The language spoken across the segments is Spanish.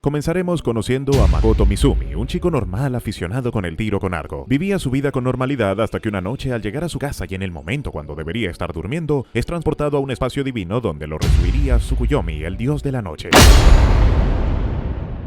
Comenzaremos conociendo a Makoto Mizumi, un chico normal aficionado con el tiro con arco. Vivía su vida con normalidad hasta que una noche, al llegar a su casa y en el momento cuando debería estar durmiendo, es transportado a un espacio divino donde lo recibiría Tsukuyomi, el dios de la noche.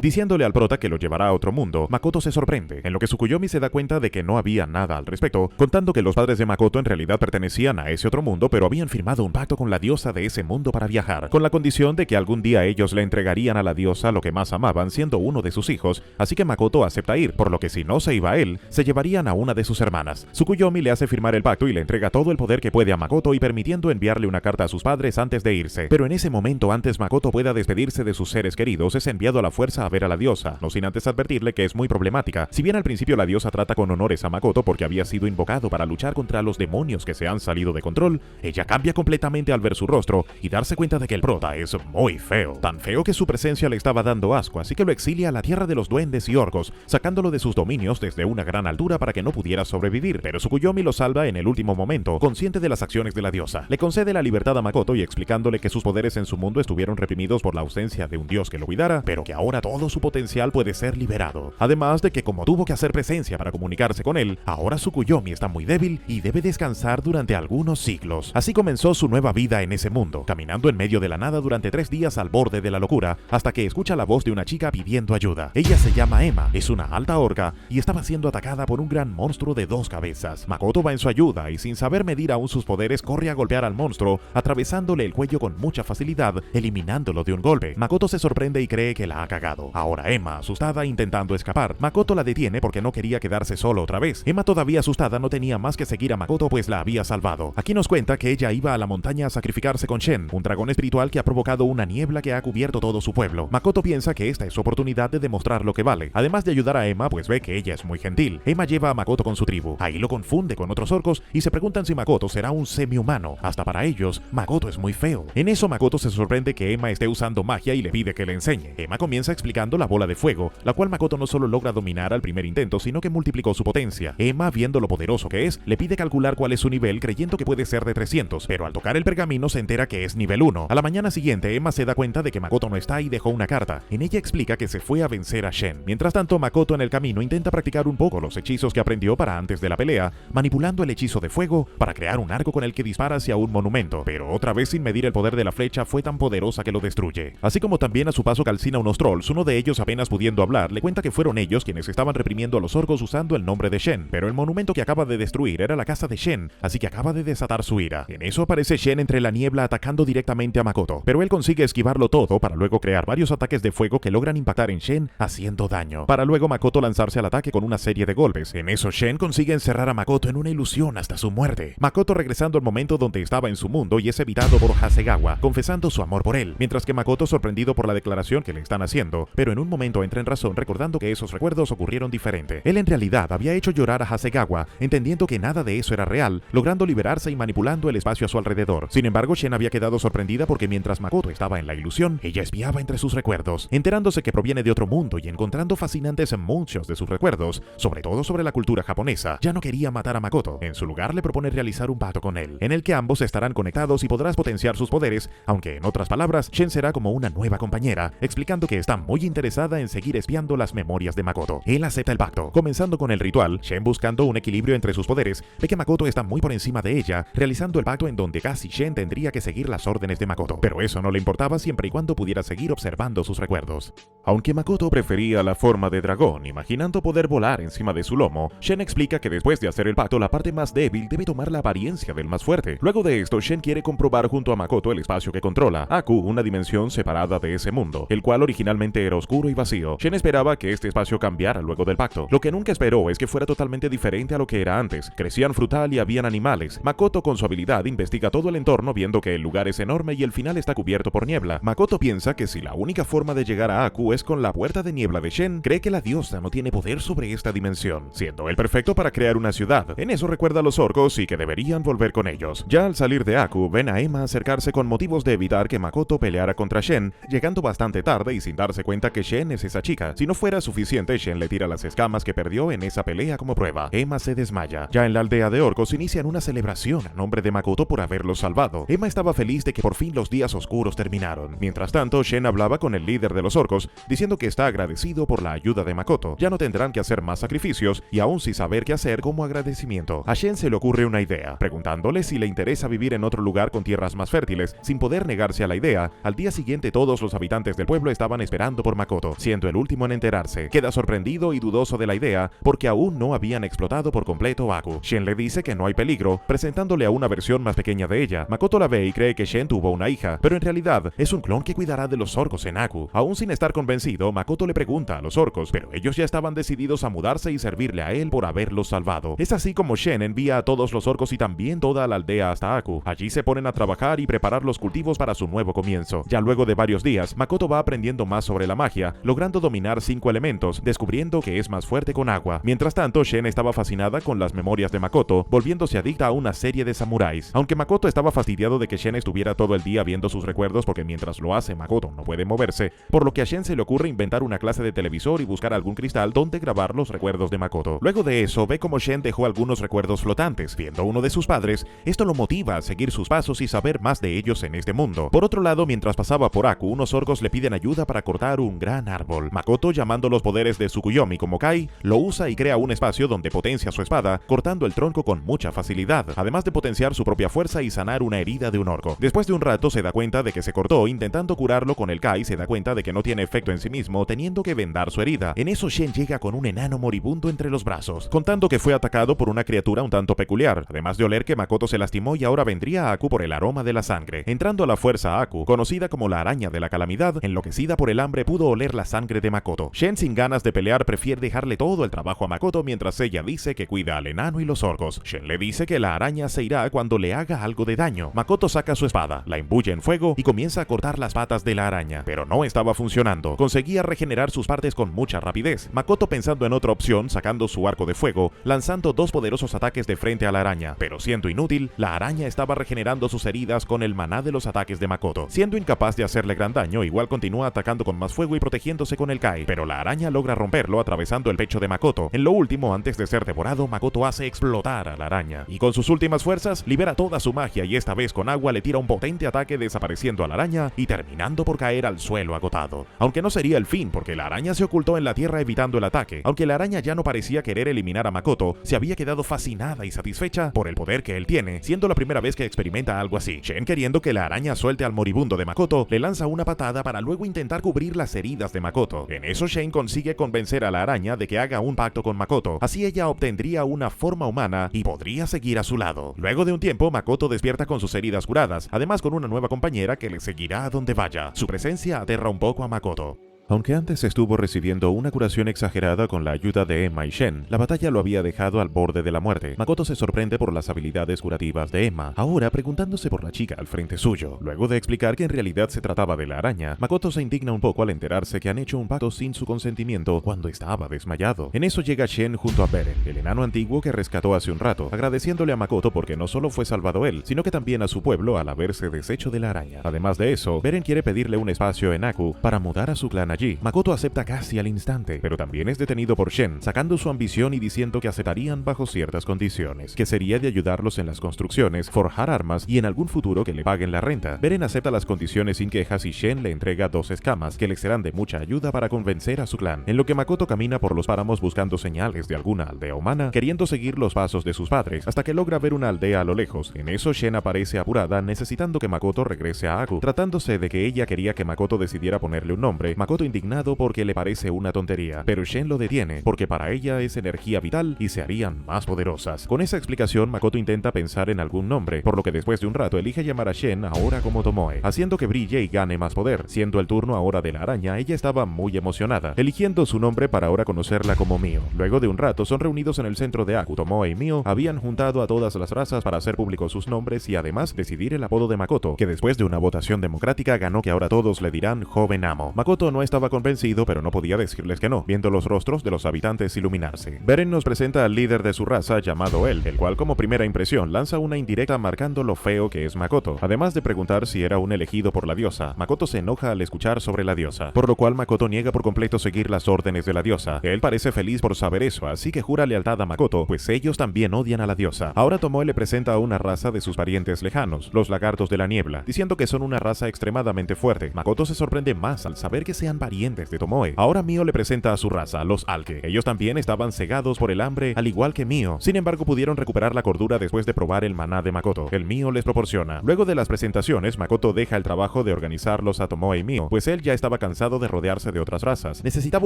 Diciéndole al prota que lo llevará a otro mundo, Makoto se sorprende, en lo que Tsukuyomi se da cuenta de que no había nada al respecto, contando que los padres de Makoto en realidad pertenecían a ese otro mundo, pero habían firmado un pacto con la diosa de ese mundo para viajar, con la condición de que algún día ellos le entregarían a la diosa lo que más amaban, siendo uno de sus hijos, así que Makoto acepta ir, por lo que si no se iba él, se llevarían a una de sus hermanas. Tsukuyomi le hace firmar el pacto y le entrega todo el poder que puede a Makoto y permitiendo enviarle una carta a sus padres antes de irse. Pero en ese momento, antes Makoto pueda despedirse de sus seres queridos, es enviado a la fuerza a ver a la diosa, no sin antes advertirle que es muy problemática. Si bien al principio la diosa trata con honores a Makoto porque había sido invocado para luchar contra los demonios que se han salido de control, ella cambia completamente al ver su rostro y darse cuenta de que el prota es muy feo. Tan feo que su presencia le estaba dando asco, así que lo exilia a la tierra de los duendes y orcos, sacándolo de sus dominios desde una gran altura para que no pudiera sobrevivir. Pero Tsukuyomi lo salva en el último momento, consciente de las acciones de la diosa. Le concede la libertad a Makoto y explicándole que sus poderes en su mundo estuvieron reprimidos por la ausencia de un dios que lo cuidara, pero que ahora todo su potencial puede ser liberado. Además de que como tuvo que hacer presencia para comunicarse con él, ahora Tsukuyomi está muy débil y debe descansar durante algunos siglos. Así comenzó su nueva vida en ese mundo, caminando en medio de la nada durante 3 días al borde de la locura, hasta que escucha la voz de una chica pidiendo ayuda. Ella se llama Emma, es una alta orca y estaba siendo atacada por un gran monstruo de 2 cabezas. Makoto va en su ayuda y sin saber medir aún sus poderes corre a golpear al monstruo, atravesándole el cuello con mucha facilidad, eliminándolo de un golpe. Makoto se sorprende y cree que la ha cagado. Ahora Emma, asustada intentando escapar, Makoto la detiene porque no quería quedarse solo otra vez. Emma, todavía asustada, no tenía más que seguir a Makoto pues la había salvado. Aquí nos cuenta que ella iba a la montaña a sacrificarse con Shen, un dragón espiritual que ha provocado una niebla que ha cubierto todo su pueblo. Makoto piensa que esta es su oportunidad de demostrar lo que vale, además de ayudar a Emma pues ve que ella es muy gentil. Emma lleva a Makoto con su tribu, ahí lo confunde con otros orcos y se preguntan si Makoto será un semi-humano. Hasta para ellos, Makoto es muy feo. En eso Makoto se sorprende que Emma esté usando magia y le pide que le enseñe. Emma comienza explicando la bola de fuego, la cual Makoto no solo logra dominar al primer intento, sino que multiplicó su potencia. Emma, viendo lo poderoso que es, le pide calcular cuál es su nivel creyendo que puede ser de 300, pero al tocar el pergamino se entera que es nivel 1. A la mañana siguiente, Emma se da cuenta de que Makoto no está y dejó una carta. En ella explica que se fue a vencer a Shen. Mientras tanto, Makoto en el camino intenta practicar un poco los hechizos que aprendió para antes de la pelea, manipulando el hechizo de fuego para crear un arco con el que dispara hacia un monumento, pero otra vez sin medir el poder de la flecha fue tan poderosa que lo destruye. Así como también a su paso calcina unos trolls, uno de ellos apenas pudiendo hablar, le cuenta que fueron ellos quienes estaban reprimiendo a los orcos usando el nombre de Shen, pero el monumento que acaba de destruir era la casa de Shen, así que acaba de desatar su ira. En eso aparece Shen entre la niebla atacando directamente a Makoto, pero él consigue esquivarlo todo para luego crear varios ataques de fuego que logran impactar en Shen haciendo daño, para luego Makoto lanzarse al ataque con una serie de golpes. En eso Shen consigue encerrar a Makoto en una ilusión hasta su muerte. Makoto regresando al momento donde estaba en su mundo y es evitado por Hasegawa, confesando su amor por él, mientras que Makoto sorprendido por la declaración que le están haciendo, pero en un momento entra en razón recordando que esos recuerdos ocurrieron diferente. Él en realidad había hecho llorar a Hasegawa, entendiendo que nada de eso era real, logrando liberarse y manipulando el espacio a su alrededor. Sin embargo, Shen había quedado sorprendida porque mientras Makoto estaba en la ilusión, ella espiaba entre sus recuerdos, enterándose que proviene de otro mundo y encontrando fascinantes muchos de sus recuerdos, sobre todo sobre la cultura japonesa. Ya no quería matar a Makoto, en su lugar le propone realizar un pacto con él, en el que ambos estarán conectados y podrás potenciar sus poderes, aunque en otras palabras, Shen será como una nueva compañera, explicando que está muy interesada en seguir espiando las memorias de Makoto. Él acepta el pacto. Comenzando con el ritual, Shen buscando un equilibrio entre sus poderes, ve que Makoto está muy por encima de ella, realizando el pacto en donde casi Shen tendría que seguir las órdenes de Makoto, pero eso no le importaba siempre y cuando pudiera seguir observando sus recuerdos. Aunque Makoto prefería la forma de dragón, imaginando poder volar encima de su lomo, Shen explica que después de hacer el pacto, la parte más débil debe tomar la apariencia del más fuerte. Luego de esto, Shen quiere comprobar junto a Makoto el espacio que controla, Aku, una dimensión separada de ese mundo, el cual originalmente era oscuro y vacío. Shen esperaba que este espacio cambiara luego del pacto. Lo que nunca esperó es que fuera totalmente diferente a lo que era antes. Crecían frutal y habían animales. Makoto con su habilidad investiga todo el entorno viendo que el lugar es enorme y el final está cubierto por niebla. Makoto piensa que si la única forma de llegar a Aku es con la puerta de niebla de Shen, cree que la diosa no tiene poder sobre esta dimensión, siendo él perfecto para crear una ciudad. En eso recuerda a los orcos y que deberían volver con ellos. Ya al salir de Aku, ven a Emma acercarse con motivos de evitar que Makoto peleara contra Shen, llegando bastante tarde y sin darse cuenta cuenta que Shen es esa chica. Si no fuera suficiente, Shen le tira las escamas que perdió en esa pelea como prueba. Emma se desmaya. Ya en la aldea de orcos inician una celebración a nombre de Makoto por haberlos salvado. Emma estaba feliz de que por fin los días oscuros terminaron. Mientras tanto, Shen hablaba con el líder de los orcos, diciendo que está agradecido por la ayuda de Makoto. Ya no tendrán que hacer más sacrificios y aún sin saber qué hacer como agradecimiento. A Shen se le ocurre una idea, preguntándole si le interesa vivir en otro lugar con tierras más fértiles. Sin poder negarse a la idea, al día siguiente todos los habitantes del pueblo estaban esperando por Makoto, siendo el último en enterarse. Queda sorprendido y dudoso de la idea porque aún no habían explotado por completo Aku. Shen le dice que no hay peligro, presentándole a una versión más pequeña de ella. Makoto la ve y cree que Shen tuvo una hija, pero en realidad es un clon que cuidará de los orcos en Aku. Aún sin estar convencido, Makoto le pregunta a los orcos, pero ellos ya estaban decididos a mudarse y servirle a él por haberlos salvado. Es así como Shen envía a todos los orcos y también toda la aldea hasta Aku. Allí se ponen a trabajar y preparar los cultivos para su nuevo comienzo. Ya luego de varios días, Makoto va aprendiendo más sobre la magia, logrando dominar 5 elementos, descubriendo que es más fuerte con agua. Mientras tanto, Shen estaba fascinada con las memorias de Makoto, volviéndose adicta a una serie de samuráis. Aunque Makoto estaba fastidiado de que Shen estuviera todo el día viendo sus recuerdos porque mientras lo hace Makoto no puede moverse, por lo que a Shen se le ocurre inventar una clase de televisor y buscar algún cristal donde grabar los recuerdos de Makoto. Luego de eso, ve como Shen dejó algunos recuerdos flotantes. Viendo uno de sus padres, esto lo motiva a seguir sus pasos y saber más de ellos en este mundo. Por otro lado, mientras pasaba por Aku, unos orcos le piden ayuda para cortar un gran árbol. Makoto, llamando los poderes de Tsukuyomi como Kai, lo usa y crea un espacio donde potencia su espada, cortando el tronco con mucha facilidad, además de potenciar su propia fuerza y sanar una herida de un orco. Después de un rato se da cuenta de que se cortó, intentando curarlo con el Kai, se da cuenta de que no tiene efecto en sí mismo, teniendo que vendar su herida. En eso Shen llega con un enano moribundo entre los brazos, contando que fue atacado por una criatura un tanto peculiar, además de oler que Makoto se lastimó y ahora vendría a Aku por el aroma de la sangre. Entrando a la fuerza Aku, conocida como la araña de la calamidad, enloquecida por el hambre pudo oler la sangre de Makoto. Shen, sin ganas de pelear, prefiere dejarle todo el trabajo a Makoto mientras ella dice que cuida al enano y los orcos. Shen le dice que la araña se irá cuando le haga algo de daño. Makoto saca su espada, la imbuye en fuego y comienza a cortar las patas de la araña, pero no estaba funcionando. Conseguía regenerar sus partes con mucha rapidez. Makoto, pensando en otra opción, sacando su arco de fuego, lanzando 2 poderosos ataques de frente a la araña, pero siendo inútil, la araña estaba regenerando sus heridas con el maná de los ataques de Makoto. Siendo incapaz de hacerle gran daño, igual continúa atacando con más fuego y protegiéndose con el Kai, pero la araña logra romperlo atravesando el pecho de Makoto. En lo último, antes de ser devorado, Makoto hace explotar a la araña y con sus últimas fuerzas libera toda su magia y esta vez con agua le tira un potente ataque desapareciendo a la araña y terminando por caer al suelo agotado. Aunque no sería el fin porque la araña se ocultó en la tierra evitando el ataque. Aunque la araña ya no parecía querer eliminar a Makoto, se había quedado fascinada y satisfecha por el poder que él tiene, siendo la primera vez que experimenta algo así. Shen, queriendo que la araña suelte al moribundo de Makoto, le lanza una patada para luego intentar cubrir las heridas de Makoto. En eso Shen consigue convencer a la araña de que haga un pacto con Makoto, así ella obtendría una forma humana y podría seguir a su lado. Luego de un tiempo, Makoto despierta con sus heridas curadas, además con una nueva compañera que le seguirá a donde vaya. Su presencia aterra un poco a Makoto. Aunque antes estuvo recibiendo una curación exagerada con la ayuda de Emma y Shen, la batalla lo había dejado al borde de la muerte. Makoto se sorprende por las habilidades curativas de Emma, ahora preguntándose por la chica al frente suyo. Luego de explicar que en realidad se trataba de la araña, Makoto se indigna un poco al enterarse que han hecho un pacto sin su consentimiento cuando estaba desmayado. En eso llega Shen junto a Beren, el enano antiguo que rescató hace un rato, agradeciéndole a Makoto porque no solo fue salvado él, sino que también a su pueblo al haberse deshecho de la araña. Además de eso, Beren quiere pedirle un espacio en Aku para mudar a su clan allí. Makoto acepta casi al instante, pero también es detenido por Shen, sacando su ambición y diciendo que aceptarían bajo ciertas condiciones, que sería de ayudarlos en las construcciones, forjar armas y en algún futuro que le paguen la renta. Beren acepta las condiciones sin quejas y Shen le entrega 2 escamas que le serán de mucha ayuda para convencer a su clan, en lo que Makoto camina por los páramos buscando señales de alguna aldea humana, queriendo seguir los pasos de sus padres, hasta que logra ver una aldea a lo lejos. En eso Shen aparece apurada, necesitando que Makoto regrese a Aku, tratándose de que ella quería que Makoto decidiera ponerle un nombre. Makoto, indignado porque le parece una tontería, pero Shen lo detiene porque para ella es energía vital y se harían más poderosas. Con esa explicación, Makoto intenta pensar en algún nombre, por lo que después de un rato elige llamar a Shen ahora como Tomoe, haciendo que brille y gane más poder. Siendo el turno ahora de la araña, ella estaba muy emocionada, eligiendo su nombre para ahora conocerla como Mio. Luego de un rato son reunidos en el centro de Aku. Tomoe y Mio habían juntado a todas las razas para hacer públicos sus nombres y además decidir el apodo de Makoto, que después de una votación democrática ganó que ahora todos le dirán Joven Amo. Makoto no está estaba convencido, pero no podía decirles que no, viendo los rostros de los habitantes iluminarse. Beren nos presenta al líder de su raza llamado El, el cual como primera impresión lanza una indirecta marcando lo feo que es Makoto. Además de preguntar si era un elegido por la diosa, Makoto se enoja al escuchar sobre la diosa, por lo cual Makoto niega por completo seguir las órdenes de la diosa. Él parece feliz por saber eso, así que jura lealtad a Makoto, pues ellos también odian a la diosa. Ahora Tomoe le presenta a una raza de sus parientes lejanos, los lagartos de la niebla, diciendo que son una raza extremadamente fuerte. Makoto se sorprende más al saber que sean parientes de Tomoe. Ahora Mio le presenta a su raza, los Alke. Ellos también estaban cegados por el hambre, al igual que Mio. Sin embargo, pudieron recuperar la cordura después de probar el maná de Makoto. El Mio les proporciona. Luego de las presentaciones, Makoto deja el trabajo de organizarlos a Tomoe y Mio, pues él ya estaba cansado de rodearse de otras razas. Necesitaba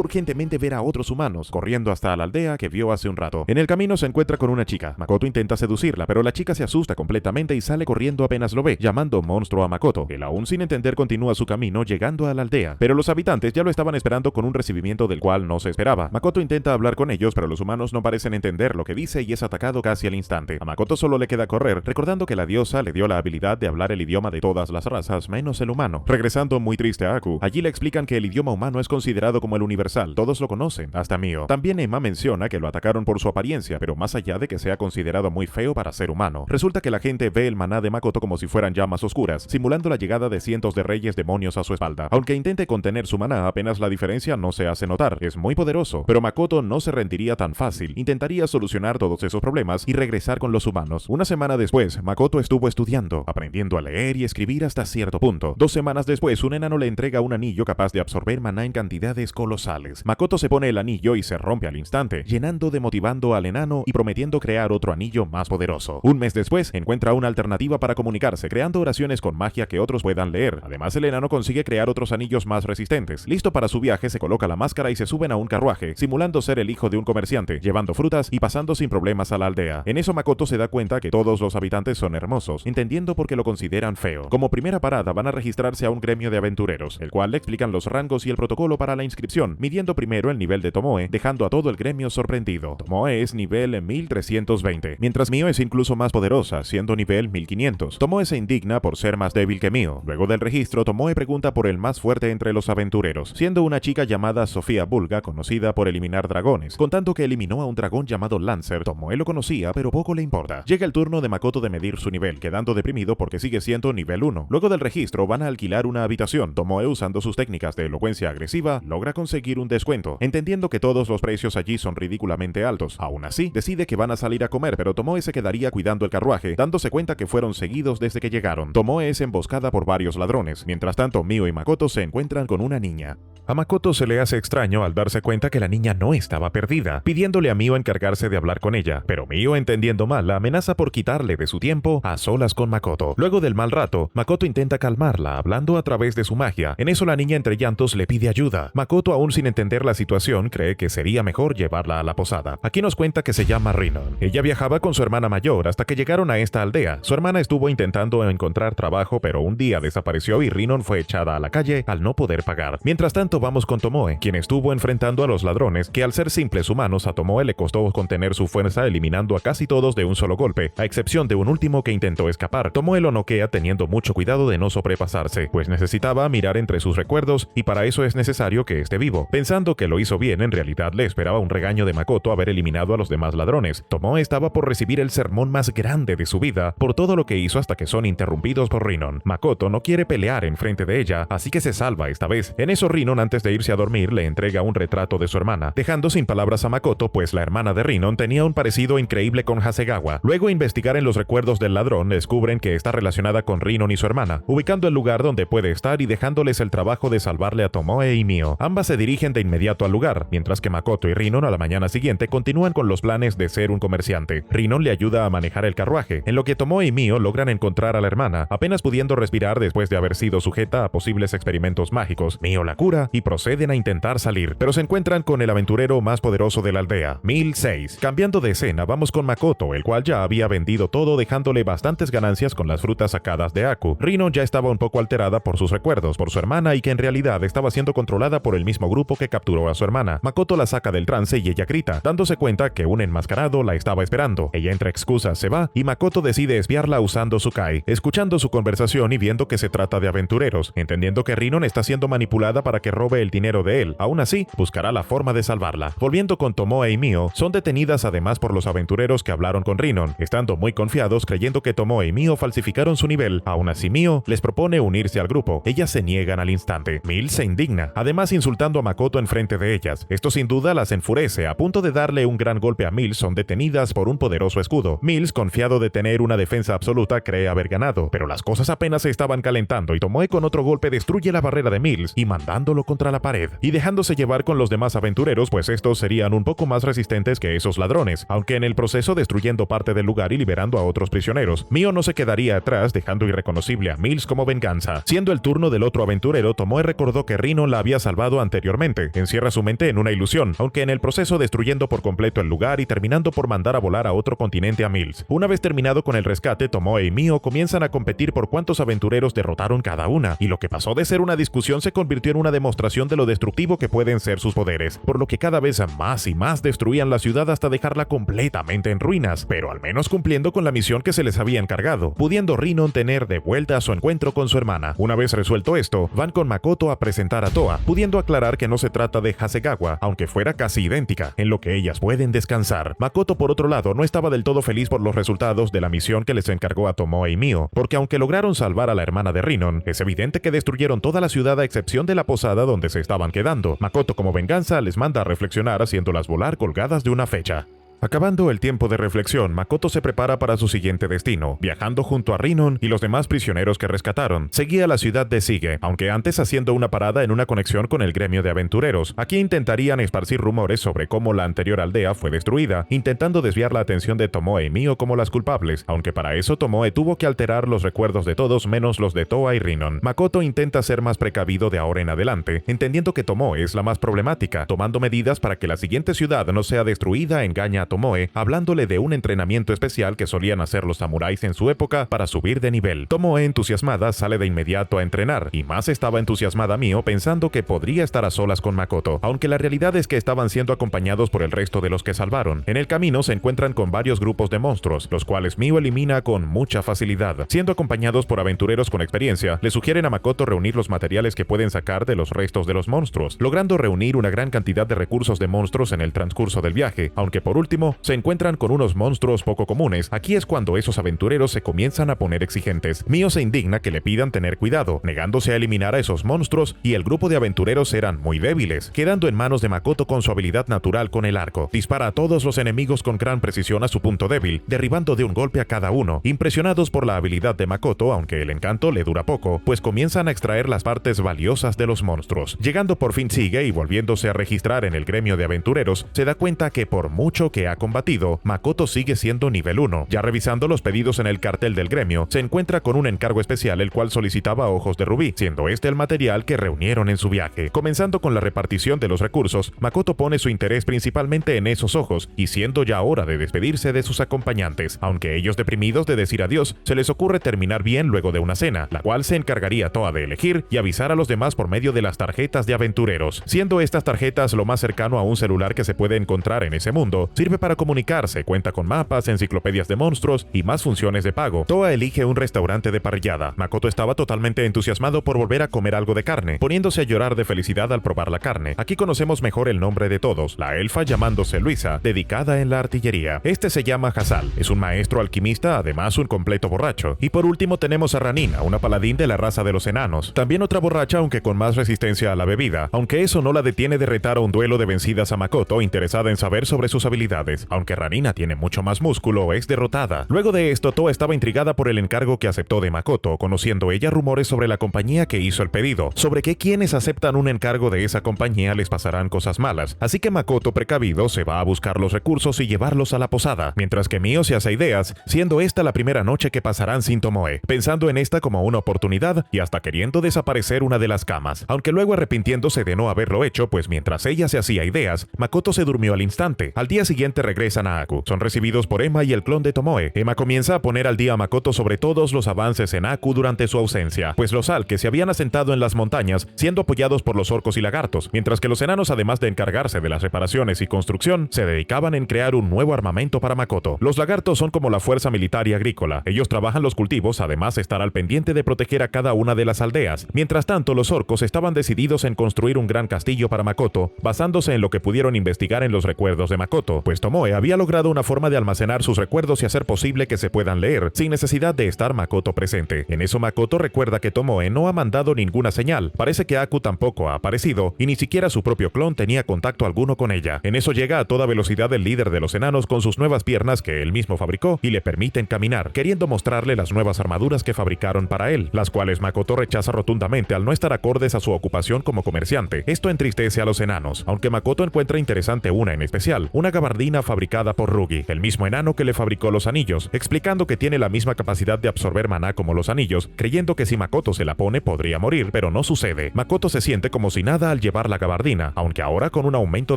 urgentemente ver a otros humanos, corriendo hasta la aldea que vio hace un rato. En el camino se encuentra con una chica. Makoto intenta seducirla, pero la chica se asusta completamente y sale corriendo apenas lo ve, llamando monstruo a Makoto. Él aún sin entender continúa su camino llegando a la aldea, pero los habitantes ya lo estaban esperando con un recibimiento del cual no se esperaba. Makoto intenta hablar con ellos, pero los humanos no parecen entender lo que dice y es atacado casi al instante. A Makoto solo le queda correr, recordando que la diosa le dio la habilidad de hablar el idioma de todas las razas, menos el humano. Regresando muy triste a Aku, allí le explican que el idioma humano es considerado como el universal, todos lo conocen, hasta Mio. También Emma menciona que lo atacaron por su apariencia, pero más allá de que sea considerado muy feo para ser humano, resulta que la gente ve el maná de Makoto como si fueran llamas oscuras, simulando la llegada de cientos de reyes demonios a su espalda. Aunque intente contener su maná, apenas la diferencia no se hace notar. Es muy poderoso, pero Makoto no se rendiría tan fácil. Intentaría solucionar todos esos problemas y regresar con los humanos. Una semana después, Makoto estuvo estudiando, aprendiendo a leer y escribir hasta cierto punto. 2 semanas después, un enano le entrega un anillo capaz de absorber maná en cantidades colosales. Makoto se pone el anillo y se rompe al instante, llenando de motivando al enano y prometiendo crear otro anillo más poderoso. Un mes después, encuentra una alternativa para comunicarse, creando oraciones con magia que otros puedan leer. Además, el enano consigue crear otros anillos más resistentes. Listo para su viaje, se coloca la máscara y se suben a un carruaje, simulando ser el hijo de un comerciante, llevando frutas y pasando sin problemas a la aldea. En eso Makoto se da cuenta que todos los habitantes son hermosos, entendiendo por qué lo consideran feo. Como primera parada van a registrarse a un gremio de aventureros, el cual le explican los rangos y el protocolo para la inscripción, midiendo primero el nivel de Tomoe, dejando a todo el gremio sorprendido. Tomoe es nivel 1320, mientras Mio es incluso más poderosa, siendo nivel 1500. Tomoe se indigna por ser más débil que Mio. Luego del registro, Tomoe pregunta por el más fuerte entre los aventureros, siendo una chica llamada Sofía Bulga, conocida por eliminar dragones. Contando que eliminó a un dragón llamado Lancer, Tomoe lo conocía, pero poco le importa. Llega el turno de Makoto de medir su nivel, quedando deprimido porque sigue siendo nivel 1. Luego del registro, van a alquilar una habitación. Tomoe, usando sus técnicas de elocuencia agresiva, logra conseguir un descuento, entendiendo que todos los precios allí son ridículamente altos. Aún así, decide que van a salir a comer, pero Tomoe se quedaría cuidando el carruaje, dándose cuenta que fueron seguidos desde que llegaron. Tomoe es emboscada por varios ladrones. Mientras tanto, Mio y Makoto se encuentran con una niña. A Makoto se le hace extraño al darse cuenta que la niña no estaba perdida, pidiéndole a Mio encargarse de hablar con ella, pero Mio, entendiendo mal, la amenaza por quitarle de su tiempo a solas con Makoto. Luego del mal rato, Makoto intenta calmarla, hablando a través de su magia. En eso la niña entre llantos le pide ayuda. Makoto, aún sin entender la situación, cree que sería mejor llevarla a la posada. Aquí nos cuenta que se llama Rinon. Ella viajaba con su hermana mayor hasta que llegaron a esta aldea. Su hermana estuvo intentando encontrar trabajo, pero un día desapareció y Rinon fue echada a la calle al no poder pagar. Mientras tanto, vamos con Tomoe, quien estuvo enfrentando a los ladrones, que al ser simples humanos, a Tomoe le costó contener su fuerza eliminando a casi todos de un solo golpe, a excepción de un último que intentó escapar. Tomoe lo noquea teniendo mucho cuidado de no sobrepasarse, pues necesitaba mirar entre sus recuerdos y para eso es necesario que esté vivo. Pensando que lo hizo bien, en realidad le esperaba un regaño de Makoto haber eliminado a los demás ladrones. Tomoe estaba por recibir el sermón más grande de su vida por todo lo que hizo hasta que son interrumpidos por Rinon. Makoto no quiere pelear enfrente de ella, así que se salva esta vez. En eso Rinon, antes de irse a dormir, le entrega un retrato de su hermana, dejando sin palabras a Makoto, pues la hermana de Rinon tenía un parecido increíble con Hasegawa. Luego investigar en los recuerdos del ladrón, descubren que está relacionada con Rinon y su hermana, ubicando el lugar donde puede estar y dejándoles el trabajo de salvarle a Tomoe y Mio. Ambas se dirigen de inmediato al lugar, mientras que Makoto y Rinon a la mañana siguiente continúan con los planes de ser un comerciante. Rinon le ayuda a manejar el carruaje, en lo que Tomoe y Mio logran encontrar a la hermana, apenas pudiendo respirar después de haber sido sujeta a posibles experimentos mágicos. Mio la cura y proceden a intentar salir, pero se encuentran con el aventurero más poderoso de la aldea, 1006. Cambiando de escena, vamos con Makoto, el cual ya había vendido todo, dejándole bastantes ganancias con las frutas sacadas de Aku. Rinon ya estaba un poco alterada por sus recuerdos, por su hermana y que en realidad estaba siendo controlada por el mismo grupo que capturó a su hermana. Makoto la saca del trance y ella grita, dándose cuenta que un enmascarado la estaba esperando. Ella entre excusas se va y Makoto decide espiarla usando su Kai, escuchando su conversación y viendo que se trata de aventureros, entendiendo que Rinon está siendo manipulada nada para que robe el dinero de él. Aún así, buscará la forma de salvarla. Volviendo con Tomoe y Mio, son detenidas además por los aventureros que hablaron con Rinnon, estando muy confiados creyendo que Tomoe y Mio falsificaron su nivel. Aún así, Mio les propone unirse al grupo. Ellas se niegan al instante. Mills se indigna, además insultando a Makoto en frente de ellas. Esto sin duda las enfurece. A punto de darle un gran golpe a Mills, son detenidas por un poderoso escudo. Mills, confiado de tener una defensa absoluta, cree haber ganado, pero las cosas apenas se estaban calentando y Tomoe con otro golpe destruye la barrera de Mills y mandándolo contra la pared, y dejándose llevar con los demás aventureros, pues estos serían un poco más resistentes que esos ladrones, aunque en el proceso destruyendo parte del lugar y liberando a otros prisioneros. Mio no se quedaría atrás, dejando irreconocible a Mills como venganza. Siendo el turno del otro aventurero, Tomoe recordó que Rinnon la había salvado anteriormente. Encierra su mente en una ilusión, aunque en el proceso destruyendo por completo el lugar y terminando por mandar a volar a otro continente a Mills. Una vez terminado con el rescate, Tomoe y Mio comienzan a competir por cuántos aventureros derrotaron cada una, y lo que pasó de ser una discusión se convirtió en una demostración de lo destructivo que pueden ser sus poderes, por lo que cada vez más y más destruían la ciudad hasta dejarla completamente en ruinas, pero al menos cumpliendo con la misión que se les había encargado, pudiendo Rinnon tener de vuelta su encuentro con su hermana. Una vez resuelto esto, van con Makoto a presentar a Toa, pudiendo aclarar que no se trata de Hasegawa, aunque fuera casi idéntica, en lo que ellas pueden descansar. Makoto, por otro lado, no estaba del todo feliz por los resultados de la misión que les encargó a Tomoe y Mio, porque aunque lograron salvar a la hermana de Rinnon, es evidente que destruyeron toda la ciudad a excepción de la posada donde se estaban quedando. Makoto, como venganza, les manda a reflexionar haciéndolas volar colgadas de una fecha. Acabando el tiempo de reflexión, Makoto se prepara para su siguiente destino, viajando junto a Rinnon y los demás prisioneros que rescataron. Seguía la ciudad de Sige, aunque antes haciendo una parada en una conexión con el gremio de aventureros. Aquí intentarían esparcir rumores sobre cómo la anterior aldea fue destruida, intentando desviar la atención de Tomoe y Mio como las culpables, aunque para eso Tomoe tuvo que alterar los recuerdos de todos menos los de Toa y Rinnon. Makoto intenta ser más precavido de ahora en adelante, entendiendo que Tomoe es la más problemática, tomando medidas para que la siguiente ciudad no sea destruida. Engaña a Tomoe, hablándole de un entrenamiento especial que solían hacer los samuráis en su época para subir de nivel. Tomoe, entusiasmada, sale de inmediato a entrenar, y más estaba entusiasmada Mio pensando que podría estar a solas con Makoto, aunque la realidad es que estaban siendo acompañados por el resto de los que salvaron. En el camino se encuentran con varios grupos de monstruos, los cuales Mio elimina con mucha facilidad. Siendo acompañados por aventureros con experiencia, le sugieren a Makoto reunir los materiales que pueden sacar de los restos de los monstruos, logrando reunir una gran cantidad de recursos de monstruos en el transcurso del viaje, aunque por último se encuentran con unos monstruos poco comunes. Aquí es cuando esos aventureros se comienzan a poner exigentes. Mio se indigna que le pidan tener cuidado, negándose a eliminar a esos monstruos, y el grupo de aventureros eran muy débiles, quedando en manos de Makoto con su habilidad natural con el arco. Dispara a todos los enemigos con gran precisión a su punto débil, derribando de un golpe a cada uno. Impresionados por la habilidad de Makoto, aunque el encanto le dura poco, pues comienzan a extraer las partes valiosas de los monstruos. Llegando por fin Sige y volviéndose a registrar en el gremio de aventureros, se da cuenta que por mucho que ha combatido, Makoto sigue siendo nivel 1. Ya revisando los pedidos en el cartel del gremio, se encuentra con un encargo especial el cual solicitaba ojos de rubí, siendo este el material que reunieron en su viaje. Comenzando con la repartición de los recursos, Makoto pone su interés principalmente en esos ojos, y siendo ya hora de despedirse de sus acompañantes, aunque ellos deprimidos de decir adiós, se les ocurre terminar bien luego de una cena, la cual se encargaría Toa de elegir y avisar a los demás por medio de las tarjetas de aventureros. Siendo estas tarjetas lo más cercano a un celular que se puede encontrar en ese mundo, sirve para comunicarse, cuenta con mapas, enciclopedias de monstruos y más funciones de pago. Toa elige un restaurante de parrillada. Makoto estaba totalmente entusiasmado por volver a comer algo de carne, poniéndose a llorar de felicidad al probar la carne. Aquí conocemos mejor el nombre de todos, la elfa llamándose Luisa, dedicada en la artillería. Este se llama Hasal, es un maestro alquimista, además un completo borracho. Y por último tenemos a Ranina, una paladín de la raza de los enanos, también otra borracha aunque con más resistencia a la bebida, aunque eso no la detiene de retar a un duelo de vencidas a Makoto, interesada en saber sobre sus habilidades. Aunque Ranina tiene mucho más músculo, es derrotada. Luego de esto, Toa estaba intrigada por el encargo que aceptó de Makoto, conociendo ella rumores sobre la compañía que hizo el pedido, sobre que quienes aceptan un encargo de esa compañía les pasarán cosas malas. Así que Makoto, precavido, se va a buscar los recursos y llevarlos a la posada, mientras que Mio se hace ideas, siendo esta la primera noche que pasarán sin Tomoe, pensando en esta como una oportunidad y hasta queriendo desaparecer una de las camas, aunque luego arrepintiéndose de no haberlo hecho, pues mientras ella se hacía ideas, Makoto se durmió al instante. Al día siguiente finalmente regresan a Aku. Son recibidos por Emma y el clon de Tomoe. Emma comienza a poner al día a Makoto sobre todos los avances en Aku durante su ausencia, pues los Alke se habían asentado en las montañas, siendo apoyados por los orcos y lagartos, mientras que los enanos, además de encargarse de las reparaciones y construcción, se dedicaban en crear un nuevo armamento para Makoto. Los lagartos son como la fuerza militar y agrícola. Ellos trabajan los cultivos, además de estar al pendiente de proteger a cada una de las aldeas. Mientras tanto, los orcos estaban decididos en construir un gran castillo para Makoto, basándose en lo que pudieron investigar en los recuerdos de Makoto, pues Tomoe había logrado una forma de almacenar sus recuerdos y hacer posible que se puedan leer, sin necesidad de estar Makoto presente. En eso Makoto recuerda que Tomoe no ha mandado ninguna señal, parece que Aku tampoco ha aparecido, y ni siquiera su propio clon tenía contacto alguno con ella. En eso llega a toda velocidad el líder de los enanos con sus nuevas piernas que él mismo fabricó y le permiten caminar, queriendo mostrarle las nuevas armaduras que fabricaron para él, las cuales Makoto rechaza rotundamente al no estar acordes a su ocupación como comerciante. Esto entristece a los enanos, aunque Makoto encuentra interesante una en especial, una gabardina fabricada por Rugi, el mismo enano que le fabricó los anillos, explicando que tiene la misma capacidad de absorber maná como los anillos, creyendo que si Makoto se la pone podría morir, pero no sucede. Makoto se siente como si nada al llevar la gabardina, aunque ahora con un aumento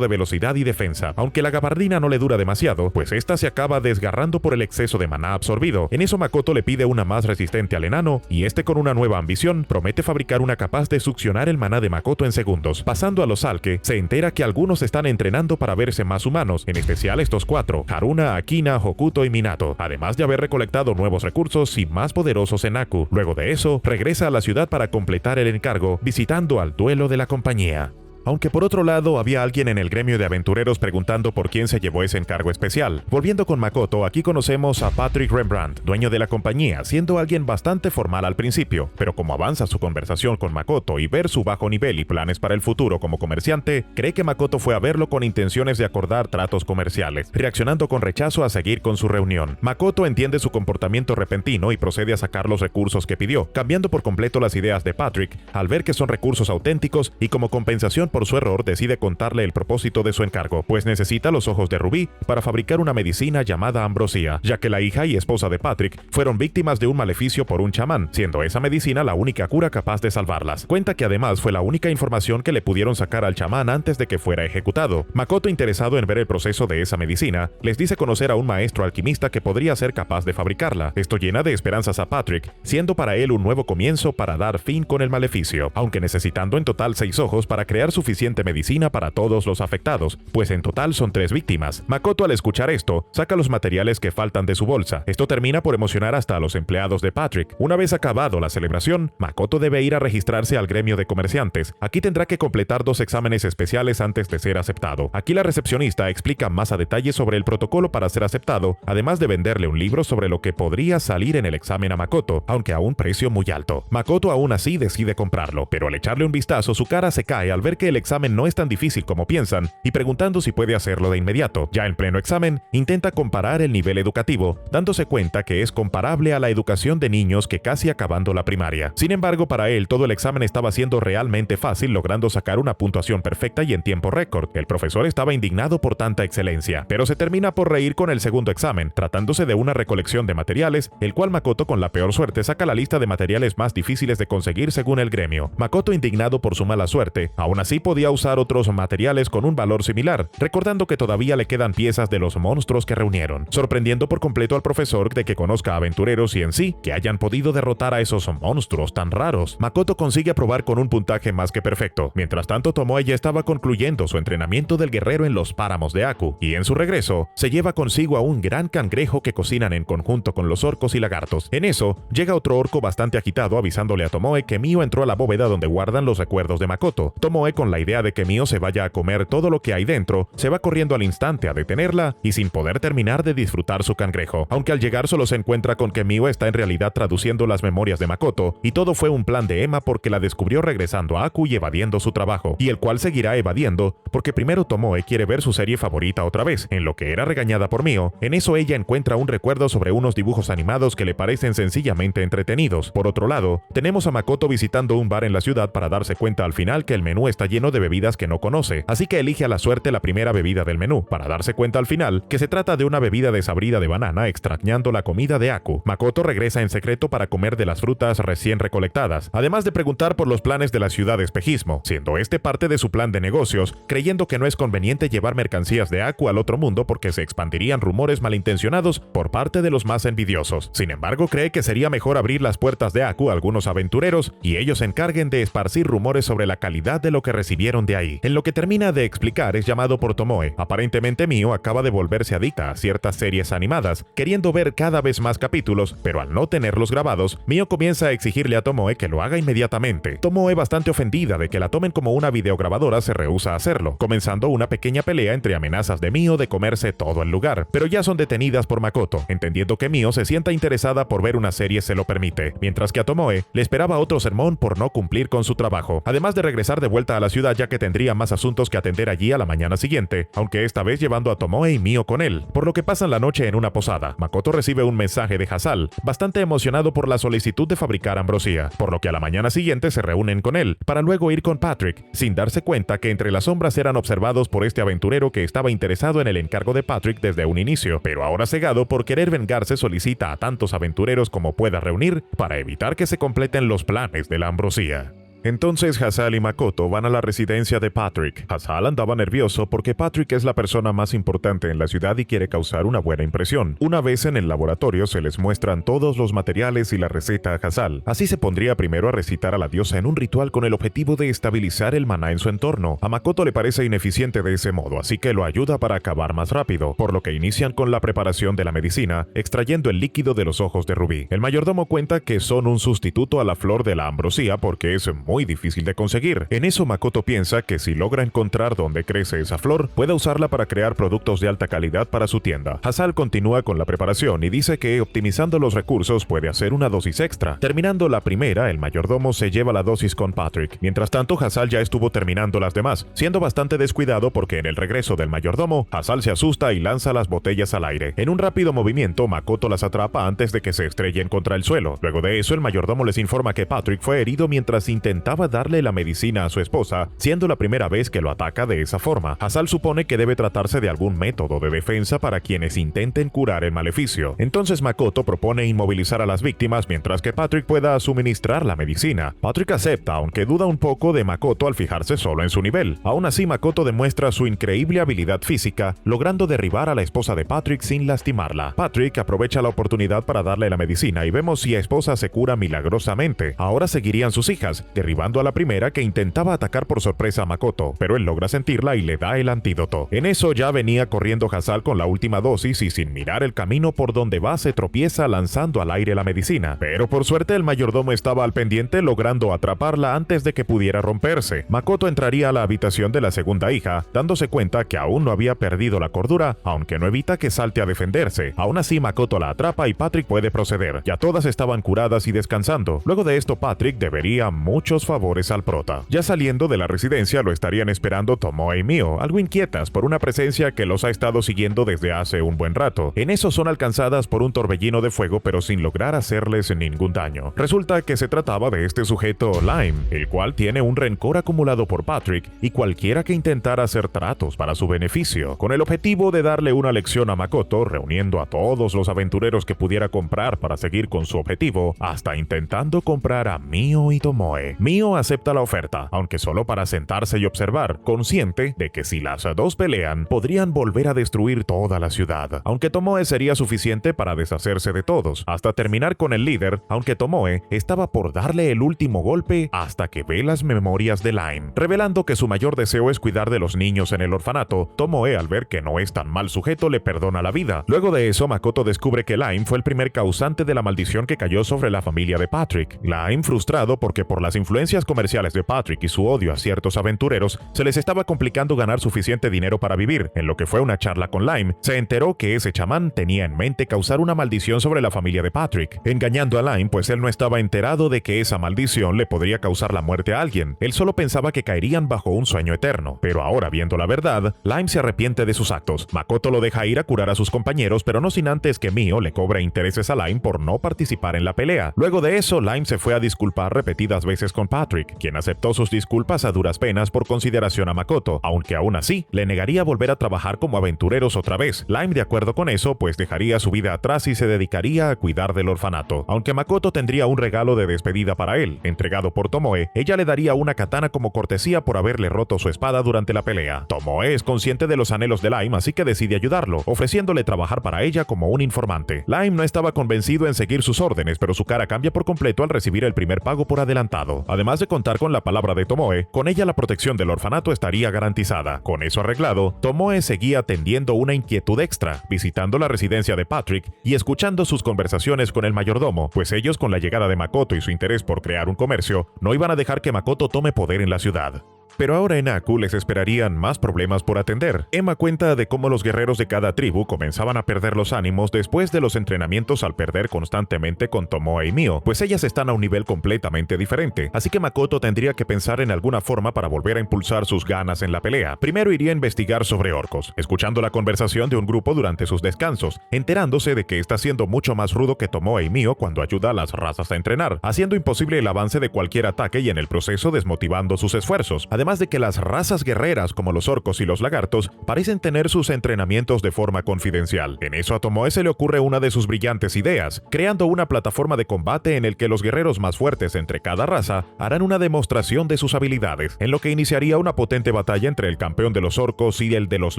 de velocidad y defensa. Aunque la gabardina no le dura demasiado, pues esta se acaba desgarrando por el exceso de maná absorbido. En eso Makoto le pide una más resistente al enano, y este con una nueva ambición promete fabricar una capaz de succionar el maná de Makoto en segundos. Pasando a los Alke, se entera que algunos están entrenando para verse más humanos, en especial estos cuatro: Haruna, Akina, Hokuto y Minato, además de haber recolectado nuevos recursos y más poderosos en Aku. Luego de eso, regresa a la ciudad para completar el encargo, visitando al duelo de la compañía. Aunque por otro lado había alguien en el gremio de aventureros preguntando por quién se llevó ese encargo especial. Volviendo con Makoto, aquí conocemos a Patrick Rembrandt, dueño de la compañía, siendo alguien bastante formal al principio, pero como avanza su conversación con Makoto y ver su bajo nivel y planes para el futuro como comerciante, cree que Makoto fue a verlo con intenciones de acordar tratos comerciales, reaccionando con rechazo a seguir con su reunión. Makoto entiende su comportamiento repentino y procede a sacar los recursos que pidió, cambiando por completo las ideas de Patrick al ver que son recursos auténticos, y como compensación por su error decide contarle el propósito de su encargo, pues necesita los ojos de Rubí para fabricar una medicina llamada ambrosía, ya que la hija y esposa de Patrick fueron víctimas de un maleficio por un chamán, siendo esa medicina la única cura capaz de salvarlas. Cuenta que además fue la única información que le pudieron sacar al chamán antes de que fuera ejecutado. Makoto, interesado en ver el proceso de esa medicina, les dice conocer a un maestro alquimista que podría ser capaz de fabricarla. Esto llena de esperanzas a Patrick, siendo para él un nuevo comienzo para dar fin con el maleficio, aunque necesitando en total 6 ojos para crear suficiente medicina para todos los afectados, pues en total son 3 víctimas. Makoto, al escuchar esto, saca los materiales que faltan de su bolsa. Esto termina por emocionar hasta a los empleados de Patrick. Una vez acabado la celebración, Makoto debe ir a registrarse al gremio de comerciantes. Aquí tendrá que completar 2 exámenes especiales antes de ser aceptado. Aquí la recepcionista explica más a detalle sobre el protocolo para ser aceptado, además de venderle un libro sobre lo que podría salir en el examen a Makoto, aunque a un precio muy alto. Makoto aún así decide comprarlo, pero al echarle un vistazo su cara se cae al ver que el examen no es tan difícil como piensan, y preguntando si puede hacerlo de inmediato. Ya en pleno examen, intenta comparar el nivel educativo, dándose cuenta que es comparable a la educación de niños que casi acabando la primaria. Sin embargo, para él todo el examen estaba siendo realmente fácil, logrando sacar una puntuación perfecta y en tiempo récord. El profesor estaba indignado por tanta excelencia, pero se termina por reír con el segundo examen, tratándose de una recolección de materiales, el cual Makoto, con la peor suerte, saca la lista de materiales más difíciles de conseguir según el gremio. Makoto, indignado por su mala suerte, aún así podía usar otros materiales con un valor similar, recordando que todavía le quedan piezas de los monstruos que reunieron, sorprendiendo por completo al profesor de que conozca aventureros y en sí que hayan podido derrotar a esos monstruos tan raros. Makoto consigue aprobar con un puntaje más que perfecto. Mientras tanto, Tomoe ya estaba concluyendo su entrenamiento del guerrero en los páramos de Aku, y en su regreso se lleva consigo a un gran cangrejo que cocinan en conjunto con los orcos y lagartos. En eso llega otro orco bastante agitado avisándole a Tomoe que Mio entró a la bóveda donde guardan los recuerdos de Makoto. Tomoe, con la idea de que Mio se vaya a comer todo lo que hay dentro, se va corriendo al instante a detenerla y sin poder terminar de disfrutar su cangrejo, aunque al llegar solo se encuentra con que Mio está en realidad traduciendo las memorias de Makoto, y todo fue un plan de Emma porque la descubrió regresando a Aku y evadiendo su trabajo, y el cual seguirá evadiendo porque primero Tomoe quiere ver su serie favorita otra vez, en lo que era regañada por Mio. En eso ella encuentra un recuerdo sobre unos dibujos animados que le parecen sencillamente entretenidos. Por otro lado, tenemos a Makoto visitando un bar en la ciudad para darse cuenta al final que el menú está lleno lleno de bebidas que no conoce, así que elige a la suerte la primera bebida del menú, para darse cuenta al final que se trata de una bebida desabrida de banana extrañando la comida de Aku. Makoto regresa en secreto para comer de las frutas recién recolectadas, además de preguntar por los planes de la ciudad de espejismo, siendo este parte de su plan de negocios, creyendo que no es conveniente llevar mercancías de Aku al otro mundo porque se expandirían rumores malintencionados por parte de los más envidiosos. Sin embargo, cree que sería mejor abrir las puertas de Aku a algunos aventureros y ellos se encarguen de esparcir rumores sobre la calidad de lo que recibieron de ahí. En lo que termina de explicar es llamado por Tomoe. Aparentemente Mio acaba de volverse adicta a ciertas series animadas, queriendo ver cada vez más capítulos, pero al no tenerlos grabados, Mio comienza a exigirle a Tomoe que lo haga inmediatamente. Tomoe, bastante ofendida de que la tomen como una videograbadora, se rehúsa a hacerlo, comenzando una pequeña pelea entre amenazas de Mio de comerse todo el lugar, pero ya son detenidas por Makoto, entendiendo que Mio se sienta interesada por ver una serie se lo permite, mientras que a Tomoe le esperaba otro sermón por no cumplir con su trabajo, además de regresar de vuelta a la ciudad ya que tendría más asuntos que atender allí a la mañana siguiente, aunque esta vez llevando a Tomoe y Mio con él, por lo que pasan la noche en una posada. Makoto recibe un mensaje de Hasal, bastante emocionado por la solicitud de fabricar ambrosía, por lo que a la mañana siguiente se reúnen con él, para luego ir con Patrick, sin darse cuenta que entre las sombras eran observados por este aventurero que estaba interesado en el encargo de Patrick desde un inicio, pero ahora cegado por querer vengarse solicita a tantos aventureros como pueda reunir para evitar que se completen los planes de la ambrosía. Entonces Hasal y Makoto van a la residencia de Patrick. Hasal andaba nervioso porque Patrick es la persona más importante en la ciudad y quiere causar una buena impresión. Una vez en el laboratorio se les muestran todos los materiales y la receta a Hasal. Así se pondría primero a recitar a la diosa en un ritual con el objetivo de estabilizar el maná en su entorno. A Makoto le parece ineficiente de ese modo, así que lo ayuda para acabar más rápido, por lo que inician con la preparación de la medicina, extrayendo el líquido de los ojos de rubí. El mayordomo cuenta que son un sustituto a la flor de la ambrosía porque es muy difícil de conseguir. En eso Makoto piensa que si logra encontrar dónde crece esa flor, puede usarla para crear productos de alta calidad para su tienda. Hasal continúa con la preparación y dice que optimizando los recursos puede hacer una dosis extra. Terminando la primera, el mayordomo se lleva la dosis con Patrick. Mientras tanto, Hasal ya estuvo terminando las demás, siendo bastante descuidado porque en el regreso del mayordomo, Hasal se asusta y lanza las botellas al aire. En un rápido movimiento, Makoto las atrapa antes de que se estrellen contra el suelo. Luego de eso, el mayordomo les informa que Patrick fue herido mientras intentaba darle la medicina a su esposa, siendo la primera vez que lo ataca de esa forma. Hasal supone que debe tratarse de algún método de defensa para quienes intenten curar el maleficio. Entonces Makoto propone inmovilizar a las víctimas mientras que Patrick pueda suministrar la medicina. Patrick acepta, aunque duda un poco de Makoto al fijarse solo en su nivel. Aún así, Makoto demuestra su increíble habilidad física, logrando derribar a la esposa de Patrick sin lastimarla. Patrick aprovecha la oportunidad para darle la medicina y vemos si la esposa se cura milagrosamente. Ahora seguirían sus hijas, derribando a la primera que intentaba atacar por sorpresa a Makoto, pero él logra sentirla y le da el antídoto. En eso ya venía corriendo Hasal con la última dosis y sin mirar el camino por donde va se tropieza lanzando al aire la medicina, pero por suerte el mayordomo estaba al pendiente logrando atraparla antes de que pudiera romperse. Makoto entraría a la habitación de la segunda hija, dándose cuenta que aún no había perdido la cordura, aunque no evita que salte a defenderse. Aún así Makoto la atrapa y Patrick puede proceder. Ya todas estaban curadas y descansando. Luego de esto Patrick debería muchos favores al prota. Ya saliendo de la residencia lo estarían esperando Tomoe y Mio, algo inquietas por una presencia que los ha estado siguiendo desde hace un buen rato. En eso son alcanzadas por un torbellino de fuego pero sin lograr hacerles ningún daño. Resulta que se trataba de este sujeto Lime, el cual tiene un rencor acumulado por Patrick y cualquiera que intentara hacer tratos para su beneficio, con el objetivo de darle una lección a Makoto, reuniendo a todos los aventureros que pudiera comprar para seguir con su objetivo, hasta intentando comprar a Mio y Tomoe. Mio acepta la oferta, aunque solo para sentarse y observar, consciente de que si las dos pelean, podrían volver a destruir toda la ciudad, aunque Tomoe sería suficiente para deshacerse de todos, hasta terminar con el líder, aunque Tomoe estaba por darle el último golpe hasta que ve las memorias de Lime, revelando que su mayor deseo es cuidar de los niños en el orfanato. Tomoe, al ver que no es tan mal sujeto, le perdona la vida. Luego de eso, Makoto descubre que Lime fue el primer causante de la maldición que cayó sobre la familia de Patrick. Lime, frustrado porque por las influencias comerciales de Patrick y su odio a ciertos aventureros, se les estaba complicando ganar suficiente dinero para vivir. En lo que fue una charla con Lime, se enteró que ese chamán tenía en mente causar una maldición sobre la familia de Patrick, engañando a Lime pues él no estaba enterado de que esa maldición le podría causar la muerte a alguien. Él solo pensaba que caerían bajo un sueño eterno, pero ahora viendo la verdad, Lime se arrepiente de sus actos. Makoto lo deja ir a curar a sus compañeros, pero no sin antes que Mio le cobre intereses a Lime por no participar en la pelea. Luego de eso, Lime se fue a disculpar repetidas veces con con Patrick, quien aceptó sus disculpas a duras penas por consideración a Makoto, aunque aún así le negaría volver a trabajar como aventureros otra vez. Lime de acuerdo con eso, pues dejaría su vida atrás y se dedicaría a cuidar del orfanato. Aunque Makoto tendría un regalo de despedida para él, entregado por Tomoe, ella le daría una katana como cortesía por haberle roto su espada durante la pelea. Tomoe es consciente de los anhelos de Lime, así que decide ayudarlo, ofreciéndole trabajar para ella como un informante. Lime no estaba convencido en seguir sus órdenes, pero su cara cambia por completo al recibir el primer pago por adelantado. Además de contar con la palabra de Tomoe, con ella la protección del orfanato estaría garantizada. Con eso arreglado, Tomoe seguía teniendo una inquietud extra, visitando la residencia de Patrick y escuchando sus conversaciones con el mayordomo, pues ellos, con la llegada de Makoto y su interés por crear un comercio, no iban a dejar que Makoto tome poder en la ciudad. Pero ahora en Aku les esperarían más problemas por atender. Emma cuenta de cómo los guerreros de cada tribu comenzaban a perder los ánimos después de los entrenamientos al perder constantemente con Tomoe y Mio, pues ellas están a un nivel completamente diferente, así que Makoto tendría que pensar en alguna forma para volver a impulsar sus ganas en la pelea. Primero iría a investigar sobre orcos, escuchando la conversación de un grupo durante sus descansos, enterándose de que está siendo mucho más rudo que Tomoe y Mio cuando ayuda a las razas a entrenar, haciendo imposible el avance de cualquier ataque y en el proceso desmotivando sus esfuerzos. Además de que las razas guerreras como los orcos y los lagartos parecen tener sus entrenamientos de forma confidencial. En eso a Tomoe se le ocurre una de sus brillantes ideas, creando una plataforma de combate en el que los guerreros más fuertes entre cada raza harán una demostración de sus habilidades, en lo que iniciaría una potente batalla entre el campeón de los orcos y el de los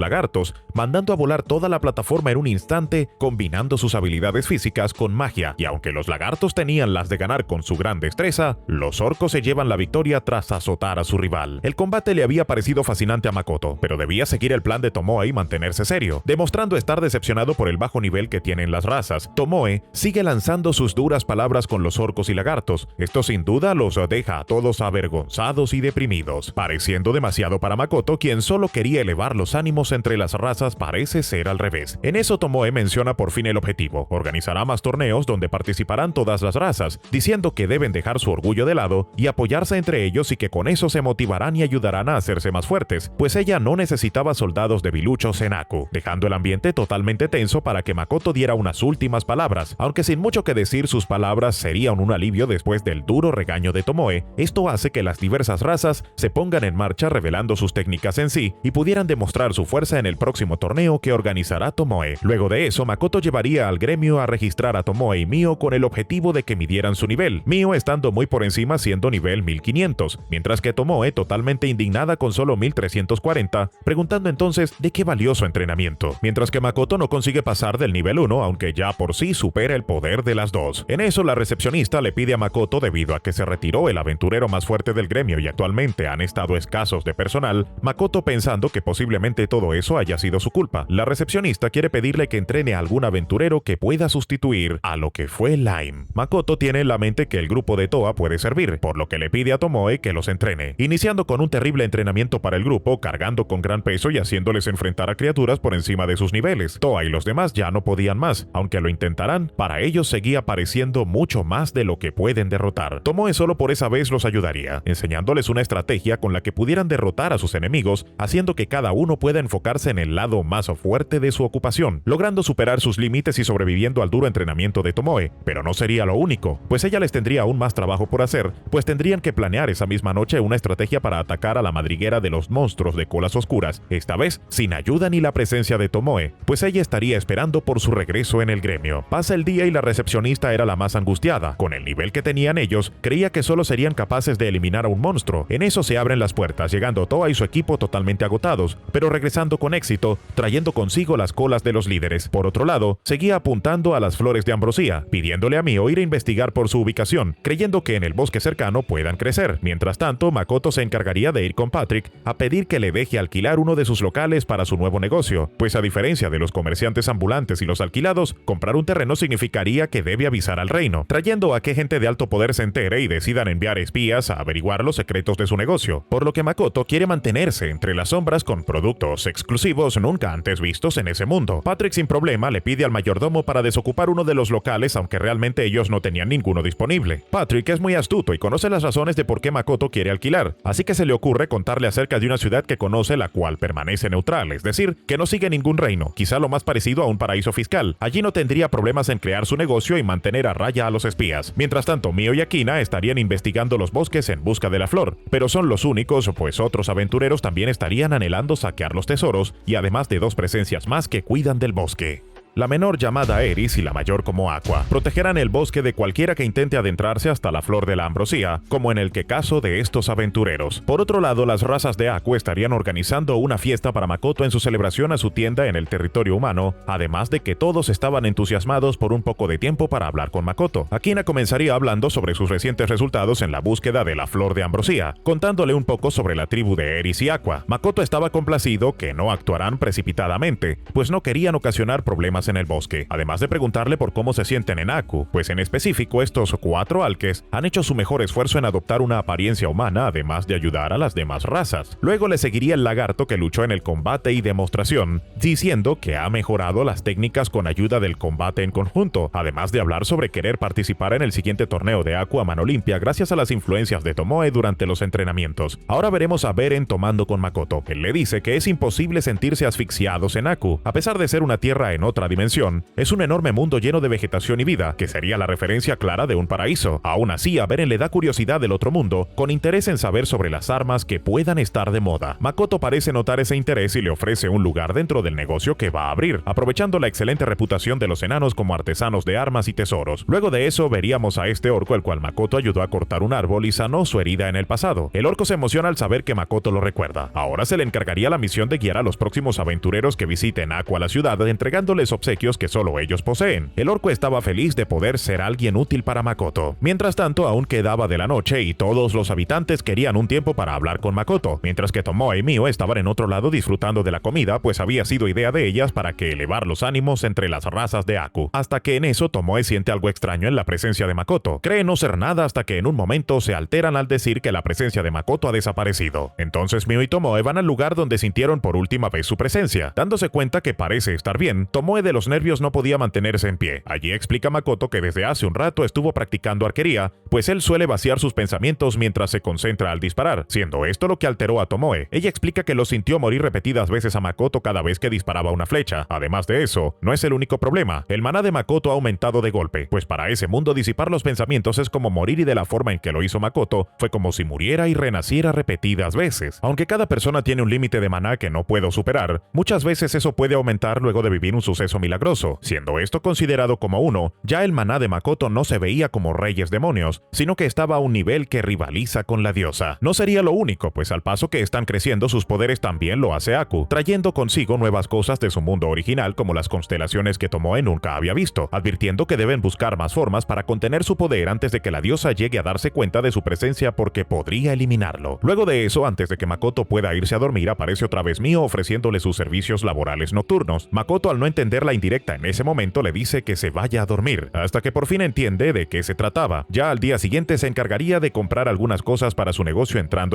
lagartos, mandando a volar toda la plataforma en un instante, combinando sus habilidades físicas con magia, y aunque los lagartos tenían las de ganar con su gran destreza, los orcos se llevan la victoria tras azotar a su rival. El combate le había parecido fascinante a Makoto, pero debía seguir el plan de Tomoe y mantenerse serio, demostrando estar decepcionado por el bajo nivel que tienen las razas. Tomoe sigue lanzando sus duras palabras con los orcos y lagartos. Esto sin duda los deja a todos avergonzados y deprimidos, pareciendo demasiado para Makoto, quien solo quería elevar los ánimos entre las razas. Parece ser al revés. En eso Tomoe menciona por fin el objetivo: organizará más torneos donde participarán todas las razas, diciendo que deben dejar su orgullo de lado y apoyarse entre ellos, y que con eso se motivarán y ayudarán a hacerse más fuertes, pues ella no necesitaba soldados debiluchos en Aku, dejando el ambiente totalmente tenso para que Makoto diera unas últimas palabras. Aunque sin mucho que decir, sus palabras serían un alivio después del duro regaño de Tomoe. Esto hace que las diversas razas se pongan en marcha revelando sus técnicas en sí y pudieran demostrar su fuerza en el próximo torneo que organizará Tomoe. Luego de eso, Makoto llevaría al gremio a registrar a Tomoe y Mio con el objetivo de que midieran su nivel, Mio estando muy por encima siendo nivel 1500, mientras que Tomoe totalmente indignada con solo 1340, preguntando entonces de qué valió su entrenamiento, mientras que Makoto no consigue pasar del nivel 1, aunque ya por sí supera el poder de las dos. En eso la recepcionista le pide a Makoto, debido a que se retiró el aventurero más fuerte del gremio y actualmente han estado escasos de personal, Makoto pensando que posiblemente todo eso haya sido su culpa. La recepcionista quiere pedirle que entrene a algún aventurero que pueda sustituir a lo que fue Lime. Makoto tiene en la mente que el grupo de Toa puede servir, por lo que le pide a Tomoe que los entrene, iniciando con un terrible entrenamiento para el grupo, cargando con gran peso y haciéndoles enfrentar a criaturas por encima de sus niveles. Toa y los demás ya no podían más, aunque lo intentarán, para ellos seguía pareciendo mucho más de lo que pueden derrotar. Tomoe solo por esa vez los ayudaría, enseñándoles una estrategia con la que pudieran derrotar a sus enemigos, haciendo que cada uno pueda enfocarse en el lado más fuerte de su ocupación, logrando superar sus límites y sobreviviendo al duro entrenamiento de Tomoe. Pero no sería lo único, pues ella les tendría aún más trabajo por hacer, pues tendrían que planear esa misma noche una estrategia para atacar a la madriguera de los monstruos de colas oscuras, esta vez sin ayuda ni la presencia de Tomoe, pues ella estaría esperando por su regreso en el gremio. Pasa el día y la recepcionista era la más angustiada. Con el nivel que tenían ellos, creía que solo serían capaces de eliminar a un monstruo. En eso se abren las puertas, llegando Toa y su equipo totalmente agotados, pero regresando con éxito, trayendo consigo las colas de los líderes. Por otro lado, seguía apuntando a las flores de ambrosía, pidiéndole a Mio ir a investigar por su ubicación, creyendo que en el bosque cercano puedan crecer. Mientras tanto, Makoto se encargaría de ir con Patrick a pedir que le deje alquilar uno de sus locales para su nuevo negocio, pues a diferencia de los comerciantes ambulantes y los alquilados, comprar un terreno significaría que debe avisar al reino, trayendo a que gente de alto poder se entere y decidan enviar espías a averiguar los secretos de su negocio, por lo que Makoto quiere mantenerse entre las sombras con productos exclusivos nunca antes vistos en ese mundo. Patrick sin problema le pide al mayordomo para desocupar uno de los locales, aunque realmente ellos no tenían ninguno disponible. Patrick es muy astuto y conoce las razones de por qué Makoto quiere alquilar, así que se le le ocurre contarle acerca de una ciudad que conoce, la cual permanece neutral, es decir, que no sigue ningún reino, quizá lo más parecido a un paraíso fiscal. Allí no tendría problemas en crear su negocio y mantener a raya a los espías. Mientras tanto, Mio y Akina estarían investigando los bosques en busca de la flor, pero son los únicos, pues otros aventureros también estarían anhelando saquear los tesoros, y además de dos presencias más que cuidan del bosque. La menor, llamada Eris, y la mayor como Aqua, protegerán el bosque de cualquiera que intente adentrarse hasta la flor de la ambrosía, como en el caso de estos aventureros. Por otro lado, las razas de Aku estarían organizando una fiesta para Makoto en su celebración a su tienda en el territorio humano, además de que todos estaban entusiasmados por un poco de tiempo para hablar con Makoto. Akina comenzaría hablando sobre sus recientes resultados en la búsqueda de la flor de ambrosía, contándole un poco sobre la tribu de Eris y Aqua. Makoto estaba complacido que no actuarán precipitadamente, pues no querían ocasionar problemas en el bosque, además de preguntarle por cómo se sienten en Aku, pues en específico estos 4 alques han hecho su mejor esfuerzo en adoptar una apariencia humana, además de ayudar a las demás razas. Luego le seguiría el lagarto, que luchó en el combate y demostración, diciendo que ha mejorado las técnicas con ayuda del combate en conjunto, además de hablar sobre querer participar en el siguiente torneo de Aku a mano limpia gracias a las influencias de Tomoe durante los entrenamientos. Ahora veremos a Beren tomando con Makoto. Él le dice que es imposible sentirse asfixiados en Aku, a pesar de ser una tierra en otra dimensión. Es un enorme mundo lleno de vegetación y vida, que sería la referencia clara de un paraíso. Aún así, a Beren le da curiosidad del otro mundo, con interés en saber sobre las armas que puedan estar de moda. Makoto parece notar ese interés y le ofrece un lugar dentro del negocio que va a abrir, aprovechando la excelente reputación de los enanos como artesanos de armas y tesoros. Luego de eso, veríamos a este orco, el cual Makoto ayudó a cortar un árbol y sanó su herida en el pasado. El orco se emociona al saber que Makoto lo recuerda. Ahora se le encargaría la misión de guiar a los próximos aventureros que visiten Aku a la ciudad, entregándoles obsequios que solo ellos poseen. El orco estaba feliz de poder ser alguien útil para Makoto. Mientras tanto, aún quedaba de la noche y todos los habitantes querían un tiempo para hablar con Makoto, mientras que Tomoe y Mio estaban en otro lado disfrutando de la comida, pues había sido idea de ellas para que elevar los ánimos entre las razas de Aku. Hasta que en eso Tomoe siente algo extraño en la presencia de Makoto. Cree no ser nada hasta que en un momento se alteran al decir que la presencia de Makoto ha desaparecido. Entonces Mio y Tomoe van al lugar donde sintieron por última vez su presencia. Dándose cuenta que parece estar bien, Tomoe de los nervios no podía mantenerse en pie. Allí explica Makoto que desde hace un rato estuvo practicando arquería, pues él suele vaciar sus pensamientos mientras se concentra al disparar, siendo esto lo que alteró a Tomoe. Ella explica que lo sintió morir repetidas veces a Makoto cada vez que disparaba una flecha. Además de eso, no es el único problema. El maná de Makoto ha aumentado de golpe, pues para ese mundo disipar los pensamientos es como morir, y de la forma en que lo hizo Makoto fue como si muriera y renaciera repetidas veces. Aunque cada persona tiene un límite de maná que no puedo superar, muchas veces eso puede aumentar luego de vivir un suceso milagroso. Siendo esto considerado como uno, ya el maná de Makoto no se veía como reyes demonios, sino que estaba a un nivel que rivaliza con la diosa. No sería lo único, pues al paso que están creciendo sus poderes también lo hace Aku, trayendo consigo nuevas cosas de su mundo original, como las constelaciones que Tomoe nunca había visto, advirtiendo que deben buscar más formas para contener su poder antes de que la diosa llegue a darse cuenta de su presencia, porque podría eliminarlo. Luego de eso, antes de que Makoto pueda irse a dormir, aparece otra vez Mio ofreciéndole sus servicios laborales nocturnos. Makoto, al no entender la indirecta en ese momento, le dice que se vaya a dormir, hasta que por fin entiende de qué se trataba. Ya al día siguiente se encargaría de comprar algunas cosas para su negocio,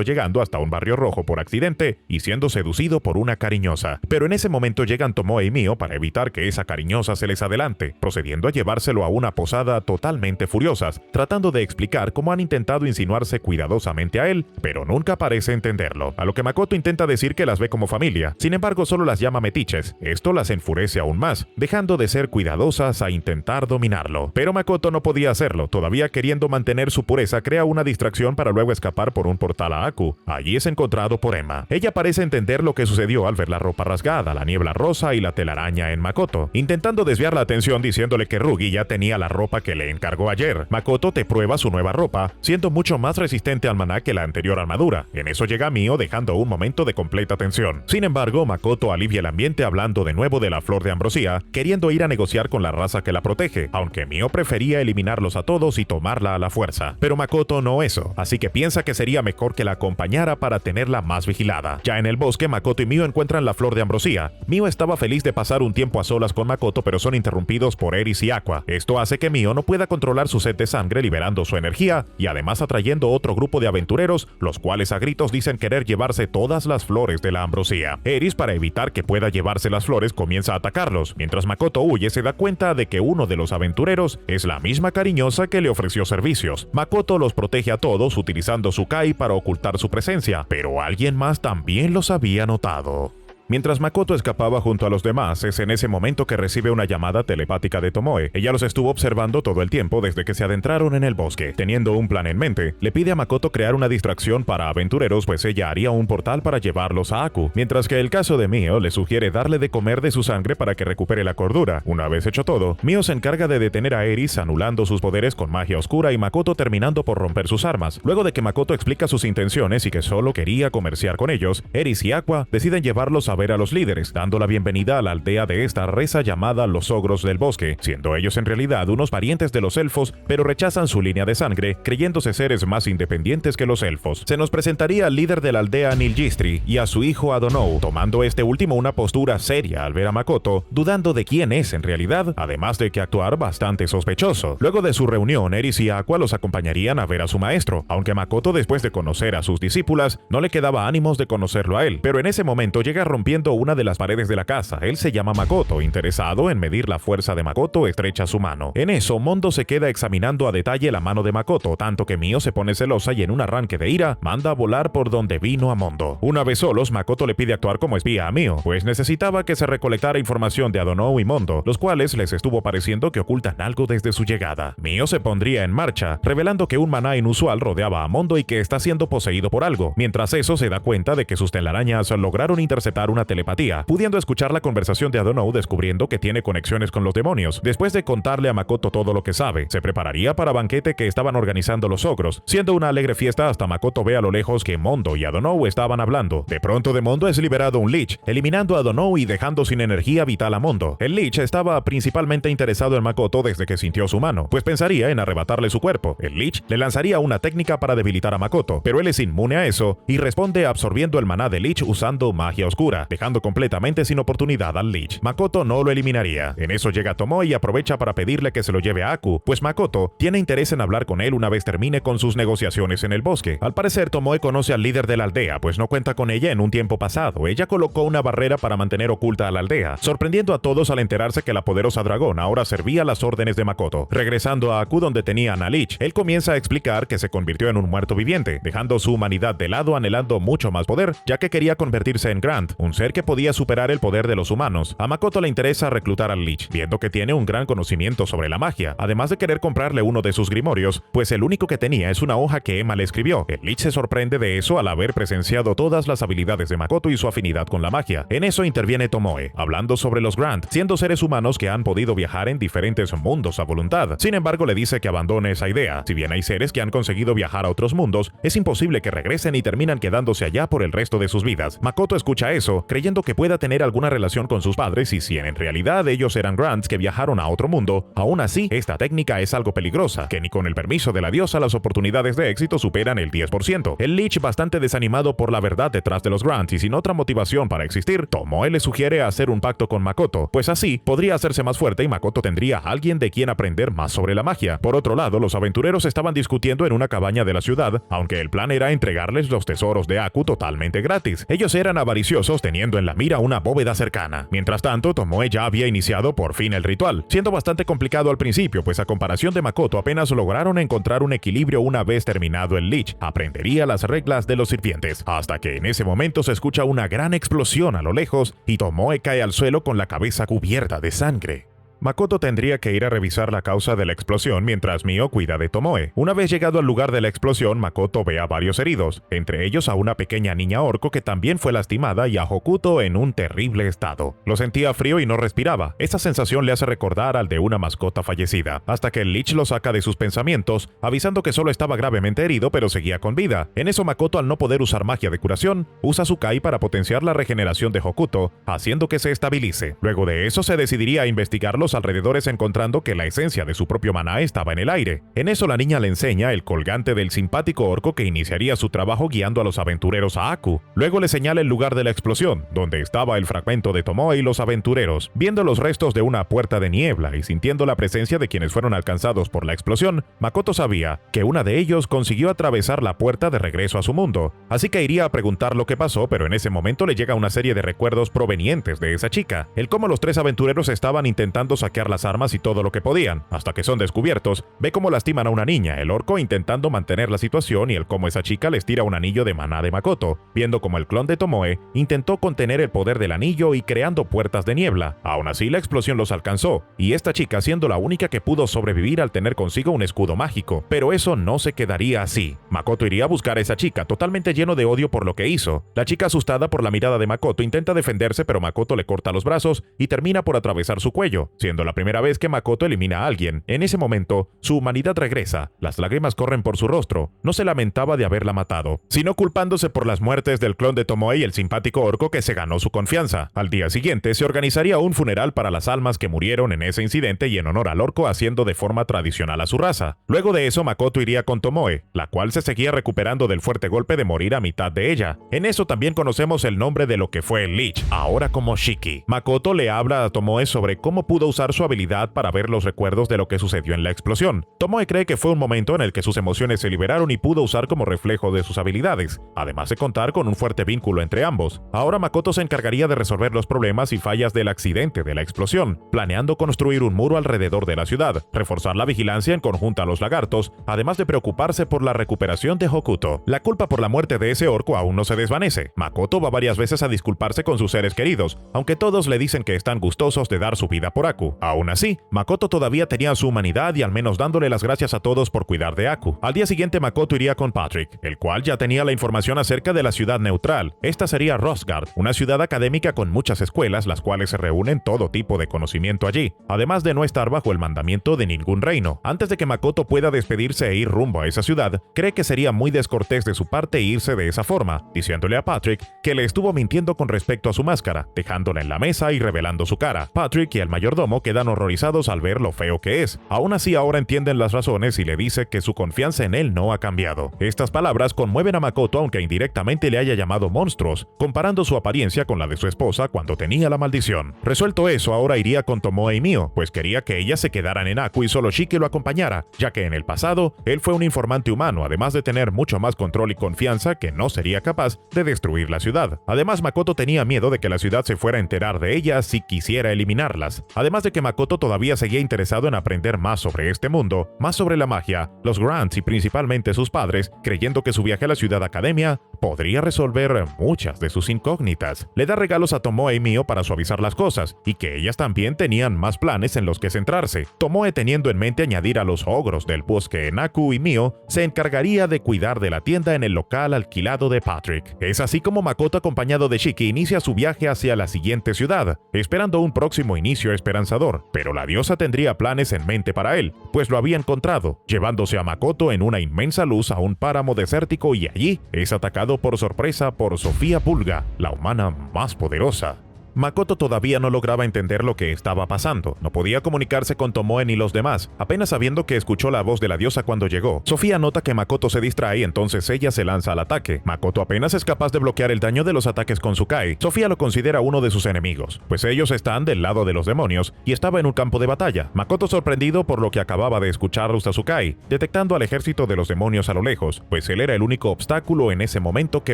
llegando hasta un barrio rojo por accidente y siendo seducido por una cariñosa. Pero en ese momento llegan Tomoe y Mio para evitar que esa cariñosa se les adelante, procediendo a llevárselo a una posada totalmente furiosas, tratando de explicar cómo han intentado insinuarse cuidadosamente a él, pero nunca parece entenderlo. A lo que Makoto intenta decir que las ve como familia, sin embargo solo las llama metiches. Esto las enfurece aún más, dejando de ser cuidadosas a intentar dominarlo. Pero Makoto no podía hacerlo, todavía queriendo mantener su pureza, crea una distracción para luego escapar por un portal a Aku. Allí es encontrado por Emma. Ella parece entender lo que sucedió al ver la ropa rasgada, la niebla rosa y la telaraña en Makoto, intentando desviar la atención diciéndole que Rugi ya tenía la ropa que le encargó ayer. Makoto te prueba su nueva ropa, siendo mucho más resistente al maná que la anterior armadura. En eso llega Mio, dejando un momento de completa tensión. Sin embargo, Makoto alivia el ambiente hablando de nuevo de la flor de ambrosía, queriendo ir a negociar con la raza que la protege, aunque Mio prefería eliminarlos a todos y tomarla a la fuerza. Pero Makoto no eso, así que piensa que sería mejor que la acompañara para tenerla más vigilada. Ya en el bosque, Makoto y Mio encuentran la flor de ambrosía. Mio estaba feliz de pasar un tiempo a solas con Makoto, pero son interrumpidos por Eris y Aqua. Esto hace que Mio no pueda controlar su sed de sangre, liberando su energía y además atrayendo otro grupo de aventureros, los cuales a gritos dicen querer llevarse todas las flores de la ambrosía. Eris, para evitar que pueda llevarse las flores, comienza a atacarlos, Mientras Makoto huye, se da cuenta de que uno de los aventureros es la misma cariñosa que le ofreció servicios. Makoto los protege a todos utilizando su Kai para ocultar su presencia, pero alguien más también los había notado. Mientras Makoto escapaba junto a los demás, es en ese momento que recibe una llamada telepática de Tomoe. Ella los estuvo observando todo el tiempo desde que se adentraron en el bosque. Teniendo un plan en mente, le pide a Makoto crear una distracción para aventureros, pues ella haría un portal para llevarlos a Aku, mientras que el caso de Mio le sugiere darle de comer de su sangre para que recupere la cordura. Una vez hecho todo, Mio se encarga de detener a Eris anulando sus poderes con magia oscura y Makoto terminando por romper sus armas. Luego de que Makoto explica sus intenciones y que solo quería comerciar con ellos, Eris y Aqua deciden llevarlos a ver a los líderes, dando la bienvenida a la aldea de esta raza llamada los Ogros del Bosque, siendo ellos en realidad unos parientes de los elfos, pero rechazan su línea de sangre, creyéndose seres más independientes que los elfos. Se nos presentaría al líder de la aldea Niljistri y a su hijo Adonou, tomando este último una postura seria al ver a Makoto, dudando de quién es en realidad, además de que actuar bastante sospechoso. Luego de su reunión, Eris y Aqua los acompañarían a ver a su maestro, aunque Makoto, después de conocer a sus discípulas, no le quedaba ánimos de conocerlo a él, pero en ese momento llega rompiendo una de las paredes de la casa. Él se llama Makoto. Interesado en medir la fuerza de Makoto, estrecha su mano. En eso, Mondo se queda examinando a detalle la mano de Makoto, tanto que Mio se pone celosa y en un arranque de ira, manda a volar por donde vino a Mondo. Una vez solos, Makoto le pide actuar como espía a Mio, pues necesitaba que se recolectara información de Adonou y Mondo, los cuales les estuvo pareciendo que ocultan algo desde su llegada. Mio se pondría en marcha, revelando que un maná inusual rodeaba a Mondo y que está siendo poseído por algo. Mientras eso, se da cuenta de que sus telarañas lograron interceptar una telepatía, pudiendo escuchar la conversación de Adonou, descubriendo que tiene conexiones con los demonios. Después de contarle a Makoto todo lo que sabe, se prepararía para banquete que estaban organizando los ogros, siendo una alegre fiesta hasta Makoto ve a lo lejos que Mondo y Adonou estaban hablando. De pronto de Mondo es liberado un Lich, eliminando a Adonou y dejando sin energía vital a Mondo. El Lich estaba principalmente interesado en Makoto desde que sintió su mano, pues pensaría en arrebatarle su cuerpo. El Lich le lanzaría una técnica para debilitar a Makoto, pero él es inmune a eso y responde absorbiendo el maná de Lich usando magia oscura, dejando completamente sin oportunidad al Lich. Makoto no lo eliminaría. En eso llega Tomoe y aprovecha para pedirle que se lo lleve a Aku, pues Makoto tiene interés en hablar con él una vez termine con sus negociaciones en el bosque. Al parecer, Tomoe conoce al líder de la aldea, pues no cuenta con ella en un tiempo pasado. Ella colocó una barrera para mantener oculta a la aldea, sorprendiendo a todos al enterarse que la poderosa dragón ahora servía las órdenes de Makoto. Regresando a Aku donde tenían a Lich, él comienza a explicar que se convirtió en un muerto viviente, dejando su humanidad de lado anhelando mucho más poder, ya que quería convertirse en Grant, un ser que podía superar el poder de los humanos. A Makoto le interesa reclutar al Lich, viendo que tiene un gran conocimiento sobre la magia, además de querer comprarle uno de sus grimorios, pues el único que tenía es una hoja que Emma le escribió. El Lich se sorprende de eso al haber presenciado todas las habilidades de Makoto y su afinidad con la magia. En eso interviene Tomoe, hablando sobre los Grant, siendo seres humanos que han podido viajar en diferentes mundos a voluntad. Sin embargo, le dice que abandone esa idea. Si bien hay seres que han conseguido viajar a otros mundos, es imposible que regresen y terminan quedándose allá por el resto de sus vidas. Makoto escucha eso, creyendo que pueda tener alguna relación con sus padres y si en realidad ellos eran Grants que viajaron a otro mundo, aún así, esta técnica es algo peligrosa, que ni con el permiso de la diosa las oportunidades de éxito superan el 10%. El Lich, bastante desanimado por la verdad detrás de los Grants y sin otra motivación para existir, Tomoe le sugiere hacer un pacto con Makoto, pues así podría hacerse más fuerte y Makoto tendría a alguien de quien aprender más sobre la magia. Por otro lado, los aventureros estaban discutiendo en una cabaña de la ciudad, aunque el plan era entregarles los tesoros de Aku totalmente gratis. Ellos eran avariciosos, teniendo en la mira una bóveda cercana. Mientras tanto, Tomoe ya había iniciado por fin el ritual, siendo bastante complicado al principio, pues a comparación de Makoto apenas lograron encontrar un equilibrio una vez terminado el Lich. Aprendería las reglas de los sirvientes, hasta que en ese momento se escucha una gran explosión a lo lejos y Tomoe cae al suelo con la cabeza cubierta de sangre. Makoto tendría que ir a revisar la causa de la explosión mientras Mio cuida de Tomoe. Una vez llegado al lugar de la explosión, Makoto ve a varios heridos, entre ellos a una pequeña niña orco que también fue lastimada y a Hokuto en un terrible estado. Lo sentía frío y no respiraba. Esa sensación le hace recordar al de una mascota fallecida, hasta que el Lich lo saca de sus pensamientos, avisando que solo estaba gravemente herido pero seguía con vida. En eso Makoto, al no poder usar magia de curación, usa su Kai para potenciar la regeneración de Hokuto, haciendo que se estabilice. Luego de eso se decidiría a investigar los alrededores encontrando que la esencia de su propio maná estaba en el aire. En eso la niña le enseña el colgante del simpático orco que iniciaría su trabajo guiando a los aventureros a Aku. Luego le señala el lugar de la explosión, donde estaba el fragmento de Tomoe y los aventureros. Viendo los restos de una puerta de niebla y sintiendo la presencia de quienes fueron alcanzados por la explosión, Makoto sabía que una de ellos consiguió atravesar la puerta de regreso a su mundo, así que iría a preguntar lo que pasó, pero en ese momento le llega una serie de recuerdos provenientes de esa chica, el cómo los tres aventureros estaban intentando saquear las armas y todo lo que podían, hasta que son descubiertos, ve cómo lastiman a una niña, el orco intentando mantener la situación y el cómo esa chica les tira un anillo de maná de Makoto, viendo cómo el clon de Tomoe intentó contener el poder del anillo y creando puertas de niebla. Aún así la explosión los alcanzó, y esta chica siendo la única que pudo sobrevivir al tener consigo un escudo mágico, pero eso no se quedaría así. Makoto iría a buscar a esa chica, totalmente lleno de odio por lo que hizo. La chica asustada por la mirada de Makoto intenta defenderse, pero Makoto le corta los brazos y termina por atravesar su cuello, siendo la primera vez que Makoto elimina a alguien. En ese momento, su humanidad regresa, las lágrimas corren por su rostro, no se lamentaba de haberla matado, sino culpándose por las muertes del clon de Tomoe y el simpático orco que se ganó su confianza. Al día siguiente se organizaría un funeral para las almas que murieron en ese incidente y en honor al orco haciendo de forma tradicional a su raza. Luego de eso Makoto iría con Tomoe, la cual se seguía recuperando del fuerte golpe de morir a mitad de ella. En eso también conocemos el nombre de lo que fue el Lich, ahora como Shiki. Makoto le habla a Tomoe sobre cómo pudo usar su habilidad para ver los recuerdos de lo que sucedió en la explosión. Tomoe cree que fue un momento en el que sus emociones se liberaron y pudo usar como reflejo de sus habilidades, además de contar con un fuerte vínculo entre ambos. Ahora Makoto se encargaría de resolver los problemas y fallas del accidente de la explosión, planeando construir un muro alrededor de la ciudad, reforzar la vigilancia en conjunto a los lagartos, además de preocuparse por la recuperación de Hokuto. La culpa por la muerte de ese orco aún no se desvanece. Makoto va varias veces a disculparse con sus seres queridos, aunque todos le dicen que están gustosos de dar su vida por Aku. Aún así, Makoto todavía tenía su humanidad y al menos dándole las gracias a todos por cuidar de Aku. Al día siguiente Makoto iría con Patrick, el cual ya tenía la información acerca de la ciudad neutral. Esta sería Rosgard, una ciudad académica con muchas escuelas, las cuales se reúnen todo tipo de conocimiento allí, además de no estar bajo el mandamiento de ningún reino. Antes de que Makoto pueda despedirse e ir rumbo a esa ciudad, cree que sería muy descortés de su parte irse de esa forma, diciéndole a Patrick que le estuvo mintiendo con respecto a su máscara, dejándola en la mesa y revelando su cara. Patrick y el mayordomo quedan horrorizados al ver lo feo que es. Aún así ahora entienden las razones y le dice que su confianza en él no ha cambiado. Estas palabras conmueven a Makoto aunque indirectamente le haya llamado monstruos, comparando su apariencia con la de su esposa cuando tenía la maldición. Resuelto eso, ahora iría con Tomoe y Mio, pues quería que ellas se quedaran en Aku y solo Shiki lo acompañara, ya que en el pasado él fue un informante humano, además de tener mucho más control y confianza que no sería capaz de destruir la ciudad. Además Makoto tenía miedo de que la ciudad se fuera a enterar de ellas si quisiera eliminarlas. Además de que Makoto todavía seguía interesado en aprender más sobre este mundo, más sobre la magia, los Grants y principalmente sus padres, creyendo que su viaje a la ciudad academia podría resolver muchas de sus incógnitas. Le da regalos a Tomoe y Mio para suavizar las cosas, y que ellas también tenían más planes en los que centrarse. Tomoe teniendo en mente añadir a los ogros del bosque en Aku y Mio, se encargaría de cuidar de la tienda en el local alquilado de Patrick. Es así como Makoto acompañado de Shiki inicia su viaje hacia la siguiente ciudad, esperando un próximo inicio esperanzador, pero la diosa tendría planes en mente para él, pues lo había encontrado, llevándose a Makoto en una inmensa luz a un páramo desértico y allí es atacado por sorpresa por Sofía Pulga, la humana más poderosa. Makoto todavía no lograba entender lo que estaba pasando. No podía comunicarse con Tomoe ni los demás, apenas sabiendo que escuchó la voz de la diosa cuando llegó. Sofía nota que Makoto se distrae, entonces ella se lanza al ataque. Makoto apenas es capaz de bloquear el daño de los ataques con su Kai. Sofía lo considera uno de sus enemigos, pues ellos están del lado de los demonios y estaba en un campo de batalla. Makoto sorprendido por lo que acababa de escuchar usa su Kai, detectando al ejército de los demonios a lo lejos, pues él era el único obstáculo en ese momento que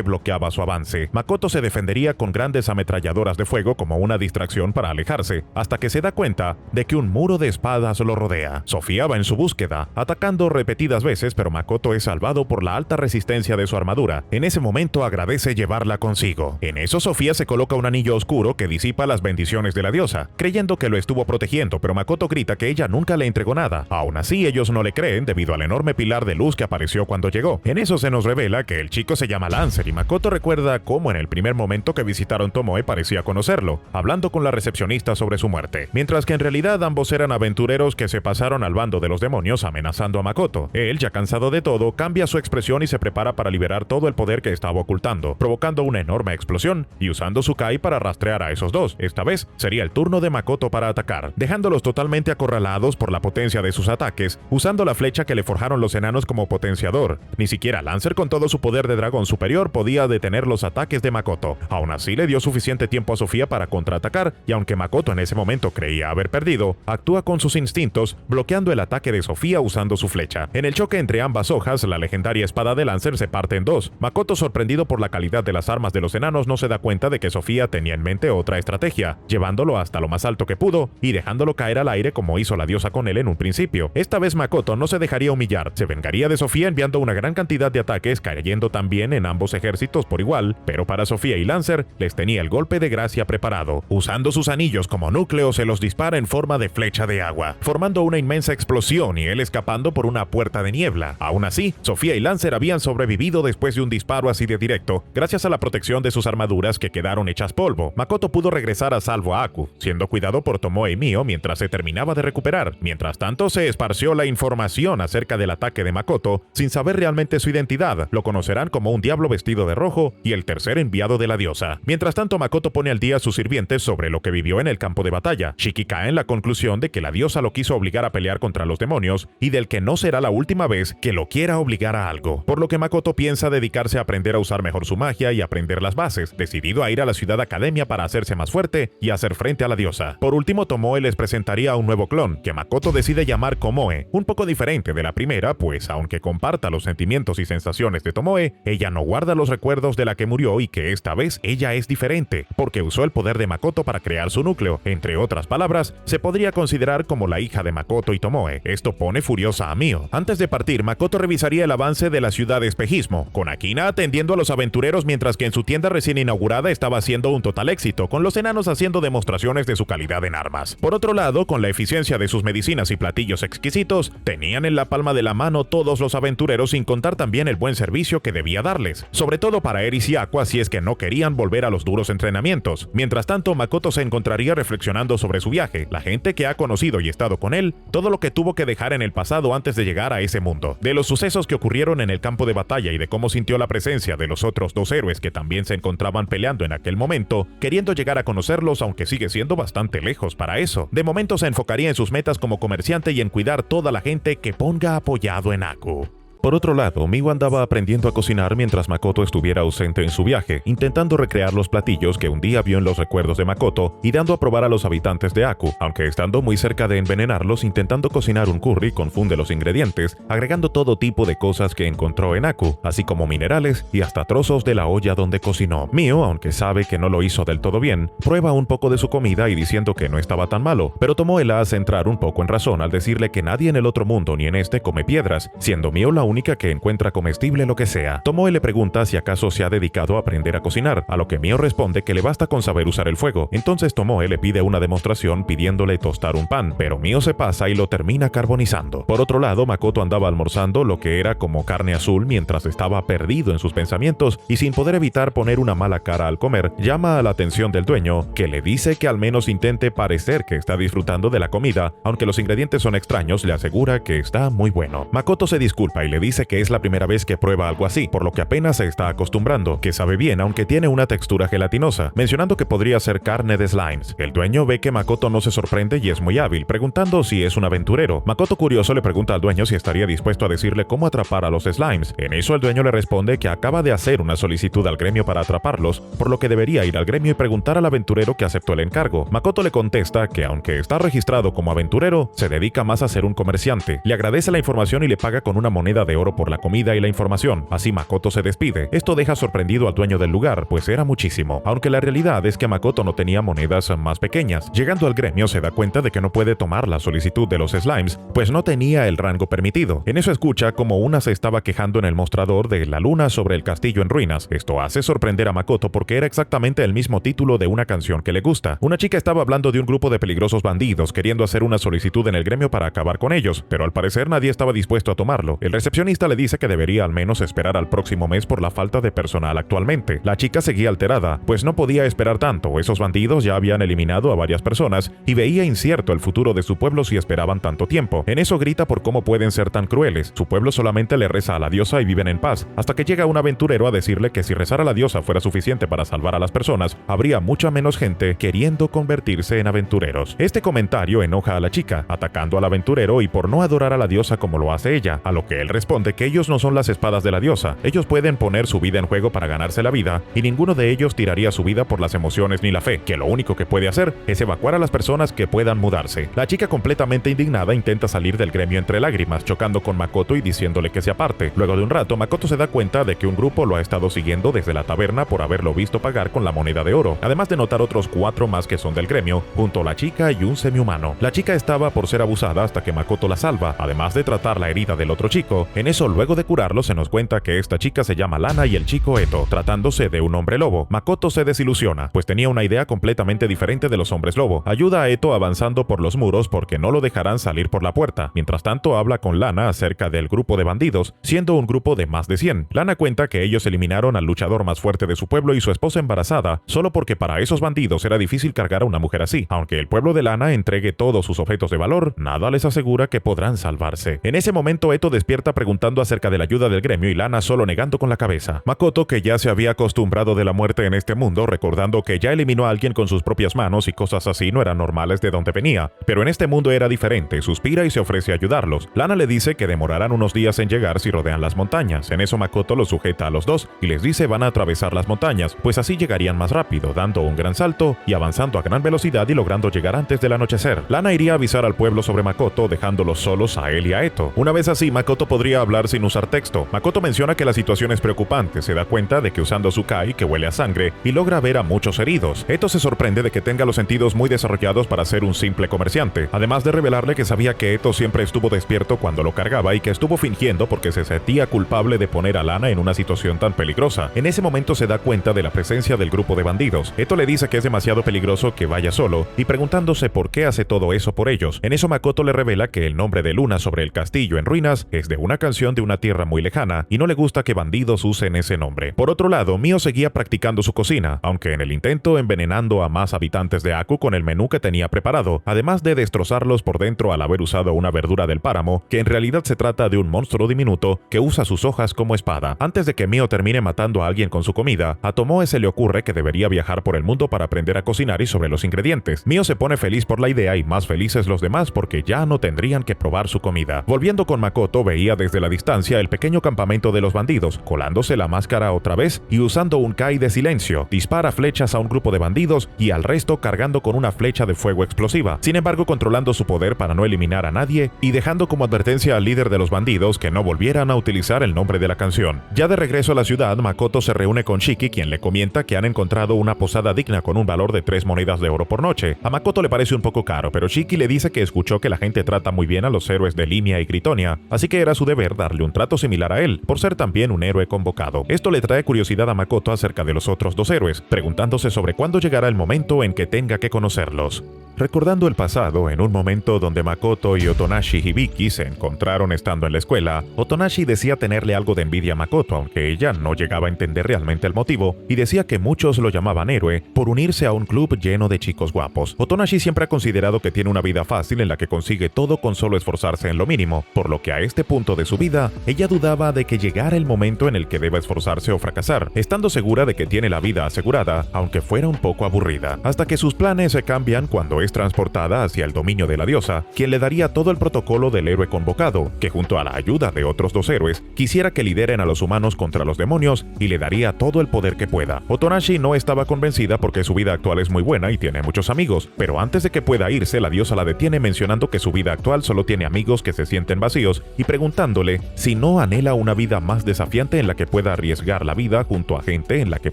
bloqueaba su avance. Makoto se defendería con grandes ametralladoras de fuego como una distracción para alejarse, hasta que se da cuenta de que un muro de espadas lo rodea. Sofía va en su búsqueda, atacando repetidas veces, pero Makoto es salvado por la alta resistencia de su armadura. En ese momento agradece llevarla consigo. En eso Sofía se coloca un anillo oscuro que disipa las bendiciones de la diosa, creyendo que lo estuvo protegiendo, pero Makoto grita que ella nunca le entregó nada. Aún así ellos no le creen debido al enorme pilar de luz que apareció cuando llegó. En eso se nos revela que el chico se llama Lancer y Makoto recuerda cómo en el primer momento que visitaron Tomoe parecía conocerlo. hacerlo, hablando con la recepcionista sobre su muerte, mientras que en realidad ambos eran aventureros que se pasaron al bando de los demonios amenazando a Makoto. Él, ya cansado de todo, cambia su expresión y se prepara para liberar todo el poder que estaba ocultando, provocando una enorme explosión y usando su Kai para rastrear a esos dos. Esta vez sería el turno de Makoto para atacar, dejándolos totalmente acorralados por la potencia de sus ataques, usando la flecha que le forjaron los enanos como potenciador. Ni siquiera Lancer, con todo su poder de dragón superior, podía detener los ataques de Makoto. Aún así, le dio suficiente tiempo a Sofía para contraatacar, y aunque Makoto en ese momento creía haber perdido, actúa con sus instintos, bloqueando el ataque de Sofía usando su flecha. En el choque entre ambas hojas, la legendaria espada de Lancer se parte en dos. Makoto, sorprendido por la calidad de las armas de los enanos, no se da cuenta de que Sofía tenía en mente otra estrategia, llevándolo hasta lo más alto que pudo y dejándolo caer al aire como hizo la diosa con él en un principio. Esta vez Makoto no se dejaría humillar, se vengaría de Sofía enviando una gran cantidad de ataques, cayendo también en ambos ejércitos por igual, pero para Sofía y Lancer les tenía el golpe de gracia preparado. Usando sus anillos como núcleo, se los dispara en forma de flecha de agua, formando una inmensa explosión y él escapando por una puerta de niebla. Aún así, Sofía y Lancer habían sobrevivido después de un disparo así de directo, gracias a la protección de sus armaduras que quedaron hechas polvo. Makoto pudo regresar a salvo a Aku, siendo cuidado por Tomoe y Mio mientras se terminaba de recuperar. Mientras tanto, se esparció la información acerca del ataque de Makoto, sin saber realmente su identidad. Lo conocerán como un diablo vestido de rojo y el tercer enviado de la diosa. Mientras tanto, Makoto pone al día a sus sirvientes sobre lo que vivió en el campo de batalla. Shiki cae en la conclusión de que la diosa lo quiso obligar a pelear contra los demonios y del que no será la última vez que lo quiera obligar a algo, por lo que Makoto piensa dedicarse a aprender a usar mejor su magia y aprender las bases, decidido a ir a la ciudad academia para hacerse más fuerte y hacer frente a la diosa. Por último, Tomoe les presentaría a un nuevo clon, que Makoto decide llamar Komoe, un poco diferente de la primera, pues aunque comparta los sentimientos y sensaciones de Tomoe, ella no guarda los recuerdos de la que murió y que esta vez ella es diferente, porque usó el poder de Makoto para crear su núcleo. Entre otras palabras, se podría considerar como la hija de Makoto y Tomoe. Esto pone furiosa a Mio. Antes de partir, Makoto revisaría el avance de la ciudad de espejismo, con Akina atendiendo a los aventureros mientras que en su tienda recién inaugurada estaba haciendo un total éxito, con los enanos haciendo demostraciones de su calidad en armas. Por otro lado, con la eficiencia de sus medicinas y platillos exquisitos, tenían en la palma de la mano todos los aventureros, sin contar también el buen servicio que debía darles, sobre todo para Eris y Aqua si es que no querían volver a los duros entrenamientos. Mientras tanto, Makoto se encontraría reflexionando sobre su viaje, la gente que ha conocido y estado con él, todo lo que tuvo que dejar en el pasado antes de llegar a ese mundo, de los sucesos que ocurrieron en el campo de batalla y de cómo sintió la presencia de los otros dos héroes que también se encontraban peleando en aquel momento, queriendo llegar a conocerlos, aunque sigue siendo bastante lejos para eso. De momento se enfocaría en sus metas como comerciante y en cuidar toda la gente que ponga apoyado en Aku. Por otro lado, Mio andaba aprendiendo a cocinar mientras Makoto estuviera ausente en su viaje, intentando recrear los platillos que un día vio en los recuerdos de Makoto y dando a probar a los habitantes de Aku, aunque estando muy cerca de envenenarlos. Intentando cocinar un curry, confunde los ingredientes, agregando todo tipo de cosas que encontró en Aku, así como minerales y hasta trozos de la olla donde cocinó. Mio, aunque sabe que no lo hizo del todo bien, prueba un poco de su comida y diciendo que no estaba tan malo, pero Tomoe la hace entrar un poco en razón al decirle que nadie en el otro mundo ni en este come piedras, siendo Mio la única que encuentra comestible lo que sea. Tomoe le pregunta si acaso se ha dedicado a aprender a cocinar, a lo que Mio responde que le basta con saber usar el fuego. Entonces Tomoe le pide una demostración pidiéndole tostar un pan, pero Mio se pasa y lo termina carbonizando. Por otro lado, Makoto andaba almorzando lo que era como carne azul mientras estaba perdido en sus pensamientos y sin poder evitar poner una mala cara al comer, llama a la atención del dueño, que le dice que al menos intente parecer que está disfrutando de la comida, aunque los ingredientes son extraños. Le asegura que está muy bueno. Makoto se disculpa y le dice que es la primera vez que prueba algo así, por lo que apenas se está acostumbrando, que sabe bien aunque tiene una textura gelatinosa, mencionando que podría ser carne de slimes. El dueño ve que Makoto no se sorprende y es muy hábil, preguntando si es un aventurero. Makoto, curioso, le pregunta al dueño si estaría dispuesto a decirle cómo atrapar a los slimes. En eso el dueño le responde que acaba de hacer una solicitud al gremio para atraparlos, por lo que debería ir al gremio y preguntar al aventurero que aceptó el encargo. Makoto le contesta que aunque está registrado como aventurero, se dedica más a ser un comerciante. Le agradece la información y le paga con una moneda de oro por la comida y la información. Así Makoto se despide. Esto deja sorprendido al dueño del lugar, pues era muchísimo, aunque la realidad es que Makoto no tenía monedas más pequeñas. Llegando al gremio se da cuenta de que no puede tomar la solicitud de los slimes, pues no tenía el rango permitido. En eso escucha como una se estaba quejando en el mostrador de la luna sobre el castillo en ruinas. Esto hace sorprender a Makoto porque era exactamente el mismo título de una canción que le gusta. Una chica estaba hablando de un grupo de peligrosos bandidos queriendo hacer una solicitud en el gremio para acabar con ellos, pero al parecer nadie estaba dispuesto a tomarlo. El recepcionista recepcionista le dice que debería al menos esperar al próximo mes por la falta de personal actualmente. La chica seguía alterada, pues no podía esperar tanto. Esos bandidos ya habían eliminado a varias personas y veía incierto el futuro de su pueblo si esperaban tanto tiempo. En eso grita por cómo pueden ser tan crueles. Su pueblo solamente le reza a la diosa y viven en paz, hasta que llega un aventurero a decirle que si rezar a la diosa fuera suficiente para salvar a las personas, habría mucha menos gente queriendo convertirse en aventureros. Este comentario enoja a la chica, atacando al aventurero y por no adorar a la diosa como lo hace ella, a lo que él responde que ellos no son las espadas de la diosa, ellos pueden poner su vida en juego para ganarse la vida, y ninguno de ellos tiraría su vida por las emociones ni la fe, que lo único que puede hacer es evacuar a las personas que puedan mudarse. La chica, completamente indignada, intenta salir del gremio entre lágrimas, chocando con Makoto y diciéndole que se aparte. Luego de un rato, Makoto se da cuenta de que un grupo lo ha estado siguiendo desde la taberna por haberlo visto pagar con la moneda de oro, además de notar otros 4 más que son del gremio, junto a la chica y un semihumano. La chica estaba por ser abusada hasta que Makoto la salva, además de tratar la herida del otro chico. En eso, luego de curarlo, se nos cuenta que esta chica se llama Lana y el chico Eto, tratándose de un hombre lobo. Makoto se desilusiona, pues tenía una idea completamente diferente de los hombres lobo. Ayuda a Eto avanzando por los muros porque no lo dejarán salir por la puerta. Mientras tanto, habla con Lana acerca del grupo de bandidos, siendo un grupo de más de 100. Lana cuenta que ellos eliminaron al luchador más fuerte de su pueblo y su esposa embarazada, solo porque para esos bandidos era difícil cargar a una mujer así. Aunque el pueblo de Lana entregue todos sus objetos de valor, nada les asegura que podrán salvarse. En ese momento, Eto despierta preguntando acerca de la ayuda del gremio y Lana solo negando con la cabeza. Makoto, que ya se había acostumbrado de la muerte en este mundo, recordando que ya eliminó a alguien con sus propias manos y cosas así no eran normales de donde venía, pero en este mundo era diferente, suspira y se ofrece a ayudarlos. Lana le dice que demorarán unos días en llegar si rodean las montañas. En eso Makoto los sujeta a los dos y les dice van a atravesar las montañas, pues así llegarían más rápido, dando un gran salto y avanzando a gran velocidad y logrando llegar antes del anochecer. Lana iría a avisar al pueblo sobre Makoto, dejándolos solos a él y a Eto. Una vez así, Makoto podría hablar sin usar texto. Makoto menciona que la situación es preocupante, se da cuenta de que usando su Kai, que huele a sangre, y logra ver a muchos heridos. Eto se sorprende de que tenga los sentidos muy desarrollados para ser un simple comerciante, además de revelarle que sabía que Eto siempre estuvo despierto cuando lo cargaba y que estuvo fingiendo porque se sentía culpable de poner a Lana en una situación tan peligrosa. En ese momento se da cuenta de la presencia del grupo de bandidos. Eto le dice que es demasiado peligroso que vaya solo, y preguntándose por qué hace todo eso por ellos. En eso Makoto le revela que el nombre de Luna sobre el castillo en ruinas es de una canción de una tierra muy lejana, y no le gusta que bandidos usen ese nombre. Por otro lado, Mio seguía practicando su cocina, aunque en el intento envenenando a más habitantes de Aku con el menú que tenía preparado, además de destrozarlos por dentro al haber usado una verdura del páramo, que en realidad se trata de un monstruo diminuto que usa sus hojas como espada. Antes de que Mio termine matando a alguien con su comida, a Tomoe se le ocurre que debería viajar por el mundo para aprender a cocinar y sobre los ingredientes. Mio se pone feliz por la idea y más felices los demás porque ya no tendrían que probar su comida. Volviendo con Makoto, veía desde la distancia el pequeño campamento de los bandidos, colándose la máscara otra vez y usando un Kai de silencio, dispara flechas a un grupo de bandidos y al resto cargando con una flecha de fuego explosiva, sin embargo controlando su poder para no eliminar a nadie y dejando como advertencia al líder de los bandidos que no volvieran a utilizar el nombre de la canción. Ya de regreso a la ciudad, Makoto se reúne con Shiki, quien le comenta que han encontrado una posada digna con un valor de 3 monedas de oro por noche. A Makoto le parece un poco caro, pero Shiki le dice que escuchó que la gente trata muy bien a los héroes de Limia y Gritonia, así que era su deber darle un trato similar a él, por ser también un héroe convocado. Esto le trae curiosidad a Makoto acerca de los otros 2 héroes, preguntándose sobre cuándo llegará el momento en que tenga que conocerlos. Recordando el pasado, en un momento donde Makoto y Otonashi Hibiki se encontraron estando en la escuela, Otonashi decía tenerle algo de envidia a Makoto, aunque ella no llegaba a entender realmente el motivo, y decía que muchos lo llamaban héroe por unirse a un club lleno de chicos guapos. Otonashi siempre ha considerado que tiene una vida fácil en la que consigue todo con solo esforzarse en lo mínimo, por lo que a este punto de su vida, ella dudaba de que llegara el momento en el que deba esforzarse o fracasar, estando segura de que tiene la vida asegurada, aunque fuera un poco aburrida, hasta que sus planes se cambian cuando es transportada hacia el dominio de la diosa, quien le daría todo el protocolo del héroe convocado, que junto a la ayuda de otros 2 héroes, quisiera que lideren a los humanos contra los demonios y le daría todo el poder que pueda. Otonashi no estaba convencida porque su vida actual es muy buena y tiene muchos amigos, pero antes de que pueda irse, la diosa la detiene mencionando que su vida actual solo tiene amigos que se sienten vacíos y preguntándole si no anhela una vida más desafiante en la que pueda arriesgar la vida junto a gente en la que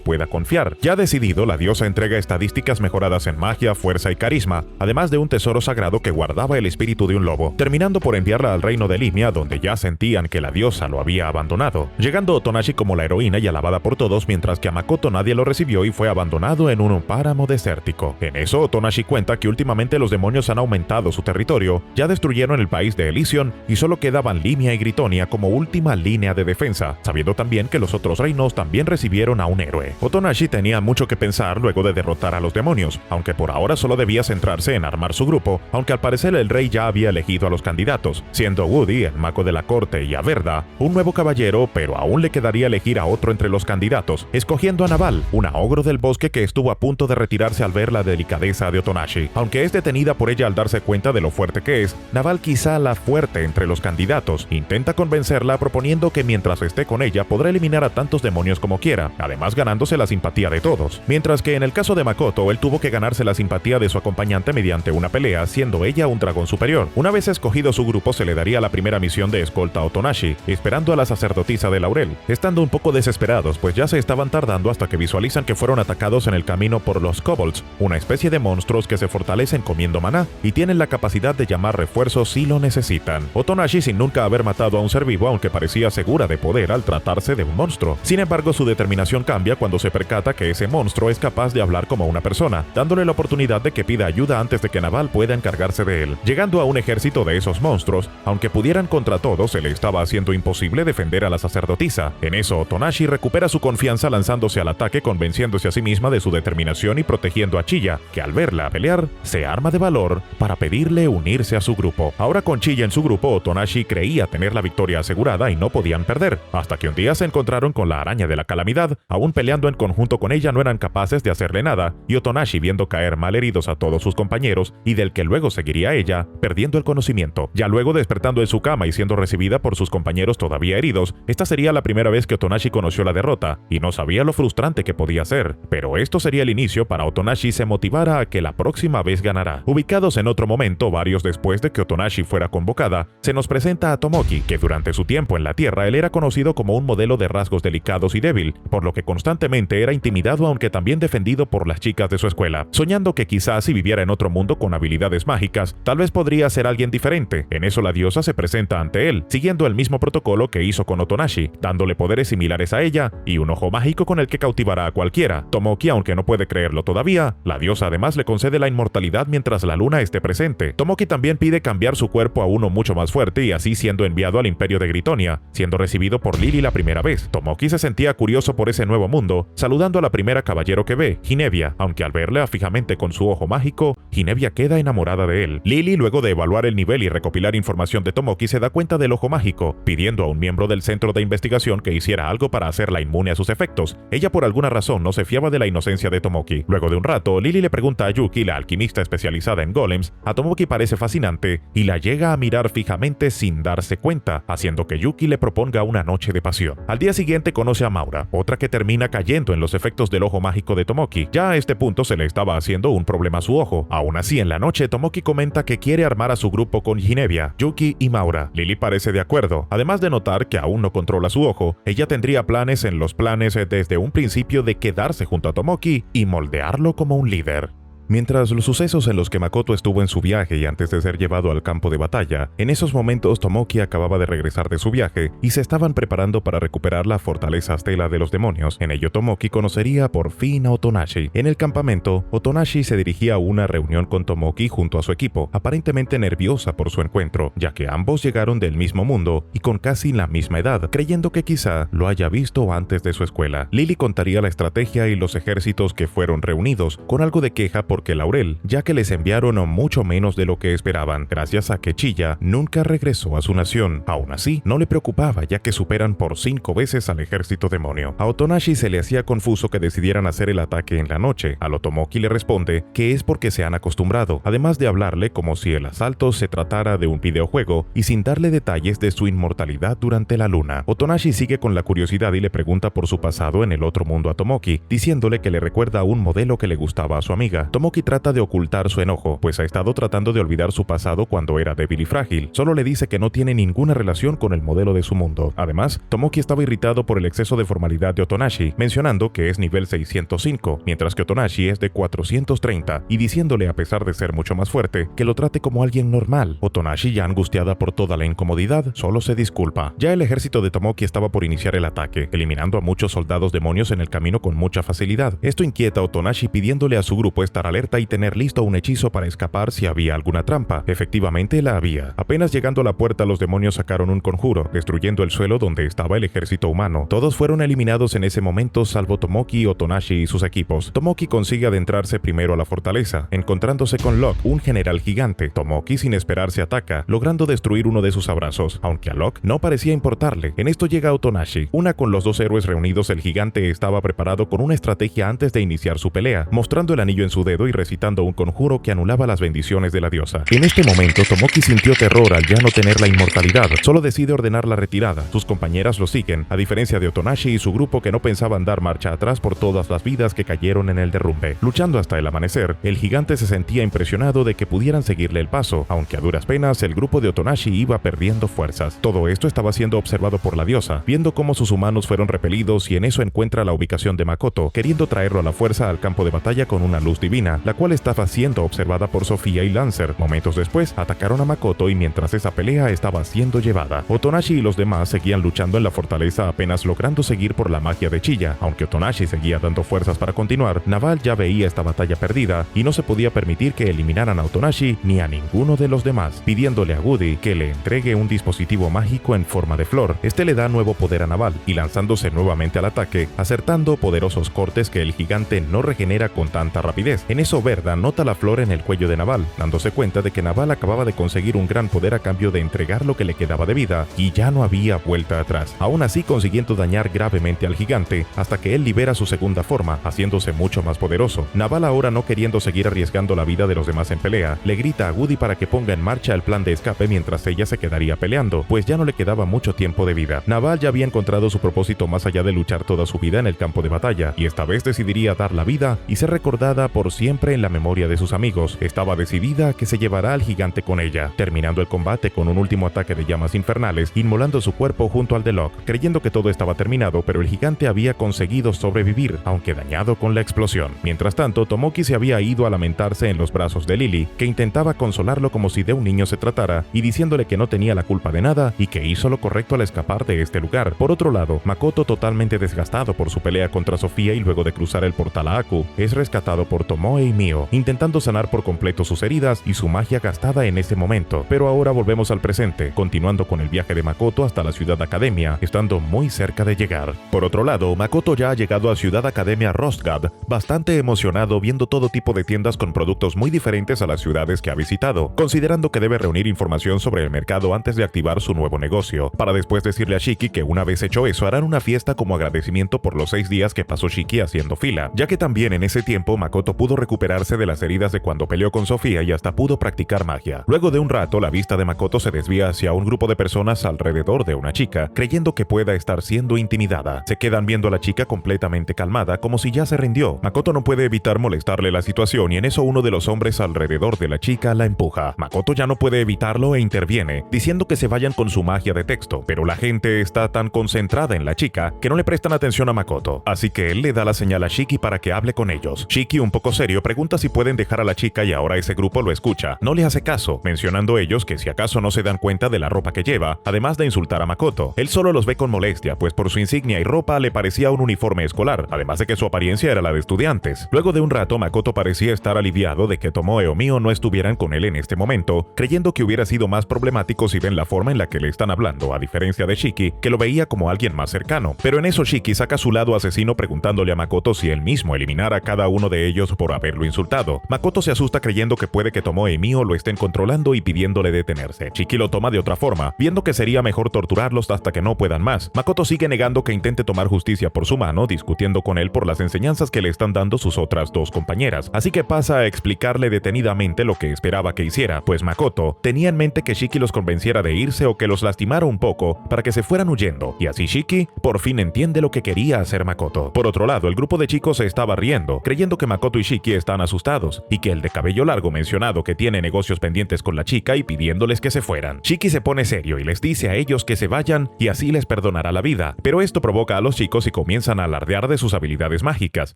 pueda confiar. Ya decidido, la diosa entrega estadísticas mejoradas en magia, fuerza y carisma, además de un tesoro sagrado que guardaba el espíritu de un lobo, terminando por enviarla al reino de Limia, donde ya sentían que la diosa lo había abandonado, llegando Otonashi como la heroína y alabada por todos, mientras que a Makoto nadie lo recibió y fue abandonado en un páramo desértico. En eso, Otonashi cuenta que últimamente los demonios han aumentado su territorio, ya destruyeron el país de Elysion y solo quedaban Limia y Gritonia. Gritonia como última línea de defensa, sabiendo también que los otros reinos también recibieron a un héroe. Otonashi tenía mucho que pensar luego de derrotar a los demonios, aunque por ahora solo debía centrarse en armar su grupo, aunque al parecer el rey ya había elegido a los candidatos, siendo Woody, el mago de la corte, y Averda, un nuevo caballero, pero aún le quedaría elegir a otro entre los candidatos, escogiendo a Naval, una ogro del bosque que estuvo a punto de retirarse al ver la delicadeza de Otonashi. Aunque es detenida por ella al darse cuenta de lo fuerte que es, Naval, quizá la fuerte entre los candidatos, intenta convencerla proponiendo que mientras esté con ella podrá eliminar a tantos demonios como quiera, además ganándose la simpatía de todos. Mientras que en el caso de Makoto, él tuvo que ganarse la simpatía de su acompañante mediante una pelea, siendo ella un dragón superior. Una vez escogido su grupo, se le daría la primera misión de escolta a Otonashi, esperando a la sacerdotisa de Laurel, estando un poco desesperados, pues ya se estaban tardando hasta que visualizan que fueron atacados en el camino por los kobolds, una especie de monstruos que se fortalecen comiendo maná y tienen la capacidad de llamar refuerzos si lo necesitan. Otonashi, sin nunca haber matado a un ser vivo, aunque parecía segura de poder al tratarse de un monstruo. Sin embargo, su determinación cambia cuando se percata que ese monstruo es capaz de hablar como una persona, dándole la oportunidad de que pida ayuda antes de que Naval pueda encargarse de él. Llegando a un ejército de esos monstruos, aunque pudieran contra todos, se le estaba haciendo imposible defender a la sacerdotisa. En eso, Otonashi recupera su confianza lanzándose al ataque, convenciéndose a sí misma de su determinación y protegiendo a Chilla, que al verla pelear, se arma de valor para pedirle unirse a su grupo. Ahora con Chilla en su grupo, Otonashi creía tener la victoria asegurada y no podían perder, hasta que un día se encontraron con la araña de la calamidad. Aún peleando en conjunto con ella no eran capaces de hacerle nada, y Otonashi, viendo caer mal heridos a todos sus compañeros y del que luego seguiría ella, perdiendo el conocimiento. Ya luego despertando en su cama y siendo recibida por sus compañeros todavía heridos, esta sería la primera vez que Otonashi conoció la derrota y no sabía lo frustrante que podía ser, pero esto sería el inicio para Otonashi se motivara a que la próxima vez ganará. Ubicados en otro momento, varios después de que Otonashi fuera convocada, se nos presenta a Tomoki, que durante su tiempo en la Tierra él era conocido como un modelo de rasgos delicados y débil, por lo que constantemente era intimidado aunque también defendido por las chicas de su escuela, soñando que quizás si viviera en otro mundo con habilidades mágicas, tal vez podría ser alguien diferente. En eso la diosa se presenta ante él, siguiendo el mismo protocolo que hizo con Otonashi, dándole poderes similares a ella y un ojo mágico con el que cautivará a cualquiera. Tomoki, aunque no puede creerlo todavía, la diosa además le concede la inmortalidad mientras la luna esté presente. Tomoki también pide cambiar su cuerpo a uno mucho más fuerte y así siendo enviado al Imperio de Gritonia, siendo recibido por Lily la primera vez. Tomoki se sentía curioso por ese nuevo mundo, saludando a la primera caballero que ve, Ginevia, aunque al verle fijamente con su ojo mágico, Ginevia queda enamorada de él. Lily, luego de evaluar el nivel y recopilar información de Tomoki, se da cuenta del ojo mágico, pidiendo a un miembro del centro de investigación que hiciera algo para hacerla inmune a sus efectos. Ella por alguna razón no se fiaba de la inocencia de Tomoki. Luego de un rato, Lily le pregunta a Yuki, la alquimista especializada en golems. A Tomoki parece fascinante y la llega a mirar fijamente sin darse cuenta, haciendo que Yuki le proponga una noche de pasión. Al día siguiente conoce a Maura, otra que termina cayendo en los efectos del ojo mágico de Tomoki. Ya a este punto se le estaba haciendo un problema a su ojo. Aún así, en la noche, Tomoki comenta que quiere armar a su grupo con Ginevia, Yuki y Maura. Lily parece de acuerdo. Además de notar que aún no controla su ojo, ella tendría planes en los planes desde un principio de quedarse junto a Tomoki y moldearlo como un líder. Mientras los sucesos en los que Makoto estuvo en su viaje y antes de ser llevado al campo de batalla, en esos momentos Tomoki acababa de regresar de su viaje y se estaban preparando para recuperar la fortaleza Stella de los demonios. En ello Tomoki conocería por fin a Otonashi. En el campamento, Otonashi se dirigía a una reunión con Tomoki junto a su equipo, aparentemente nerviosa por su encuentro, ya que ambos llegaron del mismo mundo y con casi la misma edad, creyendo que quizá lo haya visto antes de su escuela. Lily contaría la estrategia y los ejércitos que fueron reunidos, con algo de queja porque Laurel, ya que les enviaron mucho menos de lo que esperaban, gracias a que Chilla nunca regresó a su nación. Aún así, no le preocupaba ya que superan por 5 veces al ejército demonio. A Otonashi se le hacía confuso que decidieran hacer el ataque en la noche. A lo Tomoki le responde que es porque se han acostumbrado, además de hablarle como si el asalto se tratara de un videojuego y sin darle detalles de su inmortalidad durante la luna. Otonashi sigue con la curiosidad y le pregunta por su pasado en el otro mundo a Tomoki, diciéndole que le recuerda a un modelo que le gustaba a su amiga. Tomoki trata de ocultar su enojo, pues ha estado tratando de olvidar su pasado cuando era débil y frágil. Solo le dice que no tiene ninguna relación con el modelo de su mundo. Además, Tomoki estaba irritado por el exceso de formalidad de Otonashi, mencionando que es nivel 605, mientras que Otonashi es de 430, y diciéndole, a pesar de ser mucho más fuerte, que lo trate como alguien normal. Otonashi, ya angustiada por toda la incomodidad, solo se disculpa. Ya el ejército de Tomoki estaba por iniciar el ataque, eliminando a muchos soldados demonios en el camino con mucha facilidad. Esto inquieta a Otonashi, pidiéndole a su grupo estar alerta y tener listo un hechizo para escapar si había alguna trampa. Efectivamente la había. Apenas llegando a la puerta, los demonios sacaron un conjuro, destruyendo el suelo donde estaba el ejército humano. Todos fueron eliminados en ese momento, salvo Tomoki, Otonashi y sus equipos. Tomoki consigue adentrarse primero a la fortaleza, encontrándose con Locke, un general gigante. Tomoki, sin esperar, se ataca, logrando destruir uno de sus abrazos, aunque a Locke no parecía importarle. En esto llega Otonashi. Con los dos héroes reunidos, el gigante estaba preparado con una estrategia antes de iniciar su pelea, mostrando el anillo en su dedo y recitando un conjuro que anulaba las bendiciones de la diosa. En este momento, Tomoki sintió terror al ya no tener la inmortalidad. Solo decide ordenar la retirada. Sus compañeras lo siguen, a diferencia de Otonashi y su grupo, que no pensaban dar marcha atrás por todas las vidas que cayeron en el derrumbe. Luchando hasta el amanecer, el gigante se sentía impresionado de que pudieran seguirle el paso, aunque a duras penas el grupo de Otonashi iba perdiendo fuerzas. Todo esto estaba siendo observado por la diosa, viendo cómo sus humanos fueron repelidos, y en eso encuentra la ubicación de Makoto, queriendo traerlo a la fuerza al campo de batalla con una luz divina, la cual estaba siendo observada por Sofía y Lancer. Momentos después, atacaron a Makoto, y mientras esa pelea estaba siendo llevada, Otonashi y los demás seguían luchando en la fortaleza, apenas logrando seguir por la magia de Chilla. Aunque Otonashi seguía dando fuerzas para continuar, Naval ya veía esta batalla perdida, y no se podía permitir que eliminaran a Otonashi ni a ninguno de los demás, pidiéndole a Woody que le entregue un dispositivo mágico en forma de flor. Este le da nuevo poder a Naval, y lanzándose nuevamente al ataque, acertando poderosos cortes que el gigante no regenera con tanta rapidez. En eso, Verda nota la flor en el cuello de Naval, dándose cuenta de que Naval acababa de conseguir un gran poder a cambio de entregar lo que le quedaba de vida, y ya no había vuelta atrás. Aún así, consiguiendo dañar gravemente al gigante, hasta que él libera su segunda forma, haciéndose mucho más poderoso. Naval, ahora no queriendo seguir arriesgando la vida de los demás en pelea, le grita a Woody para que ponga en marcha el plan de escape mientras ella se quedaría peleando, pues ya no le quedaba mucho tiempo de vida. Naval ya había encontrado su propósito más allá de luchar toda su vida en el campo de batalla, y esta vez decidiría dar la vida y ser recordada por siempre en la memoria de sus amigos. Estaba decidida a que se llevará al gigante con ella, terminando el combate con un último ataque de llamas infernales, inmolando su cuerpo junto al de Locke, creyendo que todo estaba terminado, pero el gigante había conseguido sobrevivir, aunque dañado con la explosión. Mientras tanto, Tomoki se había ido a lamentarse en los brazos de Lily, que intentaba consolarlo como si de un niño se tratara, y diciéndole que no tenía la culpa de nada y que hizo lo correcto al escapar de este lugar. Por otro lado, Makoto, totalmente desgastado por su pelea contra Sofía y luego de cruzar el portal a Aku, es rescatado por Tomoe y Mio, intentando sanar por completo sus heridas y su magia gastada en ese momento. Pero ahora volvemos al presente, continuando con el viaje de Makoto hasta la Ciudad Academia, estando muy cerca de llegar. Por otro lado, Makoto ya ha llegado a Ciudad Academia Rostgad, bastante emocionado viendo todo tipo de tiendas con productos muy diferentes a las ciudades que ha visitado, considerando que debe reunir información sobre el mercado antes de activar su nuevo negocio, para después decirle a Shiki que una vez hecho eso harán una fiesta como agradecimiento por los 6 días que pasó Shiki haciendo fila, ya que también en ese tiempo Makoto pudo recuperarse de las heridas de cuando peleó con Sofía y hasta pudo practicar magia. Luego de un rato, la vista de Makoto se desvía hacia un grupo de personas alrededor de una chica, creyendo que pueda estar siendo intimidada. Se quedan viendo a la chica completamente calmada, como si ya se rindió. Makoto no puede evitar molestarle la situación, y en eso uno de los hombres alrededor de la chica la empuja. Makoto ya no puede evitarlo e interviene, diciendo que se vayan con su magia de texto, pero la gente está tan concentrada en la chica que no le prestan atención a Makoto, así que él le da la señal a Shiki para que hable con ellos. Shiki, un poco serio, pregunta si pueden dejar a la chica y ahora ese grupo lo escucha. No le hace caso, mencionando ellos que si acaso no se dan cuenta de la ropa que lleva, además de insultar a Makoto. Él solo los ve con molestia, pues por su insignia y ropa le parecía un uniforme escolar, además de que su apariencia era la de estudiantes. Luego de un rato, Makoto parecía estar aliviado de que Tomoe o Mio no estuvieran con él en este momento, creyendo que hubiera sido más problemático si ven la forma en la que le están hablando, a diferencia de Shiki, que lo veía como alguien más cercano. Pero en eso Shiki saca su lado asesino preguntándole a Makoto si él mismo eliminara a cada uno de ellos por haberlo insultado. Makoto se asusta creyendo que puede que Tomoe y Mio lo estén controlando y pidiéndole detenerse. Shiki lo toma de otra forma, viendo que sería mejor torturarlos hasta que no puedan más. Makoto sigue negando que intente tomar justicia por su mano, discutiendo con él por las enseñanzas que le están dando sus otras dos compañeras, así que pasa a explicarle detenidamente lo que esperaba que hiciera, pues Makoto tenía en mente que Shiki los convenciera de irse o que los lastimara un poco para que se fueran huyendo, y así Shiki por fin entiende lo que quería hacer Makoto. Por otro lado, el grupo de chicos se estaba riendo, creyendo que Makoto y Shiki están asustados, y que el de cabello largo mencionado que tiene negocios pendientes con la chica y pidiéndoles que se fueran. Shiki se pone serio y les dice a ellos que se vayan y así les perdonará la vida, pero esto provoca a los chicos y comienzan a alardear de sus habilidades mágicas,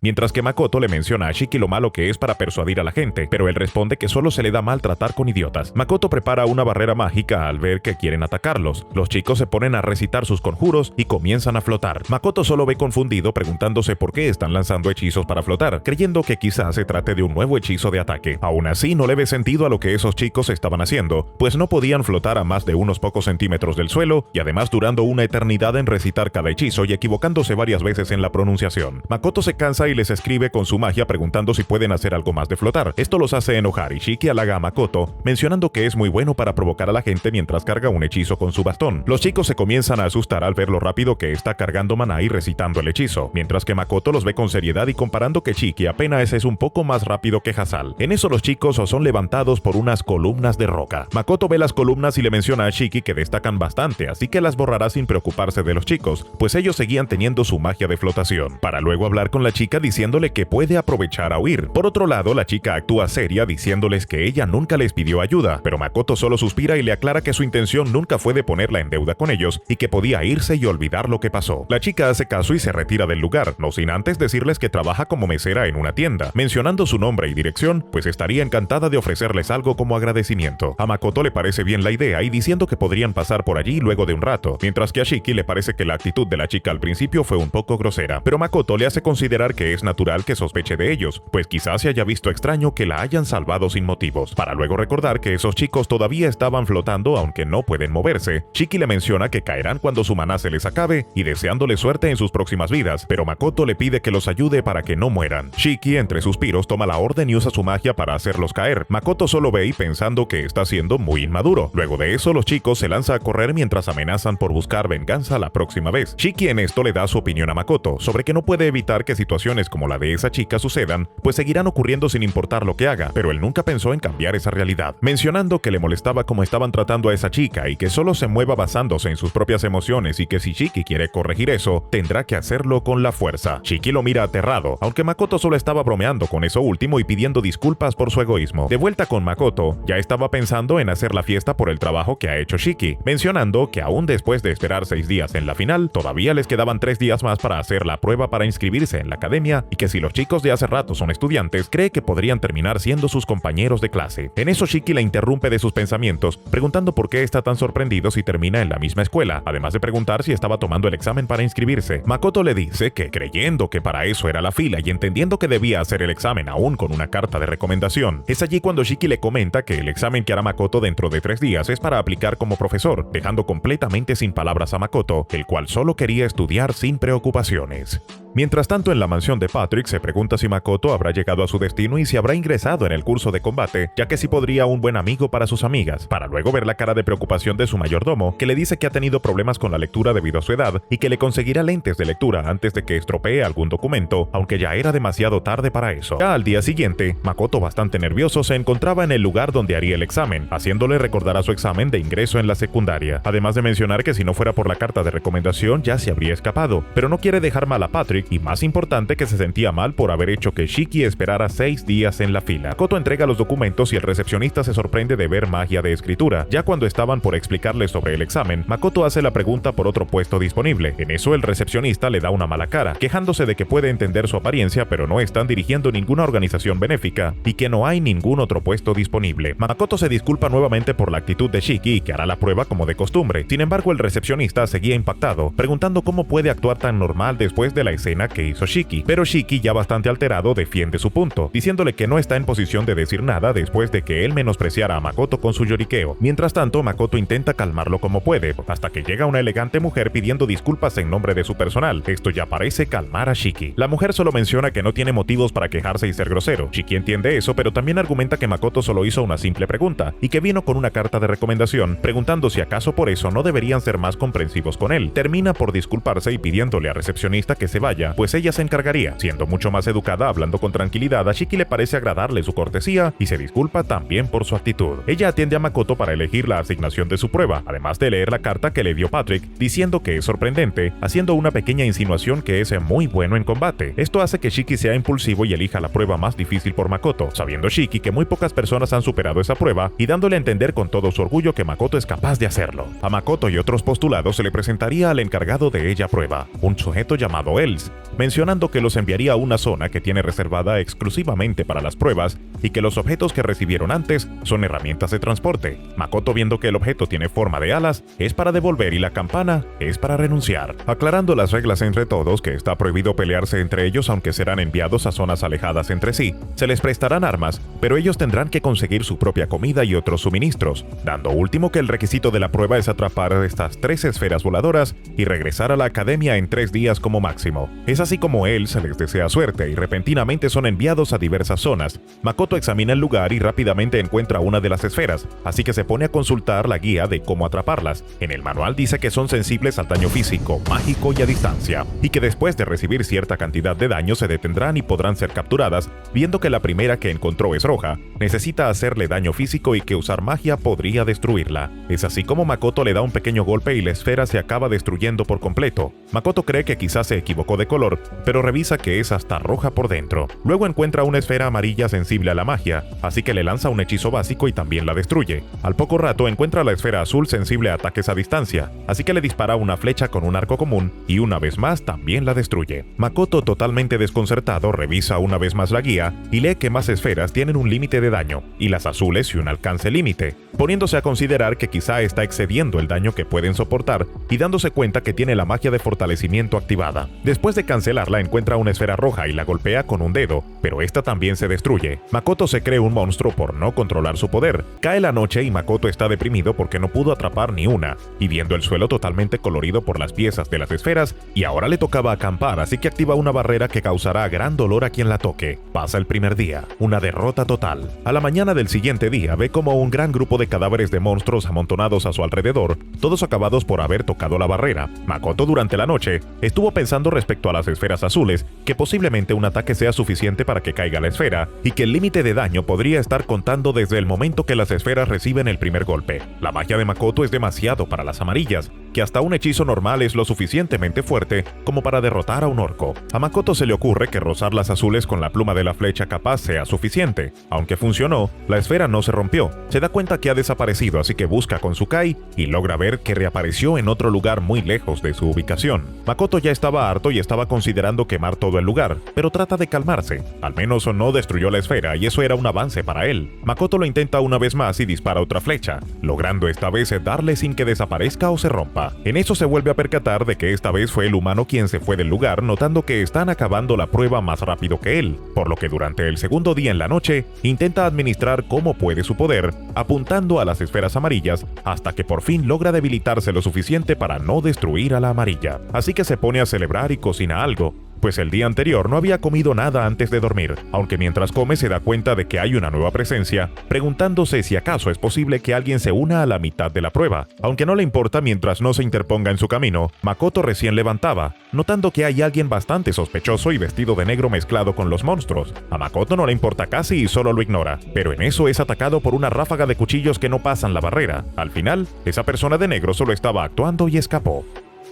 mientras que Makoto le menciona a Shiki lo malo que es para persuadir a la gente, pero él responde que solo se le da mal tratar con idiotas. Makoto prepara una barrera mágica al ver que quieren atacarlos. Los chicos se ponen a recitar sus conjuros y comienzan a flotar. Makoto solo ve confundido preguntándose por qué están lanzando hechizos para flotar, creyendo que quizás se trate de un nuevo hechizo de ataque. Aún así, no le ve sentido a lo que esos chicos estaban haciendo, pues no podían flotar a más de unos pocos centímetros del suelo y además durando una eternidad en recitar cada hechizo y equivocándose varias veces en la pronunciación. Makoto se cansa y les escribe con su magia preguntando si pueden hacer algo más de flotar. Esto los hace enojar y Shiki halaga a Makoto, mencionando que es muy bueno para provocar a la gente mientras carga un hechizo con su bastón. Los chicos se comienzan a asustar al ver lo rápido que está cargando maná y recitando el hechizo, mientras que Makoto los ve con seriedad y comparando que Shiki apenas es un poco más rápido que Hasal. En eso los chicos son levantados por unas columnas de roca. Makoto ve las columnas y le menciona a Shiki que destacan bastante, así que las borrará sin preocuparse de los chicos, pues ellos seguían teniendo su magia de flotación, para luego hablar con la chica diciéndole que puede aprovechar a huir. Por otro lado, la chica actúa seria diciéndoles que ella nunca les pidió ayuda, pero Makoto solo suspira y le aclara que su intención nunca fue de ponerla en deuda con ellos y que podía irse y olvidar lo que pasó. La chica hace caso y se retira del lugar, no sin antes decirles que trabaja como mesera en una tienda, mencionando su nombre y dirección, pues estaría encantada de ofrecerles algo como agradecimiento. A Makoto le parece bien la idea y diciendo que podrían pasar por allí luego de un rato, mientras que a Shiki le parece que la actitud de la chica al principio fue un poco grosera, pero Makoto le hace considerar que es natural que sospeche de ellos, pues quizás se haya visto extraño que la hayan salvado sin motivos, para luego recordar que esos chicos todavía estaban flotando aunque no pueden moverse. Shiki le menciona que caerán cuando su maná se les acabe y deseándole suerte en sus próximas vidas, pero Makoto le pide que los ayude para que no mueran. Shiki, entre suspiros, toma la orden y usa su magia para hacerlos caer. Makoto solo ve y pensando que está siendo muy inmaduro. Luego de eso, los chicos se lanzan a correr mientras amenazan por buscar venganza la próxima vez. Shiki en esto le da su opinión a Makoto sobre que no puede evitar que situaciones como la de esa chica sucedan, pues seguirán ocurriendo sin importar lo que haga, pero él nunca pensó en cambiar esa realidad, mencionando que le molestaba cómo estaban tratando a esa chica y que solo se mueva basándose en sus propias emociones y que si Shiki quiere corregir eso, tendrá que hacerlo con la fuerza. Shiki lo mira aterrado, aunque Makoto solo estaba bromeando con eso último y pidiendo disculpas por su egoísmo. De vuelta con Makoto, ya estaba pensando en hacer la fiesta por el trabajo que ha hecho Shiki, mencionando que aún después de esperar 6 días en la final, todavía les quedaban 3 días más para hacer la prueba para inscribirse en la academia y que si los chicos de hace rato son estudiantes, cree que podrían terminar siendo sus compañeros de clase. En eso Shiki la interrumpe de sus pensamientos, preguntando por qué está tan sorprendido si termina en la misma escuela, además de preguntar si estaba tomando el examen para inscribirse. Makoto le dice que creyendo que para eso era la fila y entendiendo que debía hacer el examen aún con una carta de recomendación, es allí cuando Shiki le comenta que el examen que hará Makoto dentro de 3 días es para aplicar como profesor, dejando completamente sin palabras a Makoto, el cual solo quería estudiar sin preocupaciones. Mientras tanto, en la mansión de Patrick se pregunta si Makoto habrá llegado a su destino y si habrá ingresado en el curso de combate, ya que si podría un buen amigo para sus amigas, para luego ver la cara de preocupación de su mayordomo, que le dice que ha tenido problemas con la lectura debido a su edad y que le conseguirá lentes de lectura antes de que estropee algún documento, aunque ya era demasiado tarde para eso. Ya al día siguiente, Makoto, bastante nervioso, se encontraba en el lugar donde haría el examen, haciéndole recordar a su examen de ingreso en la secundaria, además de mencionar que si no fuera por la carta de recomendación ya se habría escapado, pero no quiere dejar mal a Patrick y más importante que se sentía mal por haber hecho que Shiki esperara 6 días en la fila. Makoto entrega los documentos y el recepcionista se sorprende de ver magia de escritura. Ya cuando estaban por explicarle sobre el examen, Makoto hace la pregunta por otro puesto disponible. En eso el recepcionista le da una mala cara, quejándose de que puede entender su apariencia pero no están dirigiendo ninguna organización benéfica y que no hay ningún otro puesto disponible. Makoto se disculpa nuevamente por la actitud de Shiki y que hará la prueba como de costumbre. Sin embargo, el recepcionista seguía impactado, preguntando cómo puede actuar tan normal después de la escena que hizo Shiki, pero Shiki, ya bastante alterado, defiende su punto, diciéndole que no está en posición de decir nada después de que él menospreciara a Makoto con su lloriqueo. Mientras tanto, Makoto intenta calmarlo como puede, hasta que llega una elegante mujer pidiendo disculpas en nombre de su personal. Esto ya parece calmar a Shiki. La mujer solo menciona que no tiene motivos para quejarse y ser grosero. Shiki entiende eso, pero también argumenta que Makoto solo hizo una simple pregunta y que vino con una carta de recomendación, preguntando si acaso por eso no deberían ser más comprensivos con él. Termina por disculparse y pidiéndole al recepcionista que se vaya, pues ella se encargaría. Siendo mucho más educada, hablando con tranquilidad, a Shiki le parece agradarle su cortesía y se disculpa también por su actitud. Ella atiende a Makoto para elegir la asignación de su prueba, además de leer la carta que le dio Patrick, diciendo que es sorprendente, haciendo una pequeña insinuación que es muy bueno en combate. Esto hace que Shiki sea impulsivo y elija la prueba más difícil por Makoto, sabiendo Shiki que muy pocas personas han superado esa prueba y dándole a entender con todo su orgullo que Makoto es capaz de hacerlo. A Makoto y otros postulados se le presentaría al encargado de ella prueba, un sujeto llamado Els, mencionando que los enviaría a una zona que tiene reservada exclusivamente para las pruebas y que los objetos que recibieron antes son herramientas de transporte. Makoto, viendo que el objeto tiene forma de alas, es para devolver y la campana es para renunciar, aclarando las reglas entre todos, que está prohibido pelearse entre ellos aunque serán enviados a zonas alejadas entre sí. Se les prestarán armas, pero ellos tendrán que conseguir su propia comida y otros suministros, dando último que el requisito de la prueba es atrapar estas 3 esferas voladoras y regresar a la academia en 3 días como máximo. Es así como él se les desea suerte y repentinamente son enviados a diversas zonas. Makoto examina el lugar y rápidamente encuentra una de las esferas, así que se pone a consultar la guía de cómo atraparlas. En el manual dice que son sensibles al daño físico, mágico y a distancia, y que después de recibir cierta cantidad de daño se detendrán y podrán ser capturadas. Viendo que la primera que encontró es roja, necesita hacerle daño físico y que usar magia podría destruirla. Es así como Makoto le da un pequeño golpe y la esfera se acaba destruyendo por completo. Makoto cree que quizás se equivocó de color, pero revisa que es hasta roja por dentro. Luego encuentra una esfera amarilla sensible a la magia, así que le lanza un hechizo básico y también la destruye. Al poco rato encuentra la esfera azul sensible a ataques a distancia, así que le dispara una flecha con un arco común y una vez más también la destruye. Makoto, totalmente desconcertado, revisa una vez más la guía y lee que más esferas tienen un límite de daño y las azules y un alcance límite, poniéndose a considerar que quizá está excediendo el daño que pueden soportar y dándose cuenta que tiene la magia de fortalecimiento activada. Después de cancelarla encuentra una esfera roja y la golpea con un dedo, pero esta también se destruye. Makoto se cree un monstruo por no controlar su poder. Cae la noche y Makoto está deprimido porque no pudo atrapar ni una, y viendo el suelo totalmente colorido por las piezas de las esferas, y ahora le tocaba acampar, así que activa una barrera que causará gran dolor a quien la toque. Pasa el primer día, una derrota total. A la mañana del siguiente día ve como un gran grupo de cadáveres de monstruos amontonados a su alrededor, todos acabados por haber tocado la barrera. Makoto durante la noche estuvo pensando respecto a las esferas azules, que posiblemente un ataque sea suficiente para que caiga la esfera, y que el límite de daño podría estar contando desde el momento que las esferas reciben el primer golpe. La magia de Makoto es demasiado para las amarillas, que hasta un hechizo normal es lo suficientemente fuerte como para derrotar a un orco. A Makoto se le ocurre que rozar las azules con la pluma de la flecha capaz sea suficiente. Aunque funcionó, la esfera no se rompió. Se da cuenta que ha desaparecido, así que busca con su Kai y logra ver que reapareció en otro lugar muy lejos de su ubicación. Makoto ya estaba harto y estaba considerando quemar todo el lugar, pero trata de calmarse. Al menos no destruyó la esfera y eso era un avance para él. Makoto lo intenta una vez más y dispara otra flecha, logrando esta vez darle sin que desaparezca o se rompa. En eso se vuelve a percatar de que esta vez fue el humano quien se fue del lugar, notando que están acabando la prueba más rápido que él, por lo que durante el segundo día en la noche intenta administrar cómo puede su poder, apuntando a las esferas amarillas hasta que por fin logra debilitarse lo suficiente para no destruir a la amarilla. Así que se pone a celebrar y cocina algo, pues el día anterior no había comido nada antes de dormir, aunque mientras come se da cuenta de que hay una nueva presencia, preguntándose si acaso es posible que alguien se una a la mitad de la prueba. Aunque no le importa mientras no se interponga en su camino, Makoto recién levantaba, notando que hay alguien bastante sospechoso y vestido de negro mezclado con los monstruos. A Makoto no le importa casi y solo lo ignora, pero en eso es atacado por una ráfaga de cuchillos que no pasan la barrera. Al final, esa persona de negro solo estaba actuando y escapó.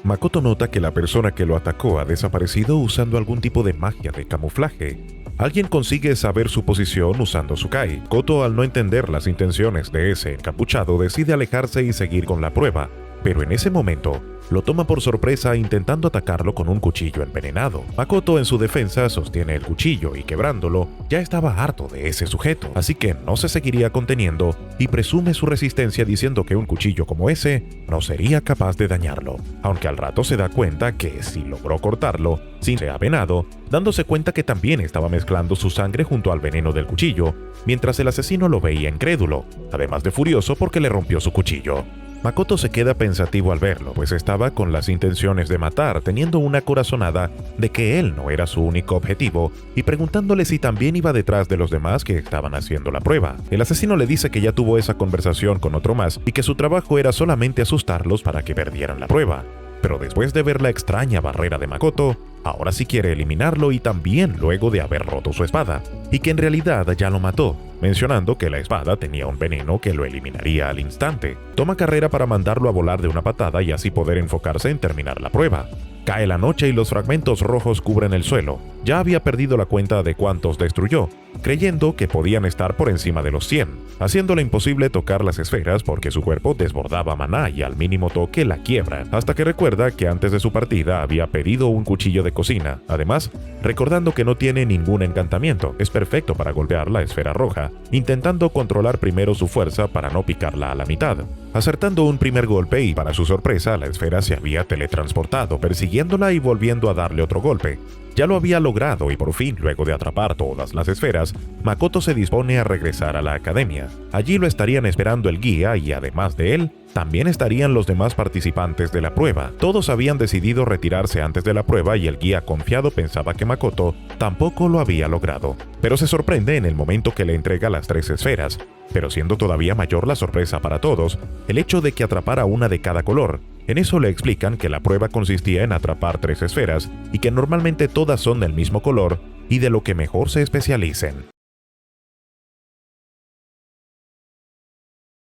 Makoto nota que la persona que lo atacó ha desaparecido usando algún tipo de magia de camuflaje. Alguien consigue saber su posición usando su Kai. Makoto, al no entender las intenciones de ese encapuchado, decide alejarse y seguir con la prueba, pero en ese momento lo toma por sorpresa intentando atacarlo con un cuchillo envenenado. Makoto en su defensa sostiene el cuchillo y quebrándolo, ya estaba harto de ese sujeto, así que no se seguiría conteniendo y presume su resistencia diciendo que un cuchillo como ese no sería capaz de dañarlo, aunque al rato se da cuenta que si logró cortarlo, sin ser apenado, dándose cuenta que también estaba mezclando su sangre junto al veneno del cuchillo, mientras el asesino lo veía incrédulo, además de furioso porque le rompió su cuchillo. Makoto se queda pensativo al verlo, pues estaba con las intenciones de matar, teniendo una corazonada de que él no era su único objetivo, y preguntándole si también iba detrás de los demás que estaban haciendo la prueba. El asesino le dice que ya tuvo esa conversación con otro más, y que su trabajo era solamente asustarlos para que perdieran la prueba. Pero después de ver la extraña barrera de Makoto, ahora sí quiere eliminarlo y también luego de haber roto su espada, y que en realidad ya lo mató, mencionando que la espada tenía un veneno que lo eliminaría al instante. Toma carrera para mandarlo a volar de una patada y así poder enfocarse en terminar la prueba. Cae la noche y los fragmentos rojos cubren el suelo. Ya había perdido la cuenta de cuántos destruyó, creyendo que podían estar por encima de los 100, haciéndole imposible tocar las esferas porque su cuerpo desbordaba maná y al mínimo toque la quiebra, hasta que recuerda que antes de su partida había pedido un cuchillo de cocina. Además, recordando que no tiene ningún encantamiento, es perfecto para golpear la esfera roja, intentando controlar primero su fuerza para no picarla a la mitad. Acertando un primer golpe y para su sorpresa, la esfera se había teletransportado, persiguiéndola y volviendo a darle otro golpe. Ya lo había logrado y por fin, luego de atrapar todas las esferas, Makoto se dispone a regresar a la academia. Allí lo estarían esperando el guía y además de él, también estarían los demás participantes de la prueba. Todos habían decidido retirarse antes de la prueba y el guía confiado pensaba que Makoto tampoco lo había logrado. Pero se sorprende en el momento que le entrega las 3 esferas. Pero siendo todavía mayor la sorpresa para todos, el hecho de que atrapara una de cada color. En eso le explican que la prueba consistía en atrapar 3 esferas y que normalmente todas son del mismo color y de lo que mejor se especialicen.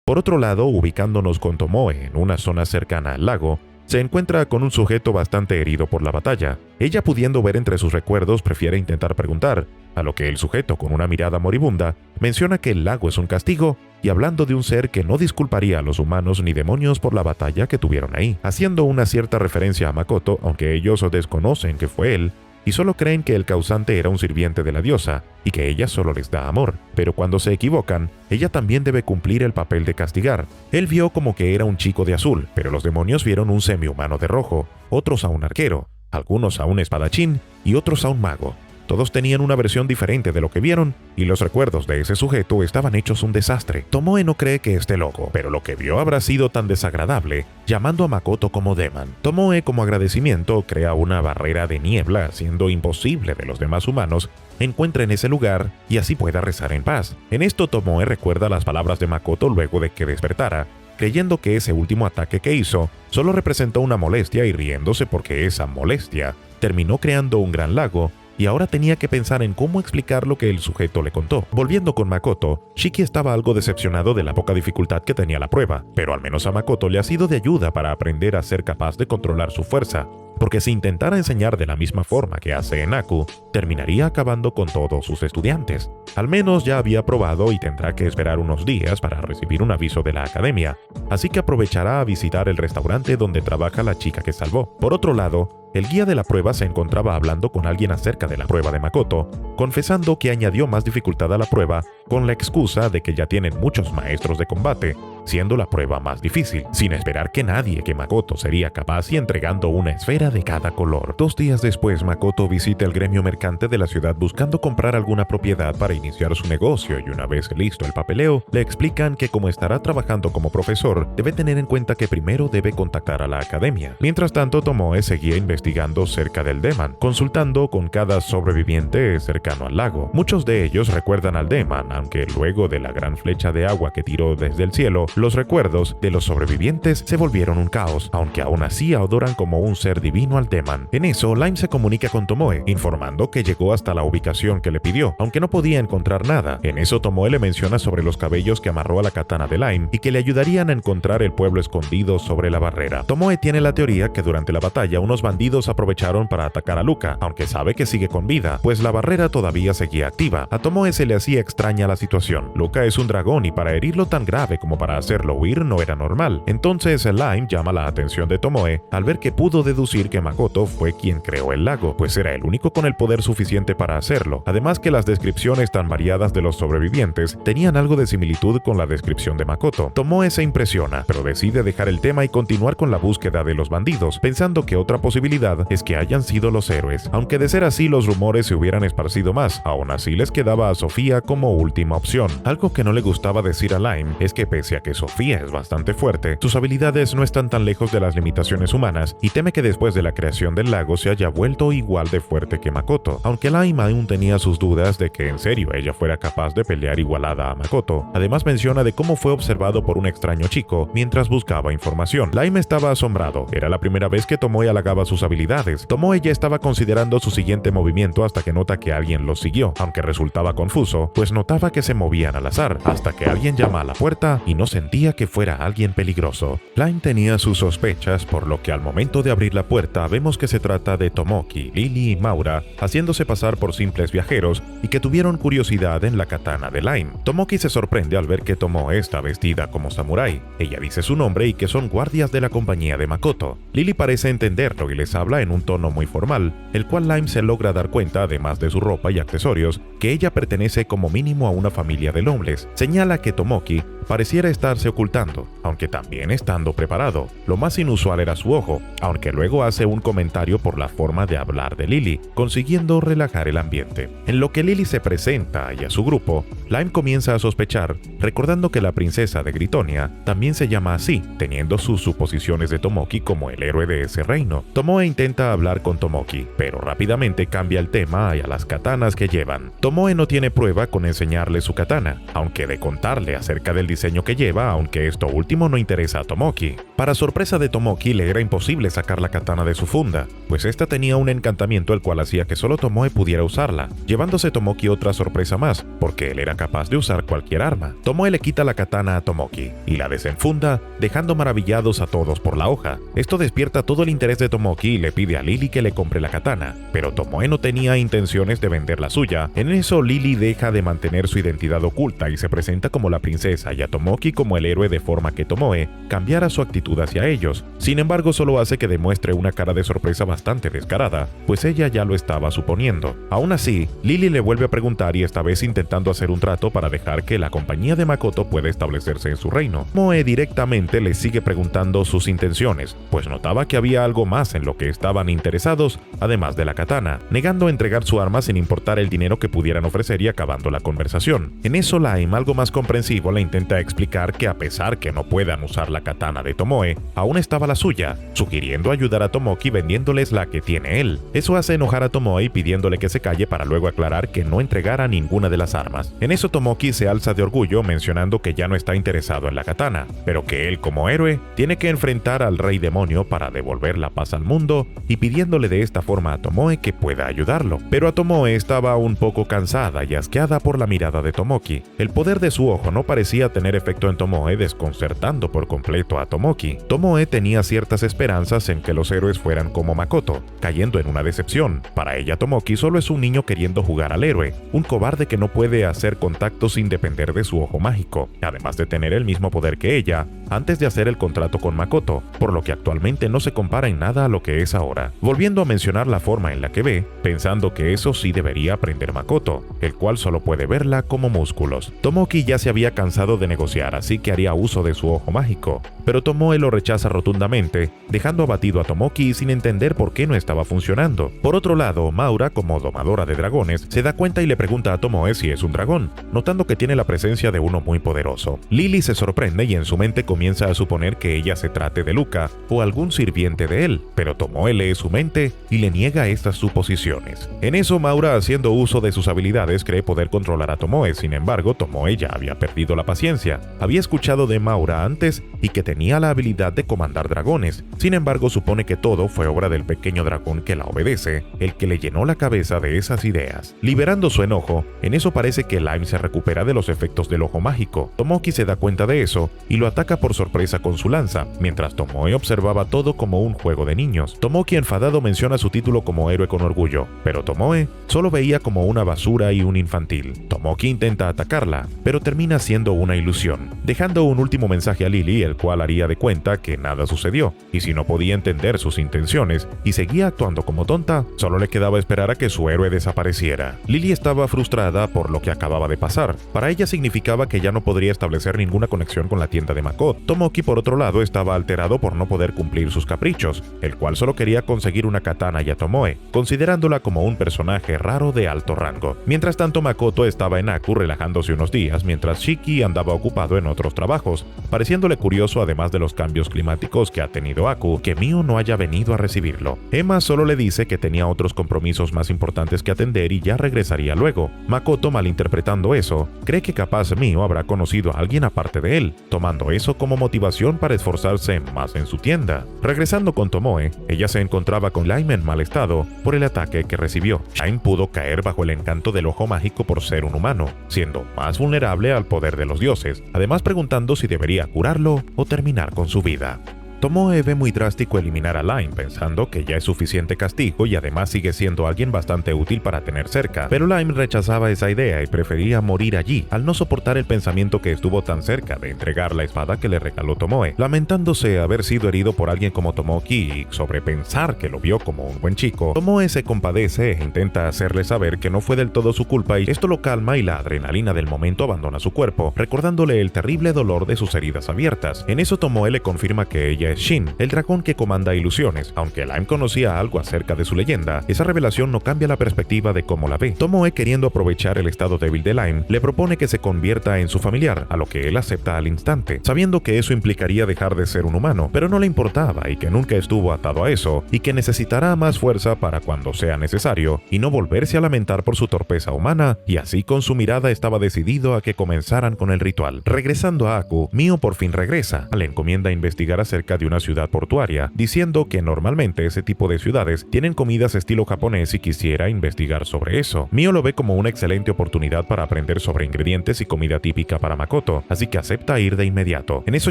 Por otro lado, ubicándonos con Tomoe en una zona cercana al lago, se encuentra con un sujeto bastante herido por la batalla. Ella, pudiendo ver entre sus recuerdos, prefiere intentar preguntar, a lo que el sujeto, con una mirada moribunda, menciona que el lago es un castigo y hablando de un ser que no disculparía a los humanos ni demonios por la batalla que tuvieron ahí, haciendo una cierta referencia a Makoto, aunque ellos desconocen que fue él, y solo creen que el causante era un sirviente de la diosa y que ella solo les da amor. Pero cuando se equivocan, ella también debe cumplir el papel de castigar. Él vio como que era un chico de azul, pero los demonios vieron un semihumano de rojo, otros a un arquero, algunos a un espadachín y otros a un mago. Todos tenían una versión diferente de lo que vieron, y los recuerdos de ese sujeto estaban hechos un desastre. Tomoe no cree que esté loco, pero lo que vio habrá sido tan desagradable, llamando a Makoto como Demon. Tomoe, como agradecimiento, crea una barrera de niebla, haciendo imposible de los demás humanos encuentren ese lugar y así pueda rezar en paz. En esto, Tomoe recuerda las palabras de Makoto luego de que despertara, creyendo que ese último ataque que hizo solo representó una molestia y riéndose porque esa molestia terminó creando un gran lago, y ahora tenía que pensar en cómo explicar lo que el sujeto le contó. Volviendo con Makoto, Shiki estaba algo decepcionado de la poca dificultad que tenía la prueba, pero al menos a Makoto le ha sido de ayuda para aprender a ser capaz de controlar su fuerza, porque si intentara enseñar de la misma forma que hace Enaku, terminaría acabando con todos sus estudiantes. Al menos ya había probado y tendrá que esperar unos días para recibir un aviso de la academia, así que aprovechará a visitar el restaurante donde trabaja la chica que salvó. Por otro lado, el guía de la prueba se encontraba hablando con alguien acerca de la prueba de Makoto, confesando que añadió más dificultad a la prueba con la excusa de que ya tienen muchos maestros de combate, siendo la prueba más difícil, sin esperar que nadie que Makoto sería capaz y entregando una esfera de cada color. 2 días después, Makoto visita el gremio mercante de la ciudad buscando comprar alguna propiedad para iniciar su negocio y una vez listo el papeleo, le explican que como estará trabajando como profesor, debe tener en cuenta que primero debe contactar a la academia. Mientras tanto, Tomoe seguía investigando cerca del Demon, consultando con cada sobreviviente cercano al lago. Muchos de ellos recuerdan al Demon, aunque luego de la gran flecha de agua que tiró desde el cielo, los recuerdos de los sobrevivientes se volvieron un caos, aunque aún así adoran como un ser divino al Demon. En eso, Lime se comunica con Tomoe, informando que llegó hasta la ubicación que le pidió, aunque no podía encontrar nada. En eso, Tomoe le menciona sobre los cabellos que amarró a la katana de Lime y que le ayudarían a encontrar el pueblo escondido sobre la barrera. Tomoe tiene la teoría que durante la batalla unos bandidos aprovecharon para atacar a Luca, aunque sabe que sigue con vida, pues la barrera todavía seguía activa. A Tomoe se le hacía extraña la situación. Luca es un dragón y para herirlo tan grave como para hacerlo huir no era normal. Entonces Lime llama la atención de Tomoe al ver que pudo deducir que Makoto fue quien creó el lago, pues era el único con el poder suficiente para hacerlo. Además que las descripciones tan variadas de los sobrevivientes tenían algo de similitud con la descripción de Makoto. Tomoe se impresiona, pero decide dejar el tema y continuar con la búsqueda de los bandidos, pensando que otra posibilidad es que hayan sido los héroes. Aunque de ser así los rumores se hubieran esparcido más, aún así les quedaba a Sofía como última opción. Algo que no le gustaba decir a Lime es que pese a que Sofía es bastante fuerte, sus habilidades no están tan lejos de las limitaciones humanas y teme que después de la creación del lago se haya vuelto igual de fuerte que Makoto. Aunque Lime aún tenía sus dudas de que en serio ella fuera capaz de pelear igualada a Makoto. Además menciona de cómo fue observado por un extraño chico mientras buscaba información. Lime estaba asombrado, era la primera vez que Tomoe halagaba sus habilidades. Tomoe ya estaba considerando su siguiente movimiento hasta que nota que alguien los siguió, aunque resultaba confuso, pues notaba que se movían al azar, hasta que alguien llama a la puerta y no se presentía que fuera alguien peligroso. Lime tenía sus sospechas, por lo que al momento de abrir la puerta vemos que se trata de Tomoki, Lily y Maura, haciéndose pasar por simples viajeros y que tuvieron curiosidad en la katana de Lime. Tomoki se sorprende al ver que Tomoe está vestida como samurái. Ella dice su nombre y que son guardias de la compañía de Makoto. Lily parece entenderlo y les habla en un tono muy formal, el cual Lime se logra dar cuenta, además de su ropa y accesorios, que ella pertenece como mínimo a una familia de nobles. Señala que Tomoki pareciera estarse ocultando, aunque también estando preparado. Lo más inusual era su ojo, aunque luego hace un comentario por la forma de hablar de Lily, consiguiendo relajar el ambiente. En lo que Lily se presenta y a su grupo, Lime comienza a sospechar, recordando que la princesa de Gritonia también se llama así, teniendo sus suposiciones de Tomoki como el héroe de ese reino. Tomoe intenta hablar con Tomoki, pero rápidamente cambia el tema y a las katanas que llevan. Tomoe no tiene prueba con enseñarle su katana, aunque de contarle acerca del diseño que lleva, aunque esto último no interesa a Tomoki. Para sorpresa de Tomoki, le era imposible sacar la katana de su funda, pues esta tenía un encantamiento el cual hacía que solo Tomoe pudiera usarla, llevándose Tomoki otra sorpresa más, porque él era capaz de usar cualquier arma. Tomoe le quita la katana a Tomoki y la desenfunda, dejando maravillados a todos por la hoja. Esto despierta todo el interés de Tomoki y le pide a Lily que le compre la katana, pero Tomoe no tenía intenciones de vender la suya. En eso Lily deja de mantener su identidad oculta y se presenta como la princesa y a Tomoki como el héroe, de forma que Tomoe cambiara su actitud hacia ellos. Sin embargo, solo hace que demuestre una cara de sorpresa bastante descarada, pues ella ya lo estaba suponiendo. Aún así, Lily le vuelve a preguntar y esta vez intentando hacer un trato para dejar que la compañía de Makoto pueda establecerse en su reino. Tomoe directamente le sigue preguntando sus intenciones, pues notaba que había algo más en lo que estaban interesados, además de la katana, negando a entregar su arma sin importar el dinero que pudieran ofrecer y acabando la conversación. En eso Lime, algo más comprensivo, le intenta explicar que a pesar que no puedan usar la katana de Tomoe, aún estaba la suya, sugiriendo ayudar a Tomoki vendiéndoles la que tiene él. Eso hace enojar a Tomoe pidiéndole que se calle para luego aclarar que no entregara ninguna de las armas. En eso Tomoki se alza de orgullo mencionando que ya no está interesado en la katana, pero que él como héroe tiene que enfrentar al rey demonio para devolver la paz al mundo y pidiéndole de esta forma a Tomoe que pueda ayudarlo. Pero a Tomoe estaba un poco cansada y asqueada por la mirada de Tomoki. El poder de su ojo no parecía tener efecto en Tomoe, desconcertando por completo a Tomoki. Tomoe tenía ciertas esperanzas en que los héroes fueran como Makoto, cayendo en una decepción. Para ella, Tomoki solo es un niño queriendo jugar al héroe, un cobarde que no puede hacer contacto sin depender de su ojo mágico, además de tener el mismo poder que ella antes de hacer el contrato con Makoto, por lo que actualmente no se compara en nada a lo que es ahora. Volviendo a mencionar la forma en la que ve, pensando que eso sí debería aprender Makoto, el cual solo puede verla como músculos. Tomoki ya se había cansado de negociar, así que haría uso de su ojo mágico, pero Tomoe lo rechaza rotundamente, dejando abatido a Tomoki sin entender por qué no estaba funcionando. Por otro lado, Maura, como domadora de dragones, se da cuenta y le pregunta a Tomoe si es un dragón, notando que tiene la presencia de uno muy poderoso. Lily se sorprende y en su mente comienza a suponer que ella se trate de Luca o algún sirviente de él, pero Tomoe lee su mente y le niega estas suposiciones. En eso, Maura, haciendo uso de sus habilidades, cree poder controlar a Tomoe. Sin embargo, Tomoe ya había perdido la paciencia. Había escuchado de Maura antes y que tenía la habilidad de comandar dragones. Sin embargo, supone que todo fue obra del pequeño dragón que la obedece, el que le llenó la cabeza de esas ideas. Liberando su enojo, en eso parece que Lime se recupera de los efectos del ojo mágico. Tomoki se da cuenta de eso y lo ataca por sorpresa con su lanza, mientras Tomoe observaba todo como un juego de niños. Tomoki, enfadado, menciona su título como héroe con orgullo, pero Tomoe solo veía como una basura y un infantil. Tomoki intenta atacarla, pero termina siendo una ilusión, dejando un último mensaje a Lily, el cual haría de cuenta que nada sucedió, y si no podía entender sus intenciones y seguía actuando como tonta, solo le quedaba esperar a que su héroe desapareciera. Lily estaba frustrada por lo que acababa de pasar. Para ella significaba que ya no podría establecer ninguna conexión con la tienda de Makoto. Tomoki, por otro lado, estaba alterado por no poder cumplir sus caprichos, el cual solo quería conseguir una katana y a Tomoe, considerándola como un personaje raro de alto rango. Mientras tanto, Makoto estaba en Aku relajándose unos días, mientras Shiki andaba ocupado en otros trabajos, pareciéndole curioso curioso, además de los cambios climáticos que ha tenido Aku, que Mio no haya venido a recibirlo. Emma solo le dice que tenía otros compromisos más importantes que atender y ya regresaría luego. Makoto, malinterpretando eso, cree que capaz Mio habrá conocido a alguien aparte de él, tomando eso como motivación para esforzarse más en su tienda. Regresando con Tomoe, ella se encontraba con Lime en mal estado por el ataque que recibió. Lime pudo caer bajo el encanto del ojo mágico por ser un humano, siendo más vulnerable al poder de los dioses, además preguntando si debería curarlo o terminar con su vida. Tomoe ve muy drástico eliminar a Lime, pensando que ya es suficiente castigo y además sigue siendo alguien bastante útil para tener cerca, pero Lime rechazaba esa idea y prefería morir allí, al no soportar el pensamiento que estuvo tan cerca de entregar la espada que le regaló Tomoe. Lamentándose haber sido herido por alguien como Tomoki y sobrepensar que lo vio como un buen chico, Tomoe se compadece e intenta hacerle saber que no fue del todo su culpa, y esto lo calma y la adrenalina del momento abandona su cuerpo, recordándole el terrible dolor de sus heridas abiertas. En eso Tomoe le confirma que ella es Shin, el dragón que comanda ilusiones. Aunque Lime conocía algo acerca de su leyenda, esa revelación no cambia la perspectiva de cómo la ve. Tomoe, queriendo aprovechar el estado débil de Lime, le propone que se convierta en su familiar, a lo que él acepta al instante, sabiendo que eso implicaría dejar de ser un humano, pero no le importaba y que nunca estuvo atado a eso, y que necesitará más fuerza para cuando sea necesario, y no volverse a lamentar por su torpeza humana, y así con su mirada estaba decidido a que comenzaran con el ritual. Regresando a Aku, Mio por fin regresa. Le encomienda investigar acerca de una ciudad portuaria, diciendo que normalmente ese tipo de ciudades tienen comidas estilo japonés y quisiera investigar sobre eso. Mio lo ve como una excelente oportunidad para aprender sobre ingredientes y comida típica para Makoto, así que acepta ir de inmediato. En eso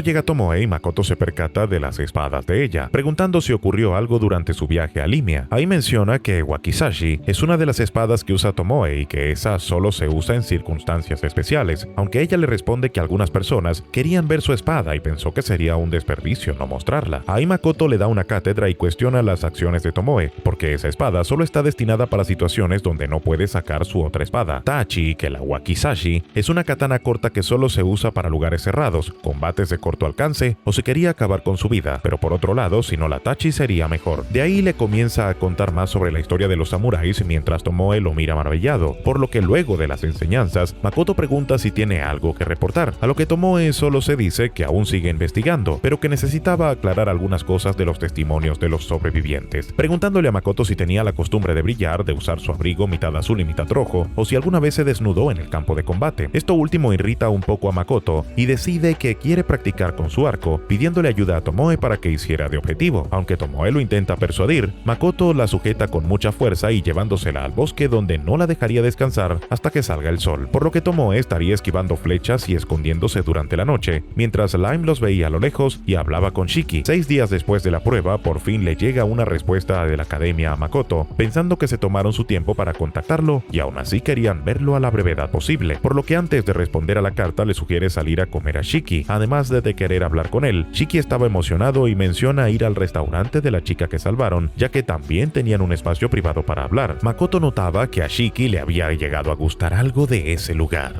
llega Tomoe y Makoto se percata de las espadas de ella, preguntando si ocurrió algo durante su viaje a Limia. Ahí menciona que wakizashi es una de las espadas que usa Tomoe y que esa solo se usa en circunstancias especiales, aunque ella le responde que algunas personas querían ver su espada y pensó que sería un desperdicio no mostrarla. Ahí Makoto le da una cátedra y cuestiona las acciones de Tomoe, porque esa espada solo está destinada para situaciones donde no puede sacar su otra espada. Tachi, que la wakizashi, es una katana corta que solo se usa para lugares cerrados, combates de corto alcance o si quería acabar con su vida, pero por otro lado, si no la tachi sería mejor. De ahí le comienza a contar más sobre la historia de los samuráis mientras Tomoe lo mira maravillado, por lo que luego de las enseñanzas, Makoto pregunta si tiene algo que reportar, a lo que Tomoe solo se dice que aún sigue investigando, pero que necesitaba aclarar algunas cosas de los testimonios de los sobrevivientes, preguntándole a Makoto si tenía la costumbre de brillar, de usar su abrigo mitad azul y mitad rojo, o si alguna vez se desnudó en el campo de combate. Esto último irrita un poco a Makoto y decide que quiere practicar con su arco, pidiéndole ayuda a Tomoe para que hiciera de objetivo. Aunque Tomoe lo intenta persuadir, Makoto la sujeta con mucha fuerza y llevándosela al bosque donde no la dejaría descansar hasta que salga el sol, por lo que Tomoe estaría esquivando flechas y escondiéndose durante la noche, mientras Lime los veía a lo lejos y hablaba con Shiki. 6 días después de la prueba, por fin le llega una respuesta de la academia a Makoto, pensando que se tomaron su tiempo para contactarlo y aún así querían verlo a la brevedad posible, por lo que antes de responder a la carta le sugiere salir a comer a Shiki. Además de querer hablar con él, Shiki estaba emocionado y menciona ir al restaurante de la chica que salvaron, ya que también tenían un espacio privado para hablar. Makoto notaba que a Shiki le había llegado a gustar algo de ese lugar.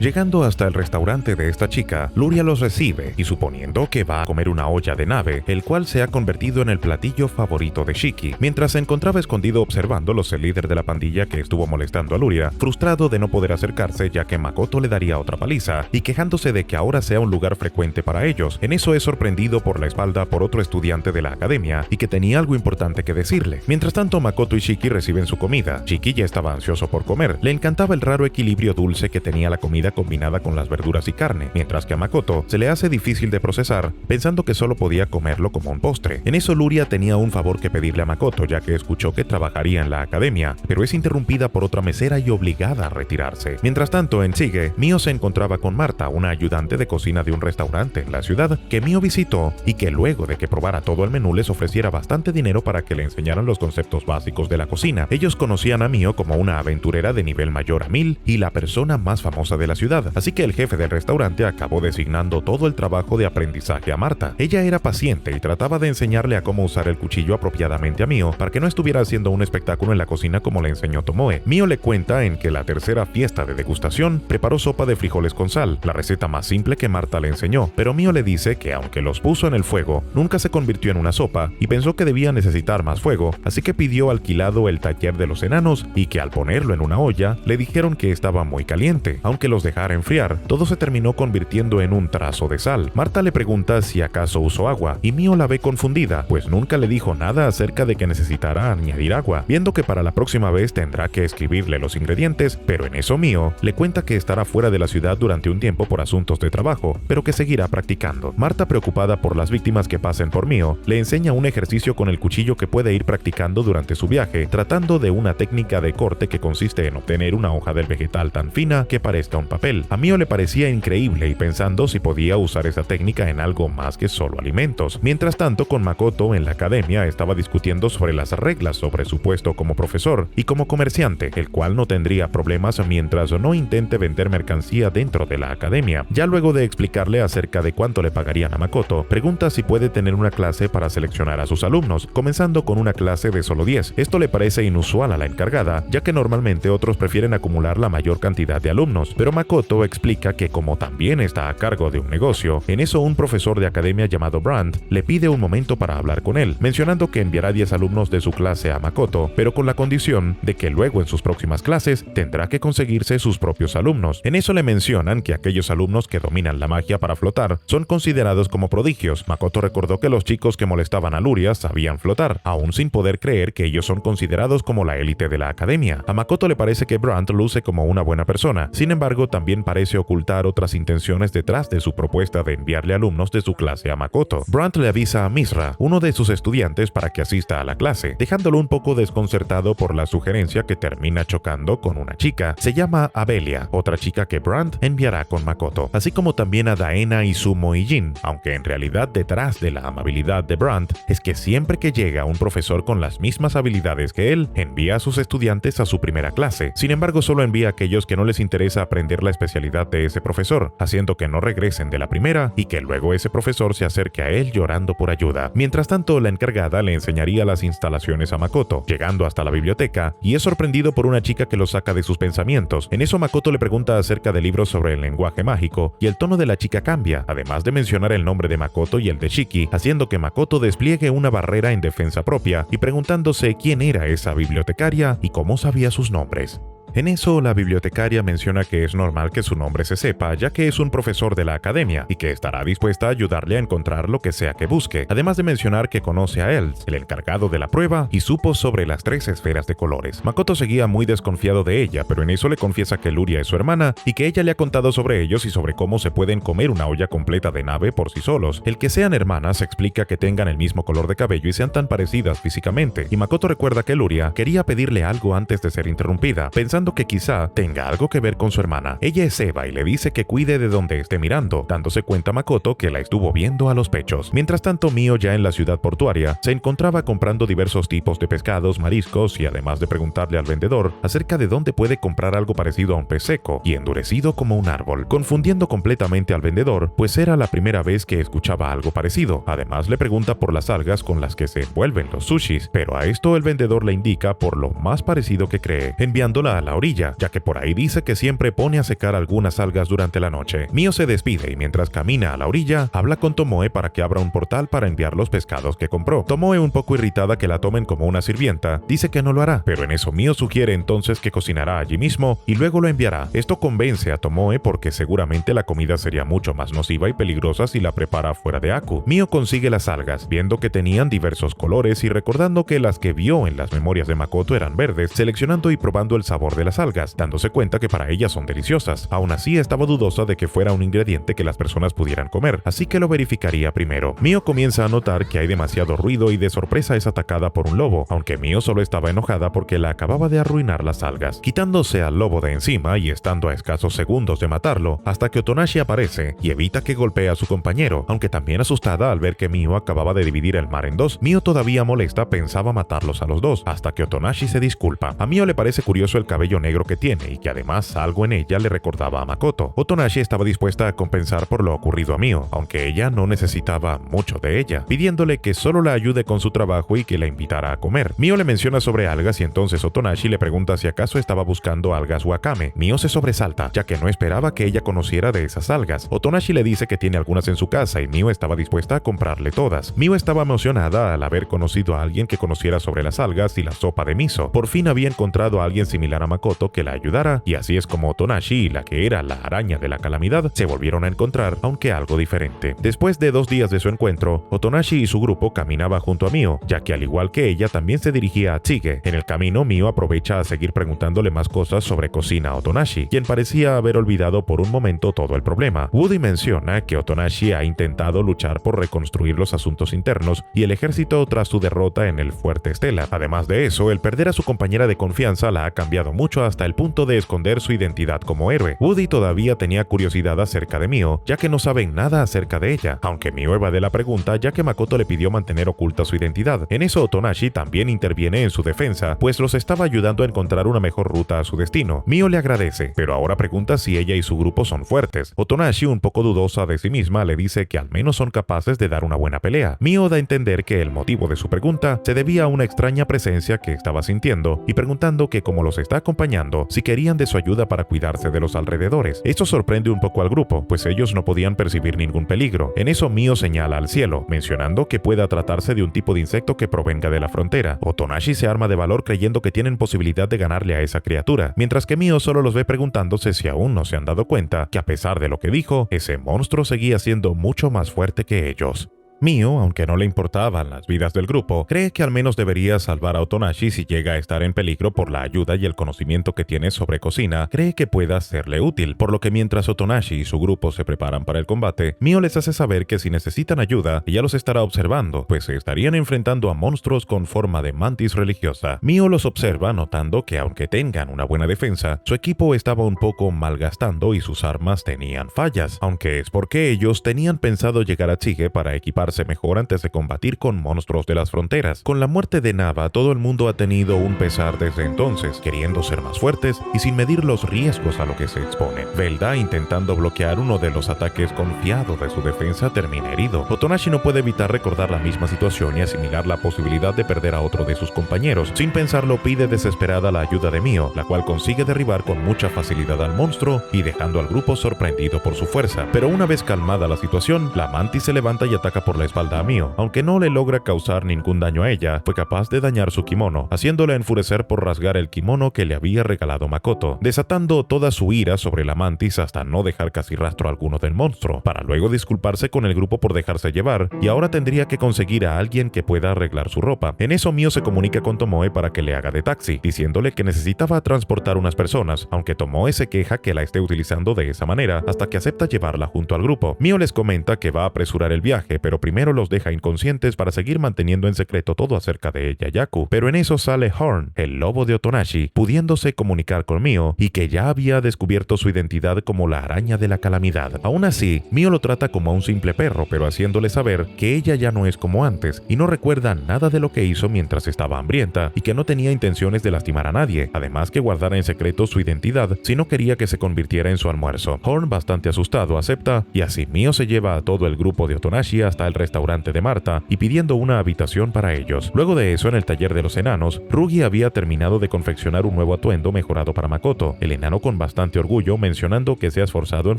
Llegando hasta el restaurante de esta chica, Luria los recibe y suponiendo que va a comer una olla de nave, el cual se ha convertido en el platillo favorito de Shiki. Mientras se encontraba escondido observándolos, el líder de la pandilla que estuvo molestando a Luria, frustrado de no poder acercarse ya que Makoto le daría otra paliza y quejándose de que ahora sea un lugar frecuente para ellos. En eso es sorprendido por la espalda por otro estudiante de la academia y que tenía algo importante que decirle. Mientras tanto, Makoto y Shiki reciben su comida. Shiki ya estaba ansioso por comer. Le encantaba el raro equilibrio dulce que tenía la comida combinada con las verduras y carne, mientras que a Makoto se le hace difícil de procesar, pensando que solo podía comerlo como un postre. En eso Luria tenía un favor que pedirle a Makoto, ya que escuchó que trabajaría en la academia, pero es interrumpida por otra mesera y obligada a retirarse. Mientras tanto, en Shige, Mio se encontraba con Marta, una ayudante de cocina de un restaurante en la ciudad que Mio visitó y que luego de que probara todo el menú les ofreciera bastante dinero para que le enseñaran los conceptos básicos de la cocina. Ellos conocían a Mio como una aventurera de nivel mayor a 1000 y la persona más famosa de la ciudad, así que el jefe del restaurante acabó designando todo el trabajo de aprendizaje a Marta. Ella era paciente y trataba de enseñarle a cómo usar el cuchillo apropiadamente a Mio para que no estuviera haciendo un espectáculo en la cocina como le enseñó Tomoe. Mio le cuenta en que la tercera fiesta de degustación preparó sopa de frijoles con sal, la receta más simple que Marta le enseñó, pero Mio le dice que aunque los puso en el fuego, nunca se convirtió en una sopa y pensó que debía necesitar más fuego, así que pidió alquilado el taller de los enanos y que al ponerlo en una olla le dijeron que estaba muy caliente. Aunque los dejara enfriar, todo se terminó convirtiendo en un trazo de sal. Marta le pregunta si acaso usó agua, y Mio la ve confundida, pues nunca le dijo nada acerca de que necesitara añadir agua, viendo que para la próxima vez tendrá que escribirle los ingredientes, pero en eso Mio le cuenta que estará fuera de la ciudad durante un tiempo por asuntos de trabajo, pero que seguirá practicando. Marta, preocupada por las víctimas que pasen por Mio, le enseña un ejercicio con el cuchillo que puede ir practicando durante su viaje, tratando de una técnica de corte que consiste en obtener una hoja del vegetal tan fina que parezca un papel. A Mio le parecía increíble y pensando si podía usar esa técnica en algo más que solo alimentos. Mientras tanto, con Makoto en la academia estaba discutiendo sobre las reglas sobre su puesto como profesor y como comerciante, el cual no tendría problemas mientras no intente vender mercancía dentro de la academia. Ya luego de explicarle acerca de cuánto le pagarían a Makoto, pregunta si puede tener una clase para seleccionar a sus alumnos, comenzando con una clase de solo 10. Esto le parece inusual a la encargada, ya que normalmente otros prefieren acumular la mayor cantidad de alumnos, pero Makoto explica que como también está a cargo de un negocio, en eso un profesor de academia llamado Brandt le pide un momento para hablar con él, mencionando que enviará 10 alumnos de su clase a Makoto, pero con la condición de que luego en sus próximas clases tendrá que conseguirse sus propios alumnos. En eso le mencionan que aquellos alumnos que dominan la magia para flotar son considerados como prodigios. Makoto recordó que los chicos que molestaban a Luria sabían flotar, aún sin poder creer que ellos son considerados como la élite de la academia. A Makoto le parece que Brandt luce como una buena persona, sin embargo también parece ocultar otras intenciones detrás de su propuesta de enviarle alumnos de su clase a Makoto. Brandt le avisa a Misra, uno de sus estudiantes, para que asista a la clase, dejándolo un poco desconcertado por la sugerencia que termina chocando con una chica. Se llama Abelia, otra chica que Brandt enviará con Makoto, así como también a Daena, Izumo y Jin, aunque en realidad detrás de la amabilidad de Brandt es que siempre que llega un profesor con las mismas habilidades que él, envía a sus estudiantes a su primera clase. Sin embargo, solo envía a aquellos que no les interesa aprender la especialidad de ese profesor, haciendo que no regresen de la primera y que luego ese profesor se acerque a él llorando por ayuda. Mientras tanto, la encargada le enseñaría las instalaciones a Makoto, llegando hasta la biblioteca, y es sorprendido por una chica que lo saca de sus pensamientos. En eso Makoto le pregunta acerca de libros sobre el lenguaje mágico, y el tono de la chica cambia, además de mencionar el nombre de Makoto y el de Shiki, haciendo que Makoto despliegue una barrera en defensa propia y preguntándose quién era esa bibliotecaria y cómo sabía sus nombres. En eso, la bibliotecaria menciona que es normal que su nombre se sepa, ya que es un profesor de la academia y que estará dispuesta a ayudarle a encontrar lo que sea que busque, además de mencionar que conoce a Els, el encargado de la prueba, y supo sobre las 3 esferas de colores. Makoto seguía muy desconfiado de ella, pero en eso le confiesa que Luria es su hermana y que ella le ha contado sobre ellos y sobre cómo se pueden comer una olla completa de nave por sí solos. El que sean hermanas explica que tengan el mismo color de cabello y sean tan parecidas físicamente, y Makoto recuerda que Luria quería pedirle algo antes de ser interrumpida, pensando que quizá tenga algo que ver con su hermana. Ella es Eva y le dice que cuide de donde esté mirando, dándose cuenta Makoto que la estuvo viendo a los pechos. Mientras tanto, Mio, ya en la ciudad portuaria, se encontraba comprando diversos tipos de pescados, mariscos, y además de preguntarle al vendedor acerca de dónde puede comprar algo parecido a un pez seco y endurecido como un árbol, confundiendo completamente al vendedor, pues era la primera vez que escuchaba algo parecido. Además le pregunta por las algas con las que se envuelven los sushis, pero a esto el vendedor le indica por lo más parecido que cree, enviándola a la orilla, ya que por ahí dice que siempre pone a secar algunas algas durante la noche. Mio se despide y mientras camina a la orilla, habla con Tomoe para que abra un portal para enviar los pescados que compró. Tomoe, un poco irritada que la tomen como una sirvienta, dice que no lo hará, pero en eso Mio sugiere entonces que cocinará allí mismo y luego lo enviará. Esto convence a Tomoe porque seguramente la comida sería mucho más nociva y peligrosa si la prepara fuera de Aku. Mio consigue las algas, viendo que tenían diversos colores y recordando que las que vio en las memorias de Makoto eran verdes, seleccionando y probando el sabor de las algas, dándose cuenta que para ellas son deliciosas. Aún así, estaba dudosa de que fuera un ingrediente que las personas pudieran comer, así que lo verificaría primero. Mio comienza a notar que hay demasiado ruido y de sorpresa es atacada por un lobo, aunque Mio solo estaba enojada porque la acababa de arruinar las algas, quitándose al lobo de encima y estando a escasos segundos de matarlo, hasta que Otonashi aparece y evita que golpee a su compañero, aunque también asustada al ver que Mio acababa de dividir el mar en dos. Mio, todavía molesta, pensaba matarlos a los dos, hasta que Otonashi se disculpa. A Mio le parece curioso el cabello negro que tiene y que además algo en ella le recordaba a Makoto. Otonashi estaba dispuesta a compensar por lo ocurrido a Mio, aunque ella no necesitaba mucho de ella, pidiéndole que solo la ayude con su trabajo y que la invitara a comer. Mio le menciona sobre algas y entonces Otonashi le pregunta si acaso estaba buscando algas wakame. Mio se sobresalta, ya que no esperaba que ella conociera de esas algas. Otonashi le dice que tiene algunas en su casa y Mio estaba dispuesta a comprarle todas. Mio estaba emocionada al haber conocido a alguien que conociera sobre las algas y la sopa de miso. Por fin había encontrado a alguien similar a Makoto Makoto que la ayudara, y así es como Otonashi, la que era la araña de la calamidad, se volvieron a encontrar, aunque algo diferente. Después de 2 días de su encuentro, Otonashi y su grupo caminaba junto a Mio, ya que al igual que ella también se dirigía a Chige. En el camino, Mio aprovecha a seguir preguntándole más cosas sobre cocina a Otonashi, quien parecía haber olvidado por un momento todo el problema. Woody menciona que Otonashi ha intentado luchar por reconstruir los asuntos internos y el ejército tras su derrota en el fuerte Stella. Además de eso, el perder a su compañera de confianza la ha cambiado mucho hasta el punto de esconder su identidad como héroe. Woody todavía tenía curiosidad acerca de Mio, ya que no saben nada acerca de ella, aunque Mio evade la pregunta ya que Makoto le pidió mantener oculta su identidad. En eso Otonashi también interviene en su defensa, pues los estaba ayudando a encontrar una mejor ruta a su destino. Mio le agradece, pero ahora pregunta si ella y su grupo son fuertes. Otonashi, un poco dudosa de sí misma, le dice que al menos son capaces de dar una buena pelea. Mio da a entender que el motivo de su pregunta se debía a una extraña presencia que estaba sintiendo y preguntando que como los está acompañando, si querían de su ayuda para cuidarse de los alrededores. Esto sorprende un poco al grupo, pues ellos no podían percibir ningún peligro. En eso Mio señala al cielo, mencionando que pueda tratarse de un tipo de insecto que provenga de la frontera. Otonashi se arma de valor creyendo que tienen posibilidad de ganarle a esa criatura, mientras que Mio solo los ve preguntándose si aún no se han dado cuenta que a pesar de lo que dijo, ese monstruo seguía siendo mucho más fuerte que ellos. Mio, aunque no le importaban las vidas del grupo, cree que al menos debería salvar a Otonashi si llega a estar en peligro por la ayuda y el conocimiento que tiene sobre cocina, cree que pueda serle útil, por lo que mientras Otonashi y su grupo se preparan para el combate, Mio les hace saber que si necesitan ayuda, ella los estará observando, pues se estarían enfrentando a monstruos con forma de mantis religiosa. Mio los observa notando que aunque tengan una buena defensa, su equipo estaba un poco malgastando y sus armas tenían fallas, aunque es porque ellos tenían pensado llegar a Chige para equipar mejor antes de combatir con monstruos de las fronteras. Con la muerte de Nava, todo el mundo ha tenido un pesar desde entonces, queriendo ser más fuertes y sin medir los riesgos a lo que se exponen. Velda, intentando bloquear uno de los ataques confiado de su defensa, termina herido. Otonashi no puede evitar recordar la misma situación y asimilar la posibilidad de perder a otro de sus compañeros. Sin pensarlo, pide desesperada la ayuda de Mio, la cual consigue derribar con mucha facilidad al monstruo y dejando al grupo sorprendido por su fuerza. Pero una vez calmada la situación, la mantis se levanta y ataca por la espalda a Mio. Aunque no le logra causar ningún daño a ella, fue capaz de dañar su kimono, haciéndola enfurecer por rasgar el kimono que le había regalado Makoto, desatando toda su ira sobre la mantis hasta no dejar casi rastro alguno del monstruo, para luego disculparse con el grupo por dejarse llevar, y ahora tendría que conseguir a alguien que pueda arreglar su ropa. En eso Mio se comunica con Tomoe para que le haga de taxi, diciéndole que necesitaba transportar unas personas, aunque Tomoe se queja que la esté utilizando de esa manera, hasta que acepta llevarla junto al grupo. Mio les comenta que va a apresurar el viaje, pero primero los deja inconscientes para seguir manteniendo en secreto todo acerca de Yayaku. Pero en eso sale Horn, el lobo de Otonashi, pudiéndose comunicar con Mio y que ya había descubierto su identidad como la araña de la calamidad. Aún así, Mio lo trata como a un simple perro, pero haciéndole saber que ella ya no es como antes y no recuerda nada de lo que hizo mientras estaba hambrienta y que no tenía intenciones de lastimar a nadie, además que guardara en secreto su identidad si no quería que se convirtiera en su almuerzo. Horn, bastante asustado, acepta y así Mio se lleva a todo el grupo de Otonashi hasta el restaurante de Marta y pidiendo una habitación para ellos. Luego de eso, en el taller de los enanos, Rugi había terminado de confeccionar un nuevo atuendo mejorado para Makoto, el enano con bastante orgullo mencionando que se ha esforzado en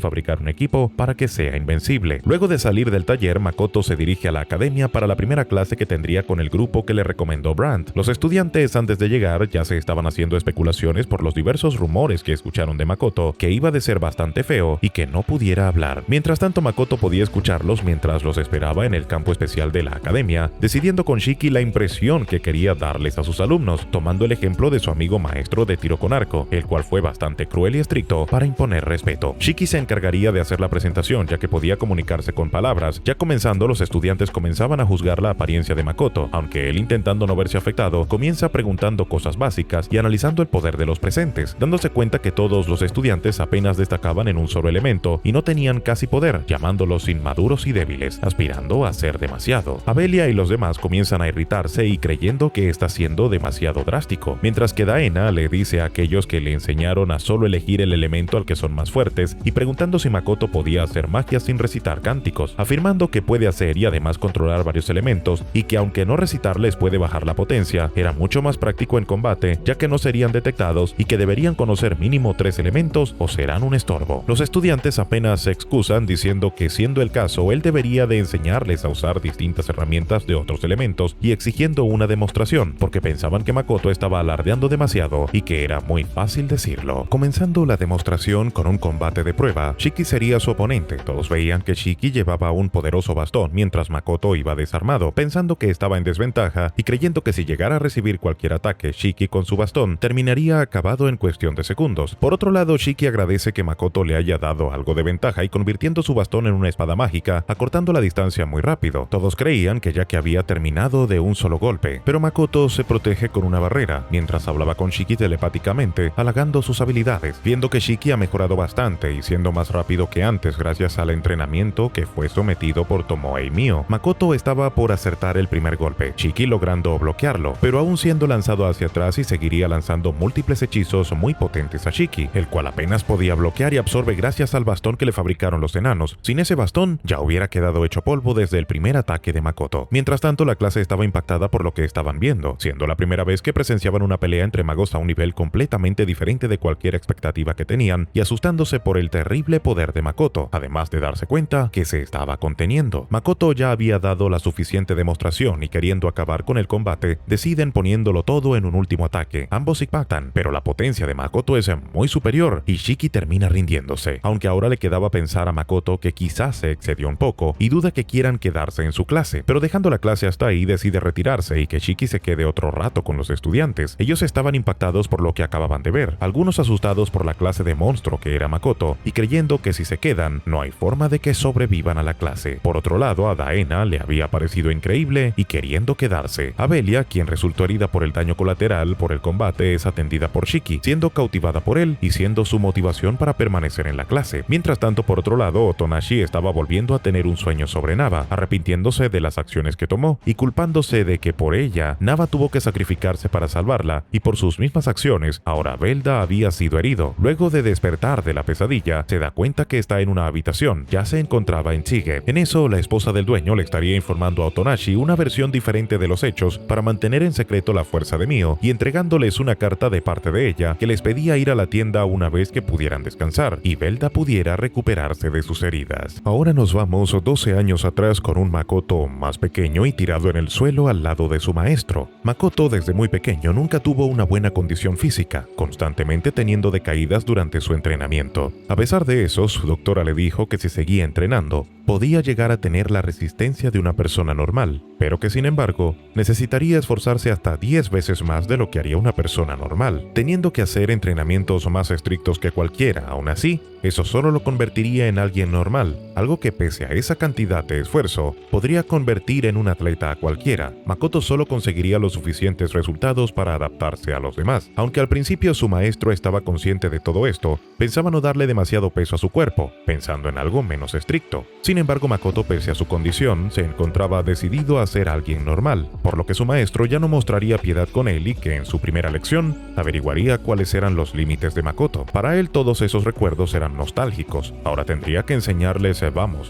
fabricar un equipo para que sea invencible. Luego de salir del taller, Makoto se dirige a la academia para la primera clase que tendría con el grupo que le recomendó Brandt. Los estudiantes antes de llegar ya se estaban haciendo especulaciones por los diversos rumores que escucharon de Makoto, que iba de ser bastante feo y que no pudiera hablar. Mientras tanto, Makoto podía escucharlos mientras los esperaba en el campo especial de la academia, decidiendo con Shiki la impresión que quería darles a sus alumnos, tomando el ejemplo de su amigo maestro de tiro con arco, el cual fue bastante cruel y estricto para imponer respeto. Shiki se encargaría de hacer la presentación, ya que podía comunicarse con palabras. Ya comenzando, los estudiantes comenzaban a juzgar la apariencia de Makoto, aunque él, intentando no verse afectado, comienza preguntando cosas básicas y analizando el poder de los presentes, dándose cuenta que todos los estudiantes apenas destacaban en un solo elemento y no tenían casi poder, llamándolos inmaduros y débiles, aspirando a ser demasiado. Abelia y los demás comienzan a irritarse y creyendo que está siendo demasiado drástico, mientras que Daena le dice a aquellos que le enseñaron a solo elegir el elemento al que son más fuertes y preguntando si Makoto podía hacer magia sin recitar cánticos, afirmando que puede hacer y además controlar varios elementos y que aunque no recitarles puede bajar la potencia, era mucho más práctico en combate ya que no serían detectados y que deberían conocer mínimo 3 elementos o serán un estorbo. Los estudiantes apenas se excusan diciendo que siendo el caso él debería de enseñarles enseñarles a usar distintas herramientas de otros elementos y exigiendo una demostración, porque pensaban que Makoto estaba alardeando demasiado y que era muy fácil decirlo. Comenzando la demostración con un combate de prueba, Shiki sería su oponente. Todos veían que Shiki llevaba un poderoso bastón mientras Makoto iba desarmado, pensando que estaba en desventaja y creyendo que si llegara a recibir cualquier ataque Shiki con su bastón, terminaría acabado en cuestión de segundos. Por otro lado, Shiki agradece que Makoto le haya dado algo de ventaja y convirtiendo su bastón en una espada mágica, acortando la distancia muy rápido. Todos creían que ya que había terminado de un solo golpe, pero Makoto se protege con una barrera, mientras hablaba con Shiki telepáticamente, halagando sus habilidades. Viendo que Shiki ha mejorado bastante y siendo más rápido que antes gracias al entrenamiento que fue sometido por Tomoe y Mio, Makoto estaba por acertar el primer golpe, Shiki logrando bloquearlo, pero aún siendo lanzado hacia atrás y seguiría lanzando múltiples hechizos muy potentes a Shiki, el cual apenas podía bloquear y absorbe gracias al bastón que le fabricaron los enanos. Sin ese bastón, ya hubiera quedado hecho polvo desde el primer ataque de Makoto. Mientras tanto, la clase estaba impactada por lo que estaban viendo, siendo la primera vez que presenciaban una pelea entre magos a un nivel completamente diferente de cualquier expectativa que tenían, y asustándose por el terrible poder de Makoto, además de darse cuenta que se estaba conteniendo. Makoto ya había dado la suficiente demostración y queriendo acabar con el combate, deciden poniéndolo todo en un último ataque. Ambos impactan, pero la potencia de Makoto es muy superior y Shiki termina rindiéndose, aunque ahora le quedaba pensar a Makoto que quizás se excedió un poco y duda que quieran quedarse en su clase, pero dejando la clase hasta ahí decide retirarse y que Shiki se quede otro rato con los estudiantes. Ellos estaban impactados por lo que acababan de ver, algunos asustados por la clase de monstruo que era Makoto y creyendo que si se quedan no hay forma de que sobrevivan a la clase. Por otro lado, a Daena le había parecido increíble y queriendo quedarse. Abelia, quien resultó herida por el daño colateral por el combate, es atendida por Shiki, siendo cautivada por él y siendo su motivación para permanecer en la clase. Mientras tanto, por otro lado, Otonashi estaba volviendo a tener un sueño sobre Nava, arrepintiéndose de las acciones que tomó y culpándose de que por ella Nava tuvo que sacrificarse para salvarla y por sus mismas acciones ahora Velda había sido herido. Luego de despertar de la pesadilla, se da cuenta que está en una habitación, ya se encontraba en Shige. En eso, la esposa del dueño le estaría informando a Otonashi una versión diferente de los hechos para mantener en secreto la fuerza de Mio y entregándoles una carta de parte de ella que les pedía ir a la tienda una vez que pudieran descansar y Velda pudiera recuperarse de sus heridas. Ahora nos vamos 12 años atrás con un Makoto más pequeño y tirado en el suelo al lado de su maestro. Makoto desde muy pequeño nunca tuvo una buena condición física, constantemente teniendo decaídas durante su entrenamiento. A pesar de eso, su doctora le dijo que si seguía entrenando, podía llegar a tener la resistencia de una persona normal, pero que sin embargo, necesitaría esforzarse hasta 10 veces más de lo que haría una persona normal, teniendo que hacer entrenamientos más estrictos que cualquiera. Aún así, eso solo lo convertiría en alguien normal, algo que pese a esa cantidad de esfuerzo, podría convertir en un atleta a cualquiera. Makoto solo conseguiría los suficientes resultados para adaptarse a los demás. Aunque al principio su maestro estaba consciente de todo esto, pensaba no darle demasiado peso a su cuerpo, pensando en algo menos estricto. Sin embargo, Makoto, pese a su condición, se encontraba decidido a ser alguien normal, por lo que su maestro ya no mostraría piedad con él y que en su primera lección averiguaría cuáles eran los límites de Makoto. Para él todos esos recuerdos eran nostálgicos. Ahora tendría que enseñarles,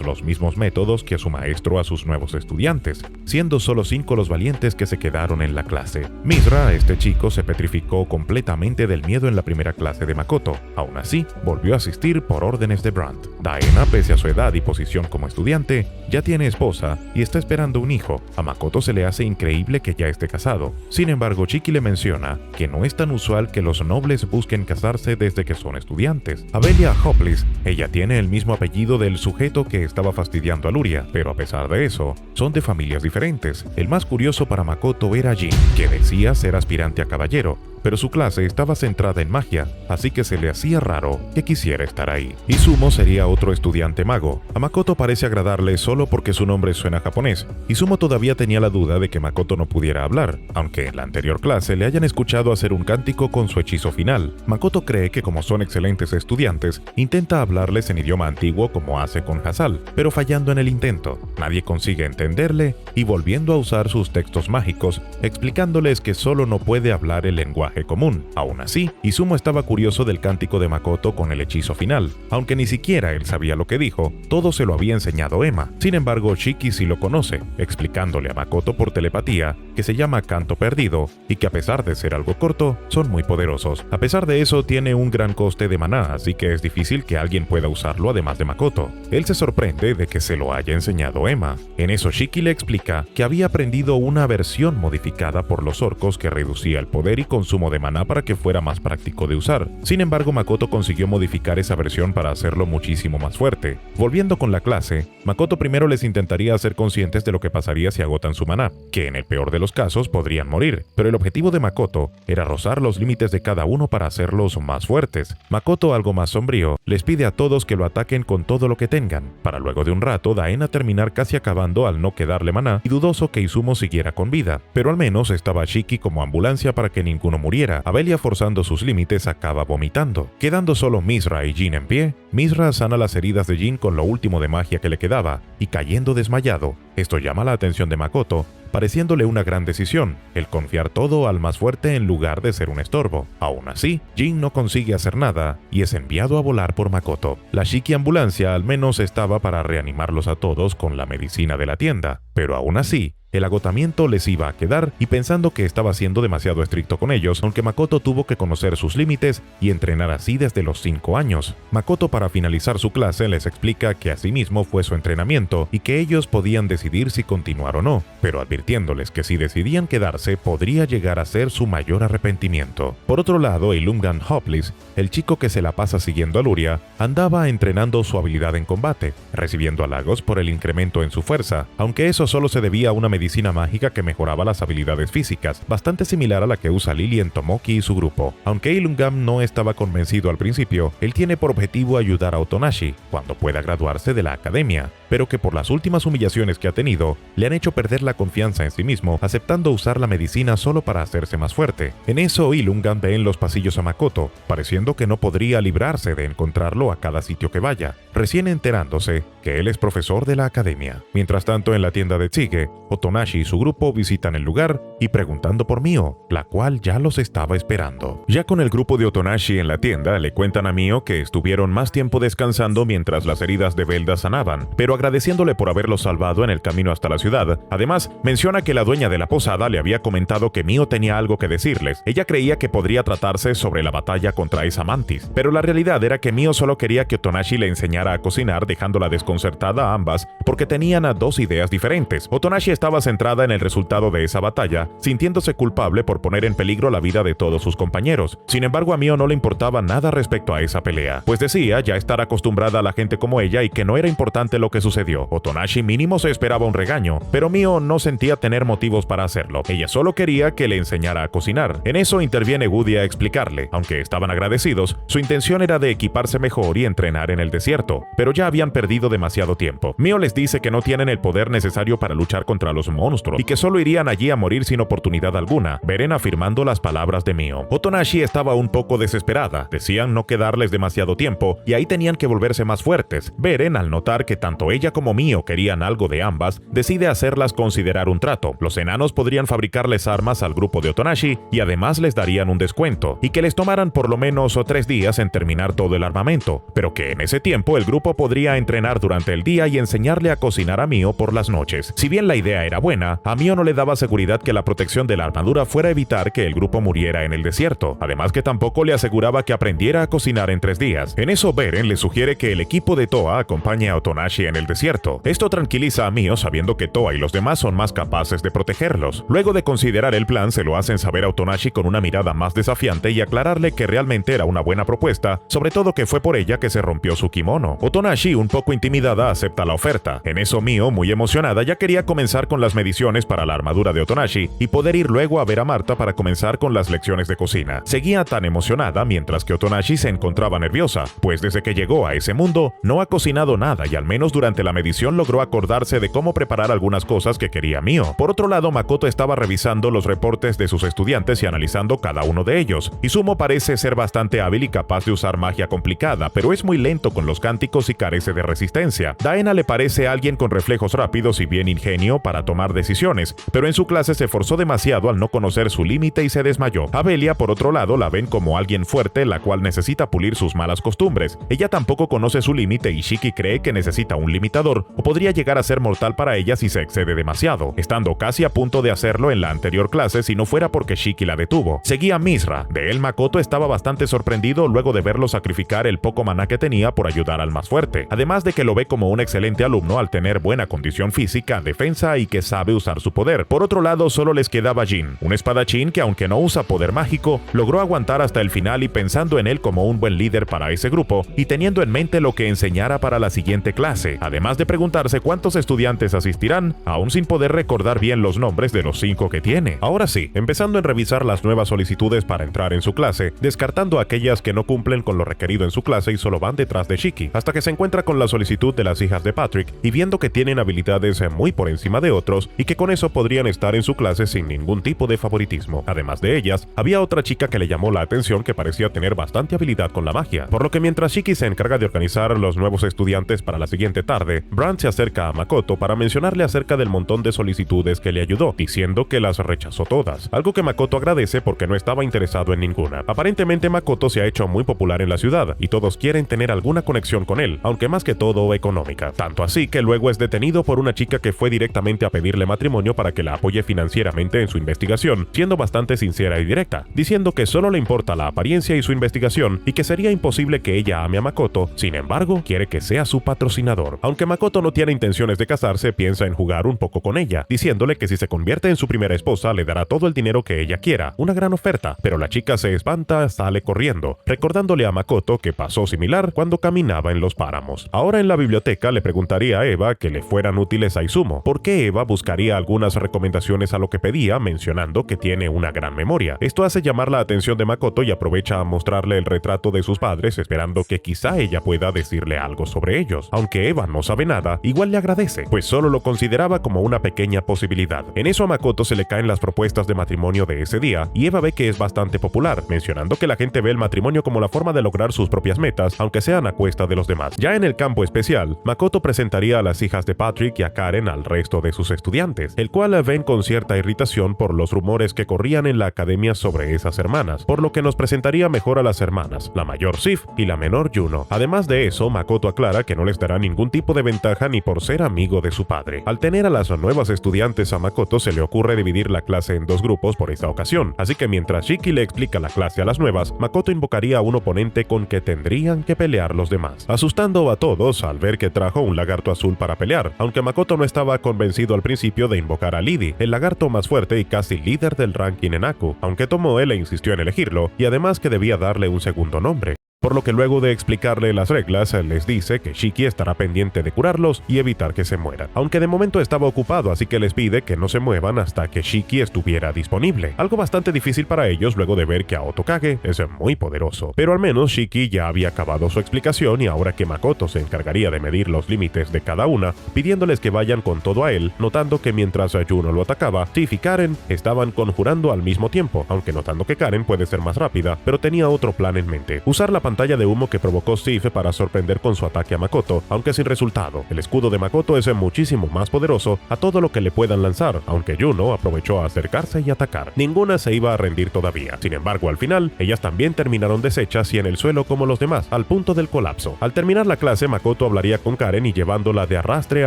los mismos métodos que a su maestro a sus nuevos estudiantes, siendo solo 5 los valientes que se quedaron en la clase. Misra, este chico, se petrificó completamente del miedo en la primera clase de Makoto. Aún así, volvió a asistir por órdenes de Brandt. Daena, pese a su edad y posición como estudiante, ya tiene esposa y está esperando un hijo. A Makoto se le hace increíble que ya esté casado. Sin embargo, Shiki le menciona que no es tan usual que los nobles busquen casarse desde que son estudiantes. Abelia Hoplis, ella tiene el mismo apellido del sujeto que estaba fastidiando a Luria, pero a pesar de eso, son de familias diferentes. El más curioso para Makoto era Jin, que decía ser aspirante a caballero, pero su clase estaba centrada en magia, así que se le hacía raro que quisiera estar ahí. Izumo sería otro estudiante mago. A Makoto parece agradarle solo porque su nombre suena japonés. Izumo todavía tenía la duda de que Makoto no pudiera hablar, aunque en la anterior clase le hayan escuchado hacer un cántico con su hechizo final. Makoto cree que como son excelentes estudiantes, intenta hablarles en idioma antiguo como hace con Hasal, pero fallando en el intento. Nadie consigue entenderle y volviendo a usar sus textos mágicos, explicándoles que solo no puede hablar el lenguaje común. Aún así, Izumo estaba curioso del cántico de Makoto con el hechizo final. Aunque ni siquiera él sabía lo que dijo, todo se lo había enseñado Emma. Sin embargo, Shiki sí lo conoce, explicándole a Makoto por telepatía que que se llama Canto Perdido, y que a pesar de ser algo corto, son muy poderosos. A pesar de eso, tiene un gran coste de maná, así que es difícil que alguien pueda usarlo además de Makoto. Él se sorprende de que se lo haya enseñado Emma. En eso Shiki le explica que había aprendido una versión modificada por los orcos que reducía el poder y consumo de maná para que fuera más práctico de usar. Sin embargo, Makoto consiguió modificar esa versión para hacerlo muchísimo más fuerte. Volviendo con la clase, Makoto primero les intentaría hacer conscientes de lo que pasaría si agotan su maná, que en el peor de los casos podrían morir, pero el objetivo de Makoto era rozar los límites de cada uno para hacerlos más fuertes. Makoto, algo más sombrío, les pide a todos que lo ataquen con todo lo que tengan, para luego de un rato Daena terminar casi acabando al no quedarle maná y dudoso que Izumo siguiera con vida, pero al menos estaba Shiki como ambulancia para que ninguno muriera. Abelia, forzando sus límites, acaba vomitando. Quedando solo Misra y Jin en pie, Misra sana las heridas de Jin con lo último de magia que le quedaba, y cayendo desmayado. Esto llama la atención de Makoto, pareciéndole una gran decisión, el confiar todo al más fuerte en lugar de ser un estorbo. Aún así, Jin no consigue hacer nada y es enviado a volar por Makoto. La Shiki ambulancia al menos estaba para reanimarlos a todos con la medicina de la tienda, pero aún así, el agotamiento les iba a quedar y pensando que estaba siendo demasiado estricto con ellos, aunque Makoto tuvo que conocer sus límites y entrenar así desde los 5 años. Makoto, para finalizar su clase, les explica que asimismo fue su entrenamiento y que ellos podían decidir si continuar o no, pero advirtiéndoles que si decidían quedarse podría llegar a ser su mayor arrepentimiento. Por otro lado, Ilumgan Hoplis, el chico que se la pasa siguiendo a Luria, andaba entrenando su habilidad en combate, recibiendo halagos por el incremento en su fuerza, aunque eso solo se debía a una medicina mágica que mejoraba las habilidades físicas, bastante similar a la que usa Lily en Tomoki y su grupo. Aunque Ilumgam no estaba convencido al principio, él tiene por objetivo ayudar a Otonashi cuando pueda graduarse de la academia, pero que por las últimas humillaciones que ha tenido, le han hecho perder la confianza en sí mismo, aceptando usar la medicina solo para hacerse más fuerte. En eso, Ilumgam ve en los pasillos a Makoto, pareciendo que no podría librarse de encontrarlo a cada sitio que vaya, recién enterándose que él es profesor de la academia. Mientras tanto, en la tienda de Tsuge, Otonashi y su grupo visitan el lugar y preguntando por Mio, la cual ya los estaba esperando. Ya con el grupo de Otonashi en la tienda, le cuentan a Mio que estuvieron más tiempo descansando mientras las heridas de Velda sanaban, pero agradeciéndole por haberlos salvado en el camino hasta la ciudad. Además, menciona que la dueña de la posada le había comentado que Mio tenía algo que decirles. Ella creía que podría tratarse sobre la batalla contra esa mantis, pero la realidad era que Mio solo quería que Otonashi le enseñara a cocinar, dejándola desconcertada a ambas porque tenían dos ideas diferentes. Otonashi estaba centrada en el resultado de esa batalla, sintiéndose culpable por poner en peligro la vida de todos sus compañeros. Sin embargo, a Mio no le importaba nada respecto a esa pelea, pues decía ya estar acostumbrada a la gente como ella y que no era importante lo que sucedió. Otonashi mínimo se esperaba un regaño, pero Mio no sentía tener motivos para hacerlo. Ella solo quería que le enseñara a cocinar. En eso interviene Woody a explicarle. Aunque estaban agradecidos, su intención era de equiparse mejor y entrenar en el desierto, pero ya habían perdido demasiado tiempo. Mio les dice que no tienen el poder necesario para luchar contra los monstruos y que solo irían allí a morir sin oportunidad alguna. Beren afirmando las palabras de Mio. Otonashi estaba un poco desesperada. Decían no quedarles demasiado tiempo y ahí tenían que volverse más fuertes. Beren, al notar que tanto ella como Mio querían algo de ambas, decide hacerlas considerar un trato. Los enanos podrían fabricarles armas al grupo de Otonashi y además les darían un descuento, y que les tomaran por lo menos 3 días en terminar todo el armamento, pero que en ese tiempo el grupo podría entrenar durante el día y enseñarle a cocinar a Mio por las noches. Si bien la idea era buena, a Mio no le daba seguridad que la protección de la armadura fuera a evitar que el grupo muriera en el desierto, además que tampoco le aseguraba que aprendiera a cocinar en 3 días. En eso Beren le sugiere que el equipo de Toa acompañe a Otonashi en el desierto. Esto tranquiliza a Mio sabiendo que Toa y los demás son más capaces de protegerlos. Luego de considerar el plan, se lo hacen saber a Otonashi con una mirada más desafiante y aclararle que realmente era una buena propuesta, sobre todo que fue por ella que se rompió su kimono. Otonashi, un poco intimidada, acepta la oferta. En eso Mio, muy emocionada, ya quería comenzar con las mediciones para la armadura de Otonashi y poder ir luego a ver a Marta para comenzar con las lecciones de cocina. Seguía tan emocionada mientras que Otonashi se encontraba nerviosa, pues desde que llegó a ese mundo no ha cocinado nada y al menos durante la medición logró acordarse de cómo preparar algunas cosas que quería Mio. Por otro lado, Makoto estaba revisando los reportes de sus estudiantes y analizando cada uno de ellos. Izumo parece ser bastante hábil y capaz de usar magia complicada, pero es muy lento con los cánticos y carece de resistencia. Daena le parece alguien con reflejos rápidos y bien ingenio para tomar decisiones, pero en su clase se esforzó demasiado al no conocer su límite y se desmayó. A Belia, por otro lado, la ven como alguien fuerte, la cual necesita pulir sus malas costumbres. Ella tampoco conoce su límite y Shiki cree que necesita un limitador o podría llegar a ser mortal para ella si se excede demasiado, estando casi a punto de hacerlo en la anterior clase si no fuera porque Shiki la detuvo. Seguía Misra. De él, Makoto estaba bastante sorprendido luego de verlo sacrificar el poco maná que tenía por ayudar al más fuerte, además de que lo ve como un excelente alumno al tener buena condición física, defensa y que sabe usar su poder. Por otro lado, solo les quedaba Jin, un espadachín que aunque no usa poder mágico, logró aguantar hasta el final y pensando en él como un buen líder para ese grupo y teniendo en mente lo que enseñara para la siguiente clase, además de preguntarse cuántos estudiantes asistirán, aún sin poder recordar bien los nombres de los 5 que tiene. Ahora sí, empezando en revisar las nuevas solicitudes para entrar en su clase, descartando aquellas que no cumplen con lo requerido en su clase y solo van detrás de Shiki, hasta que se encuentra con la solicitud de las hijas de Patrick y viendo que tienen habilidades muy por encima de otros y que con eso podrían estar en su clase sin ningún tipo de favoritismo. Además de ellas, había otra chica que le llamó la atención que parecía tener bastante habilidad con la magia, por lo que mientras Shiki se encarga de organizar los nuevos estudiantes para la siguiente tarde, Brand se acerca a Makoto para mencionarle acerca del montón de solicitudes que le ayudó, diciendo que las rechazó todas, algo que Makoto agradece porque no estaba interesado en ninguna. Aparentemente Makoto se ha hecho muy popular en la ciudad y todos quieren tener alguna conexión con él, aunque más que todo económica. Tanto así que luego es detenido por una chica que fue directamente a pedirle matrimonio para que la apoye financieramente en su investigación, siendo bastante sincera y directa, diciendo que solo le importa la apariencia y su investigación y que sería imposible que ella ame a Makoto, sin embargo, quiere que sea su patrocinador. Aunque Makoto no tiene intenciones de casarse, piensa en jugar un poco con ella, diciéndole que si se convierte en su primera esposa le dará todo el dinero que ella quiera, una gran oferta, pero la chica se espanta, sale corriendo, recordándole a Makoto que pasó similar cuando caminaba en los páramos. Ahora en la biblioteca le preguntaría a Eva que le fueran útiles a Izumo, porque Eva buscaría algunas recomendaciones a lo que pedía, mencionando que tiene una gran memoria. Esto hace llamar la atención de Makoto y aprovecha a mostrarle el retrato de sus padres, esperando que quizá ella pueda decirle algo sobre ellos. Aunque Eva no sabe nada, igual le agradece, pues solo lo consideraba como una pequeña posibilidad. En eso a Makoto se le caen las propuestas de matrimonio de ese día, y Eva ve que es bastante popular, mencionando que la gente ve el matrimonio como la forma de lograr sus propias metas, aunque sean a cuesta de los demás. Ya en el campo especial, Makoto presentaría a las hijas de Patrick y a Karen al resto de sus estudiantes, el cual ven con cierta irritación por los rumores que corrían en la academia sobre esas hermanas, por lo que nos presentaría mejor a las hermanas, la mayor Sif y la menor Juno. Además de eso, Makoto aclara que no les dará ningún tipo de ventaja ni por ser amigo de su padre. Al tener a las nuevas estudiantes a Makoto se le ocurre dividir la clase en 2 grupos por esta ocasión, así que mientras Shiki le explica la clase a las nuevas, Makoto invocaría a un oponente con que tendrían que pelear los demás, asustando a todos al ver que trajo un lagarto azul para pelear, aunque Makoto no estaba convencido al principio de invocar a Lidi, el lagarto más fuerte y casi líder del ranking en Aku, aunque Tomoe le insistió en elegirlo, y además que debía darle un segundo nombre. Por lo que luego de explicarle las reglas, les dice que Shiki estará pendiente de curarlos y evitar que se mueran. Aunque de momento estaba ocupado, así que les pide que no se muevan hasta que Shiki estuviera disponible. Algo bastante difícil para ellos luego de ver que Aoto Kage es muy poderoso. Pero al menos Shiki ya había acabado su explicación y ahora que Makoto se encargaría de medir los límites de cada una, pidiéndoles que vayan con todo a él, notando que mientras Juno lo atacaba, Sif y Karen estaban conjurando al mismo tiempo, aunque notando que Karen puede ser más rápida, pero tenía otro plan en mente: usar la pantalla de humo que provocó Sif para sorprender con su ataque a Makoto, aunque sin resultado. El escudo de Makoto es muchísimo más poderoso a todo lo que le puedan lanzar, aunque Juno aprovechó a acercarse y atacar. Ninguna se iba a rendir todavía. Sin embargo, al final, ellas también terminaron deshechas y en el suelo como los demás, al punto del colapso. Al terminar la clase, Makoto hablaría con Karen y llevándola de arrastre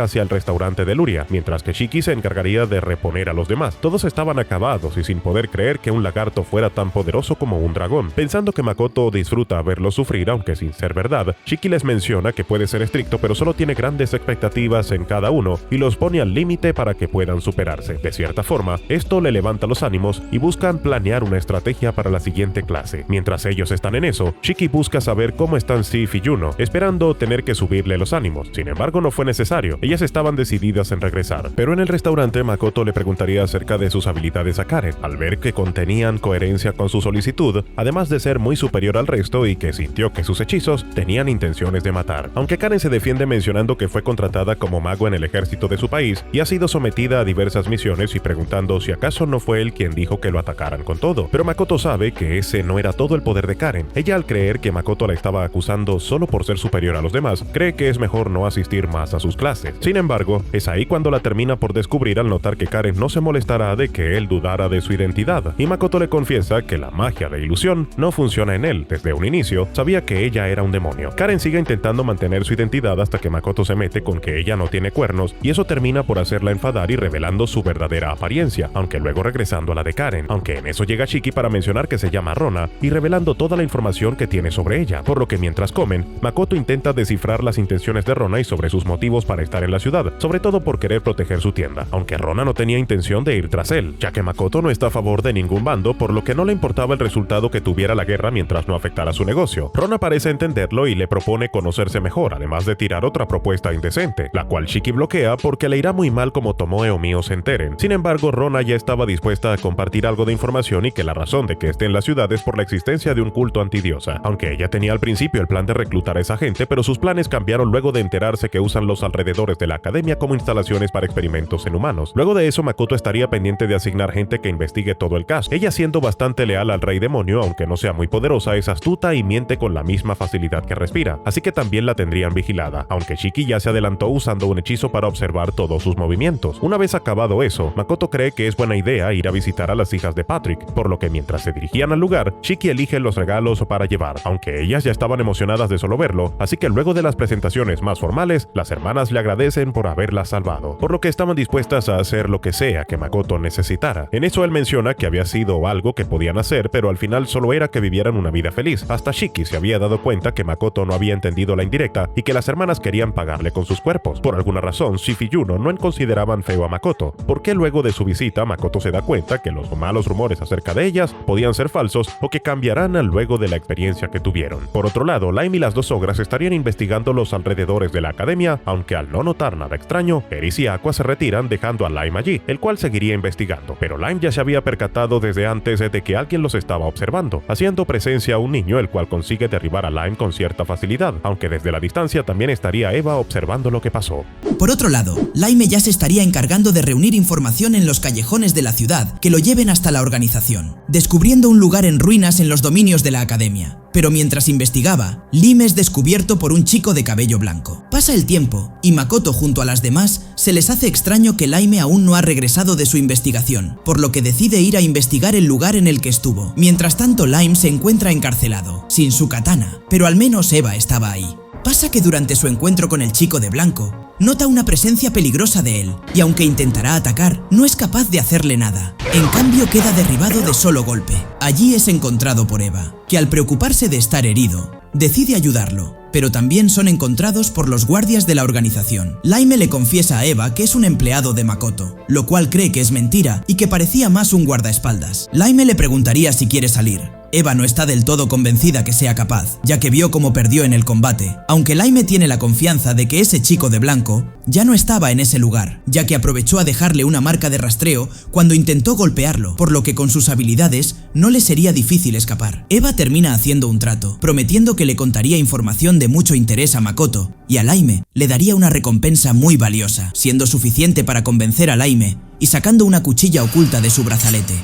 hacia el restaurante de Luria, mientras que Shiki se encargaría de reponer a los demás. Todos estaban acabados y sin poder creer que un lagarto fuera tan poderoso como un dragón. Pensando que Makoto disfruta verlo sufrir, aunque sin ser verdad, Shiki les menciona que puede ser estricto pero solo tiene grandes expectativas en cada uno y los pone al límite para que puedan superarse. De cierta forma, esto le levanta los ánimos y buscan planear una estrategia para la siguiente clase. Mientras ellos están en eso, Shiki busca saber cómo están Sif y Juno, esperando tener que subirle los ánimos. Sin embargo, no fue necesario, ellas estaban decididas en regresar. Pero en el restaurante, Makoto le preguntaría acerca de sus habilidades a Karen, al ver que contenían coherencia con su solicitud, además de ser muy superior al resto y que si sintió que sus hechizos tenían intenciones de matar. Aunque Karen se defiende mencionando que fue contratada como mago en el ejército de su país y ha sido sometida a diversas misiones y preguntando si acaso no fue él quien dijo que lo atacaran con todo. Pero Makoto sabe que ese no era todo el poder de Karen. Ella, al creer que Makoto la estaba acusando solo por ser superior a los demás, cree que es mejor no asistir más a sus clases. Sin embargo, es ahí cuando la termina por descubrir al notar que Karen no se molestará de que él dudara de su identidad, y Makoto le confiesa que la magia de ilusión no funciona en él. Desde un inicio, sabía que ella era un demonio. Karen sigue intentando mantener su identidad hasta que Makoto se mete con que ella no tiene cuernos, y eso termina por hacerla enfadar y revelando su verdadera apariencia, aunque luego regresando a la de Karen, aunque en eso llega Shiki para mencionar que se llama Rona y revelando toda la información que tiene sobre ella, por lo que mientras comen, Makoto intenta descifrar las intenciones de Rona y sobre sus motivos para estar en la ciudad, sobre todo por querer proteger su tienda, aunque Rona no tenía intención de ir tras él, ya que Makoto no está a favor de ningún bando, por lo que no le importaba el resultado que tuviera la guerra mientras no afectara su negocio. Rona parece entenderlo y le propone conocerse mejor, además de tirar otra propuesta indecente, la cual Shiki bloquea porque le irá muy mal como Tomoe o Mio se enteren. Sin embargo, Rona ya estaba dispuesta a compartir algo de información y que la razón de que esté en la ciudad es por la existencia de un culto antidiosa, aunque ella tenía al principio el plan de reclutar a esa gente, pero sus planes cambiaron luego de enterarse que usan los alrededores de la academia como instalaciones para experimentos en humanos. Luego de eso, Makoto estaría pendiente de asignar gente que investigue todo el caso. Ella, siendo bastante leal al rey demonio, aunque no sea muy poderosa, es astuta y miente con la misma facilidad que respira, así que también la tendrían vigilada, aunque Shiki ya se adelantó usando un hechizo para observar todos sus movimientos. Una vez acabado eso, Makoto cree que es buena idea ir a visitar a las hijas de Patrick, por lo que mientras se dirigían al lugar, Shiki elige los regalos para llevar, aunque ellas ya estaban emocionadas de solo verlo, así que luego de las presentaciones más formales, las hermanas le agradecen por haberla salvado, por lo que estaban dispuestas a hacer lo que sea que Makoto necesitara. En eso él menciona que había sido algo que podían hacer, pero al final solo era que vivieran una vida feliz. Hasta Shiki se había dado cuenta que Makoto no había entendido la indirecta y que las hermanas querían pagarle con sus cuerpos. Por alguna razón, Shifi y Yuno no consideraban feo a Makoto, porque luego de su visita Makoto se da cuenta que los malos rumores acerca de ellas podían ser falsos o que cambiarán luego de la experiencia que tuvieron. Por otro lado, Lime y las dos ogras estarían investigando los alrededores de la academia, aunque al no notar nada extraño, Eris y Aqua se retiran dejando a Lime allí, el cual seguiría investigando, pero Lime ya se había percatado desde antes de que alguien los estaba observando, haciendo presencia a un niño el cual consigue derribar a Lime con cierta facilidad, aunque desde la distancia también estaría Eva observando lo que pasó. Por otro lado, Lime ya se estaría encargando de reunir información en los callejones de la ciudad que lo lleven hasta la organización, descubriendo un lugar en ruinas en los dominios de la academia. Pero mientras investigaba, Lime es descubierto por un chico de cabello blanco. Pasa el tiempo, y Makoto junto a las demás se les hace extraño que Lime aún no ha regresado de su investigación, por lo que decide ir a investigar el lugar en el que estuvo. Mientras tanto, Lime se encuentra encarcelado, sin su katana, pero al menos Eva estaba ahí. Pasa que durante su encuentro con el chico de blanco, nota una presencia peligrosa de él, y aunque intentará atacar, no es capaz de hacerle nada. En cambio, queda derribado de solo golpe. Allí es encontrado por Eva, que al preocuparse de estar herido, decide ayudarlo, pero también son encontrados por los guardias de la organización. Lime le confiesa a Eva que es un empleado de Makoto, lo cual cree que es mentira y que parecía más un guardaespaldas. Lime le preguntaría si quiere salir. Eva no está del todo convencida que sea capaz, ya que vio cómo perdió en el combate, aunque Lime tiene la confianza de que ese chico de blanco ya no estaba en ese lugar, ya que aprovechó a dejarle una marca de rastreo cuando intentó golpearlo, por lo que con sus habilidades no le sería difícil escapar. Eva termina haciendo un trato, prometiendo que le contaría información de mucho interés a Makoto, y a Lime le daría una recompensa muy valiosa, siendo suficiente para convencer a Lime y sacando una cuchilla oculta de su brazalete.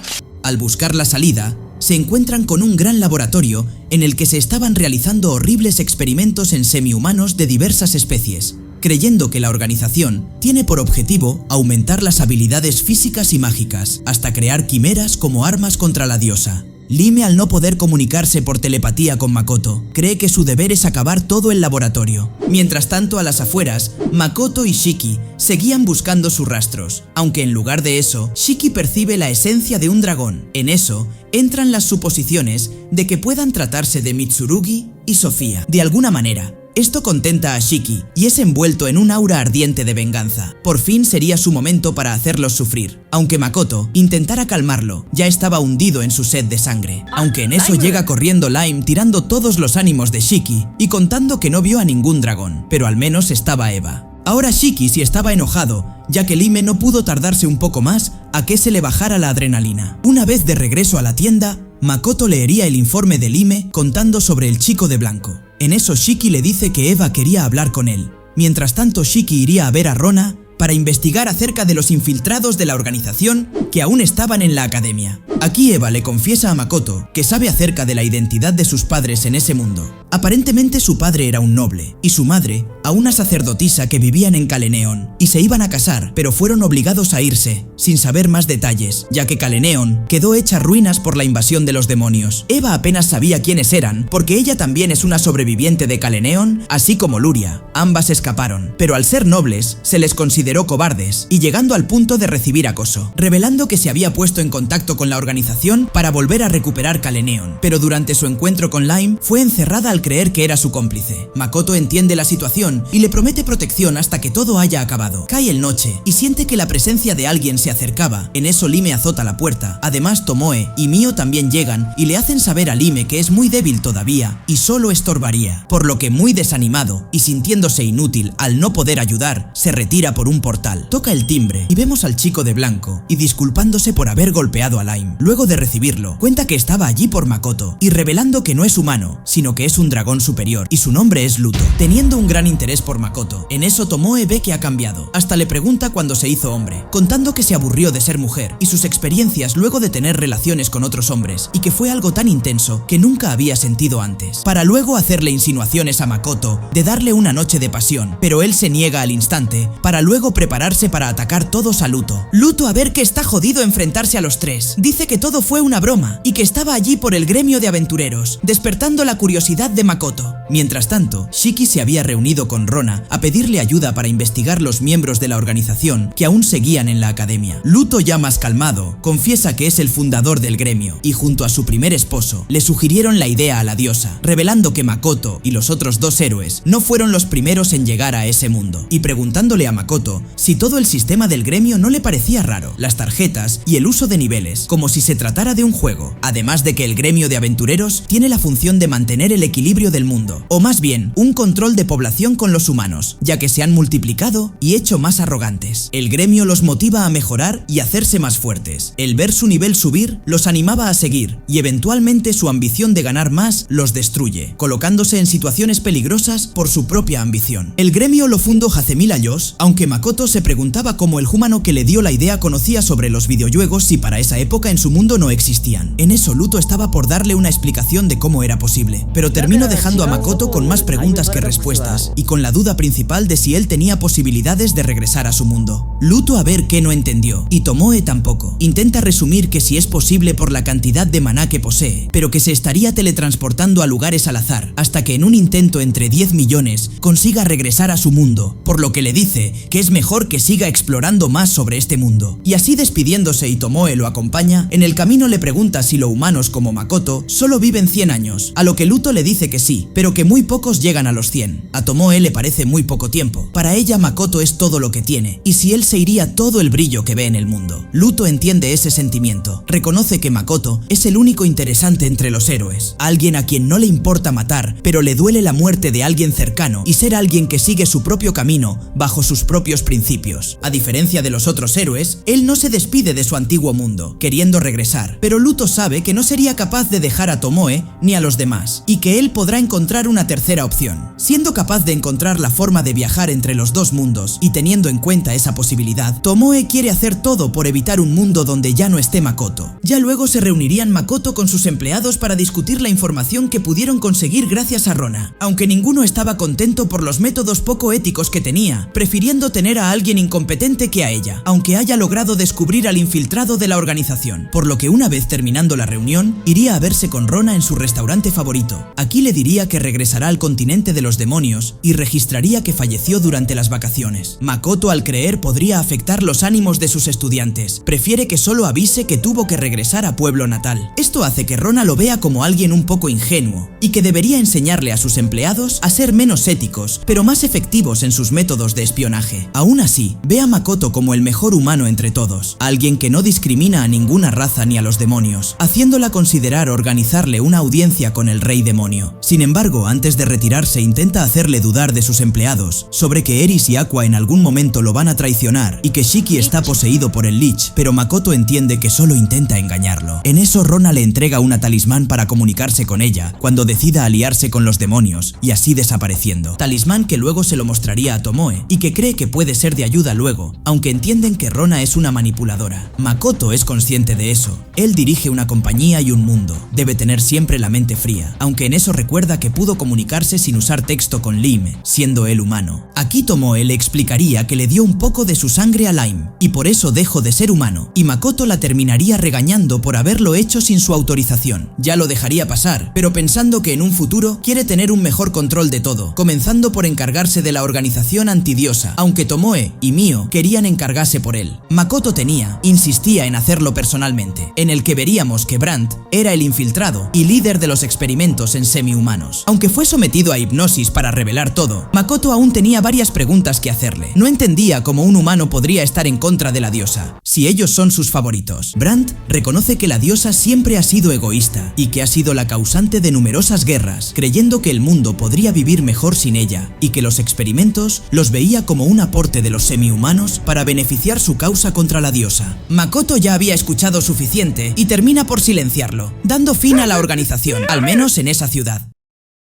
Al buscar la salida, se encuentran con un gran laboratorio en el que se estaban realizando horribles experimentos en semihumanos de diversas especies, creyendo que la organización tiene por objetivo aumentar las habilidades físicas y mágicas, hasta crear quimeras como armas contra la diosa. Lime, al no poder comunicarse por telepatía con Makoto, cree que su deber es acabar todo el laboratorio. Mientras tanto, a las afueras, Makoto y Shiki seguían buscando sus rastros, aunque en lugar de eso, Shiki percibe la esencia de un dragón. En eso, entran las suposiciones de que puedan tratarse de Mitsurugi y Sofía. De alguna manera, esto contenta a Shiki y es envuelto en un aura ardiente de venganza. Por fin sería su momento para hacerlos sufrir. Aunque Makoto intentara calmarlo, ya estaba hundido en su sed de sangre. Aunque en eso llega corriendo Lime tirando todos los ánimos de Shiki y contando que no vio a ningún dragón, pero al menos estaba Eva. Ahora Shiki sí estaba enojado, ya que Lime no pudo tardarse un poco más a que se le bajara la adrenalina. Una vez de regreso a la tienda, Makoto leería el informe de Lime contando sobre el chico de blanco. En eso Shiki le dice que Eva quería hablar con él. Mientras tanto, Shiki iría a ver a Rona para investigar acerca de los infiltrados de la organización que aún estaban en la academia. Aquí Eva le confiesa a Makoto que sabe acerca de la identidad de sus padres en ese mundo. Aparentemente su padre era un noble y su madre a una sacerdotisa que vivían en Caleneon y se iban a casar, pero fueron obligados a irse, sin saber más detalles, ya que Caleneon quedó hecha ruinas por la invasión de los demonios. Eva apenas sabía quiénes eran, porque ella también es una sobreviviente de Caleneon, así como Luria. Ambas escaparon, pero al ser nobles, se les consideró cobardes y llegando al punto de recibir acoso, revelando que se había puesto en contacto con la organización para volver a recuperar Caleneon, pero durante su encuentro con Lime fue encerrada al creer que era su cómplice. Makoto entiende la situación y le promete protección hasta que todo haya acabado. Cae el noche y siente que la presencia de alguien se acercaba. En eso Lime azota la puerta. Además Tomoe y Mio también llegan y le hacen saber a Lime que es muy débil todavía y solo estorbaría, por lo que muy desanimado y sintiéndose inútil al no poder ayudar, se retira por un portal. Toca el timbre y vemos al chico de blanco y disculpándose por haber golpeado a Lime. Luego de recibirlo, cuenta que estaba allí por Makoto y revelando que no es humano, sino que es un dragón superior y su nombre es Luto, teniendo un gran interés por Makoto. En eso Tomoe ve que ha cambiado, hasta le pregunta cuándo se hizo hombre, contando que se aburrió de ser mujer y sus experiencias luego de tener relaciones con otros hombres y que fue algo tan intenso que nunca había sentido antes, para luego hacerle insinuaciones a Makoto de darle una noche de pasión, pero él se niega al instante para luego prepararse para atacar todos a Luto. Luto a ver que está jodido enfrentarse a los tres, dice que todo fue una broma y que estaba allí por el gremio de aventureros, despertando la curiosidad de Makoto. Mientras tanto, Shiki se había reunido con Rona a pedirle ayuda para investigar los miembros de la organización que aún seguían en la academia. Luto, ya más calmado, confiesa que es el fundador del gremio y junto a su primer esposo le sugirieron la idea a la diosa, revelando que Makoto y los otros dos héroes no fueron los primeros en llegar a ese mundo y preguntándole a Makoto si todo el sistema del gremio no le parecía raro, las tarjetas y el uso de niveles, como si se tratara de un juego, además de que el gremio de aventureros tiene la función de mantener el equilibrio del mundo, o más bien, un control de población con los humanos, ya que se han multiplicado y hecho más arrogantes. El gremio los motiva a mejorar y hacerse más fuertes. El ver su nivel subir los animaba a seguir y eventualmente su ambición de ganar más los destruye, colocándose en situaciones peligrosas por su propia ambición. El gremio lo fundó Hazemil Ayos, aunque Makoto se preguntaba cómo el humano que le dio la idea conocía sobre los videojuegos si para esa época en su mundo no existían. En eso Luto estaba por darle una explicación de cómo era posible, pero terminó dejando a Makoto con más preguntas que respuestas y con la duda principal de si él tenía posibilidades de regresar a su mundo. Luto a ver que no entendió y Tomoe tampoco. Intenta resumir que si es posible por la cantidad de maná que posee, pero que se estaría teletransportando a lugares al azar hasta que en un intento entre 10 millones consiga regresar a su mundo, por lo que le dice que es mejor que siga explorando más sobre este mundo. Y así despidiéndose y Tomoe lo acompaña, en el camino le pregunta si los humanos como Makoto solo viven 100 años, a lo que Luto le dice que sí, pero que muy pocos llegan a los 100. A Tomoe le parece muy poco tiempo. Para ella Makoto es todo lo que tiene, y si él se iría todo el brillo que ve en el mundo. Luto entiende ese sentimiento, reconoce que Makoto es el único interesante entre los héroes, alguien a quien no le importa matar, pero le duele la muerte de alguien cercano y ser alguien que sigue su propio camino bajo sus propios principios. A diferencia de los otros héroes, él no se despide de su antiguo mundo, queriendo regresar, pero Luto sabe que no sería capaz de dejar a Tomoe ni a los demás, y que él podrá encontrar una tercera opción. Siendo capaz de encontrar la forma de viajar entre los dos mundos y teniendo en cuenta esa posibilidad, Tomoe quiere hacer todo por evitar un mundo donde ya no esté Makoto. Ya luego se reunirían Makoto con sus empleados para discutir la información que pudieron conseguir gracias a Rona, aunque ninguno estaba contento por los métodos poco éticos que tenía, prefiriendo tener a alguien incompetente que a ella, aunque haya logrado descubrir al infiltrado de la organización, por lo que una vez terminando la reunión, iría a verse con Rona en su restaurante favorito. Aquí le diría que regresará al continente de los demonios y registraría que falleció durante las vacaciones. Makoto, al creer podría afectar los ánimos de sus estudiantes, prefiere que solo avise que tuvo que regresar a pueblo natal. Esto hace que Rona lo vea como alguien un poco ingenuo y que debería enseñarle a sus empleados a ser menos éticos, pero más efectivos en sus métodos de espionaje. Aún así, ve a Makoto como el mejor humano entre todos, alguien que no discrimina a ninguna raza ni a los demonios, haciéndola considerar organizarle una audiencia con el rey demonio. Sin embargo, antes de retirarse intenta hacerle dudar de sus empleados sobre que Eris y Aqua en algún momento lo van a traicionar y que Shiki está poseído por el Lich, pero Makoto entiende que solo intenta engañarlo. En eso Rona le entrega una talismán para comunicarse con ella cuando decida aliarse con los demonios y así desapareciendo. Talismán que luego se lo mostraría a Tomoe y que cree que puede ser de ayuda luego, aunque entienden que Rona es una manipuladora. Makoto es consciente de eso. Él dirige una compañía y un mundo. Debe tener siempre la mente fría, aunque en eso recuerda que pudo comunicarse sin usar texto con Lime, siendo él humano. Aquí Tomoe le explicaría que le dio un poco de su sangre a Lime y por eso dejó de ser humano, y Makoto la terminaría regañando por haberlo hecho sin su autorización. Ya lo dejaría pasar, pero pensando que en un futuro quiere tener un mejor control de todo, comenzando por encargarse de la organización antidiosa, aunque Tomoe y Mio querían encargarse por él. Makoto insistía en hacerlo personalmente, en el que veríamos que Brandt era el infiltrado y líder de los experimentos en semi-humanos. Aunque fue sometido a hipnosis para revelar todo, Makoto aún tenía varias preguntas que hacerle. No entendía cómo un humano podría estar en contra de la diosa, si ellos son sus favoritos. Brandt reconoce que la diosa siempre ha sido egoísta y que ha sido la causante de numerosas guerras, creyendo que el mundo podría vivir mejor sin ella, y que los experimentos los veía como un aporte de los semi-humanos para beneficiar su causa contra la diosa. Makoto ya había escuchado suficiente y termina por silenciarlo, dando fin a la organización, al menos en esa ciudad.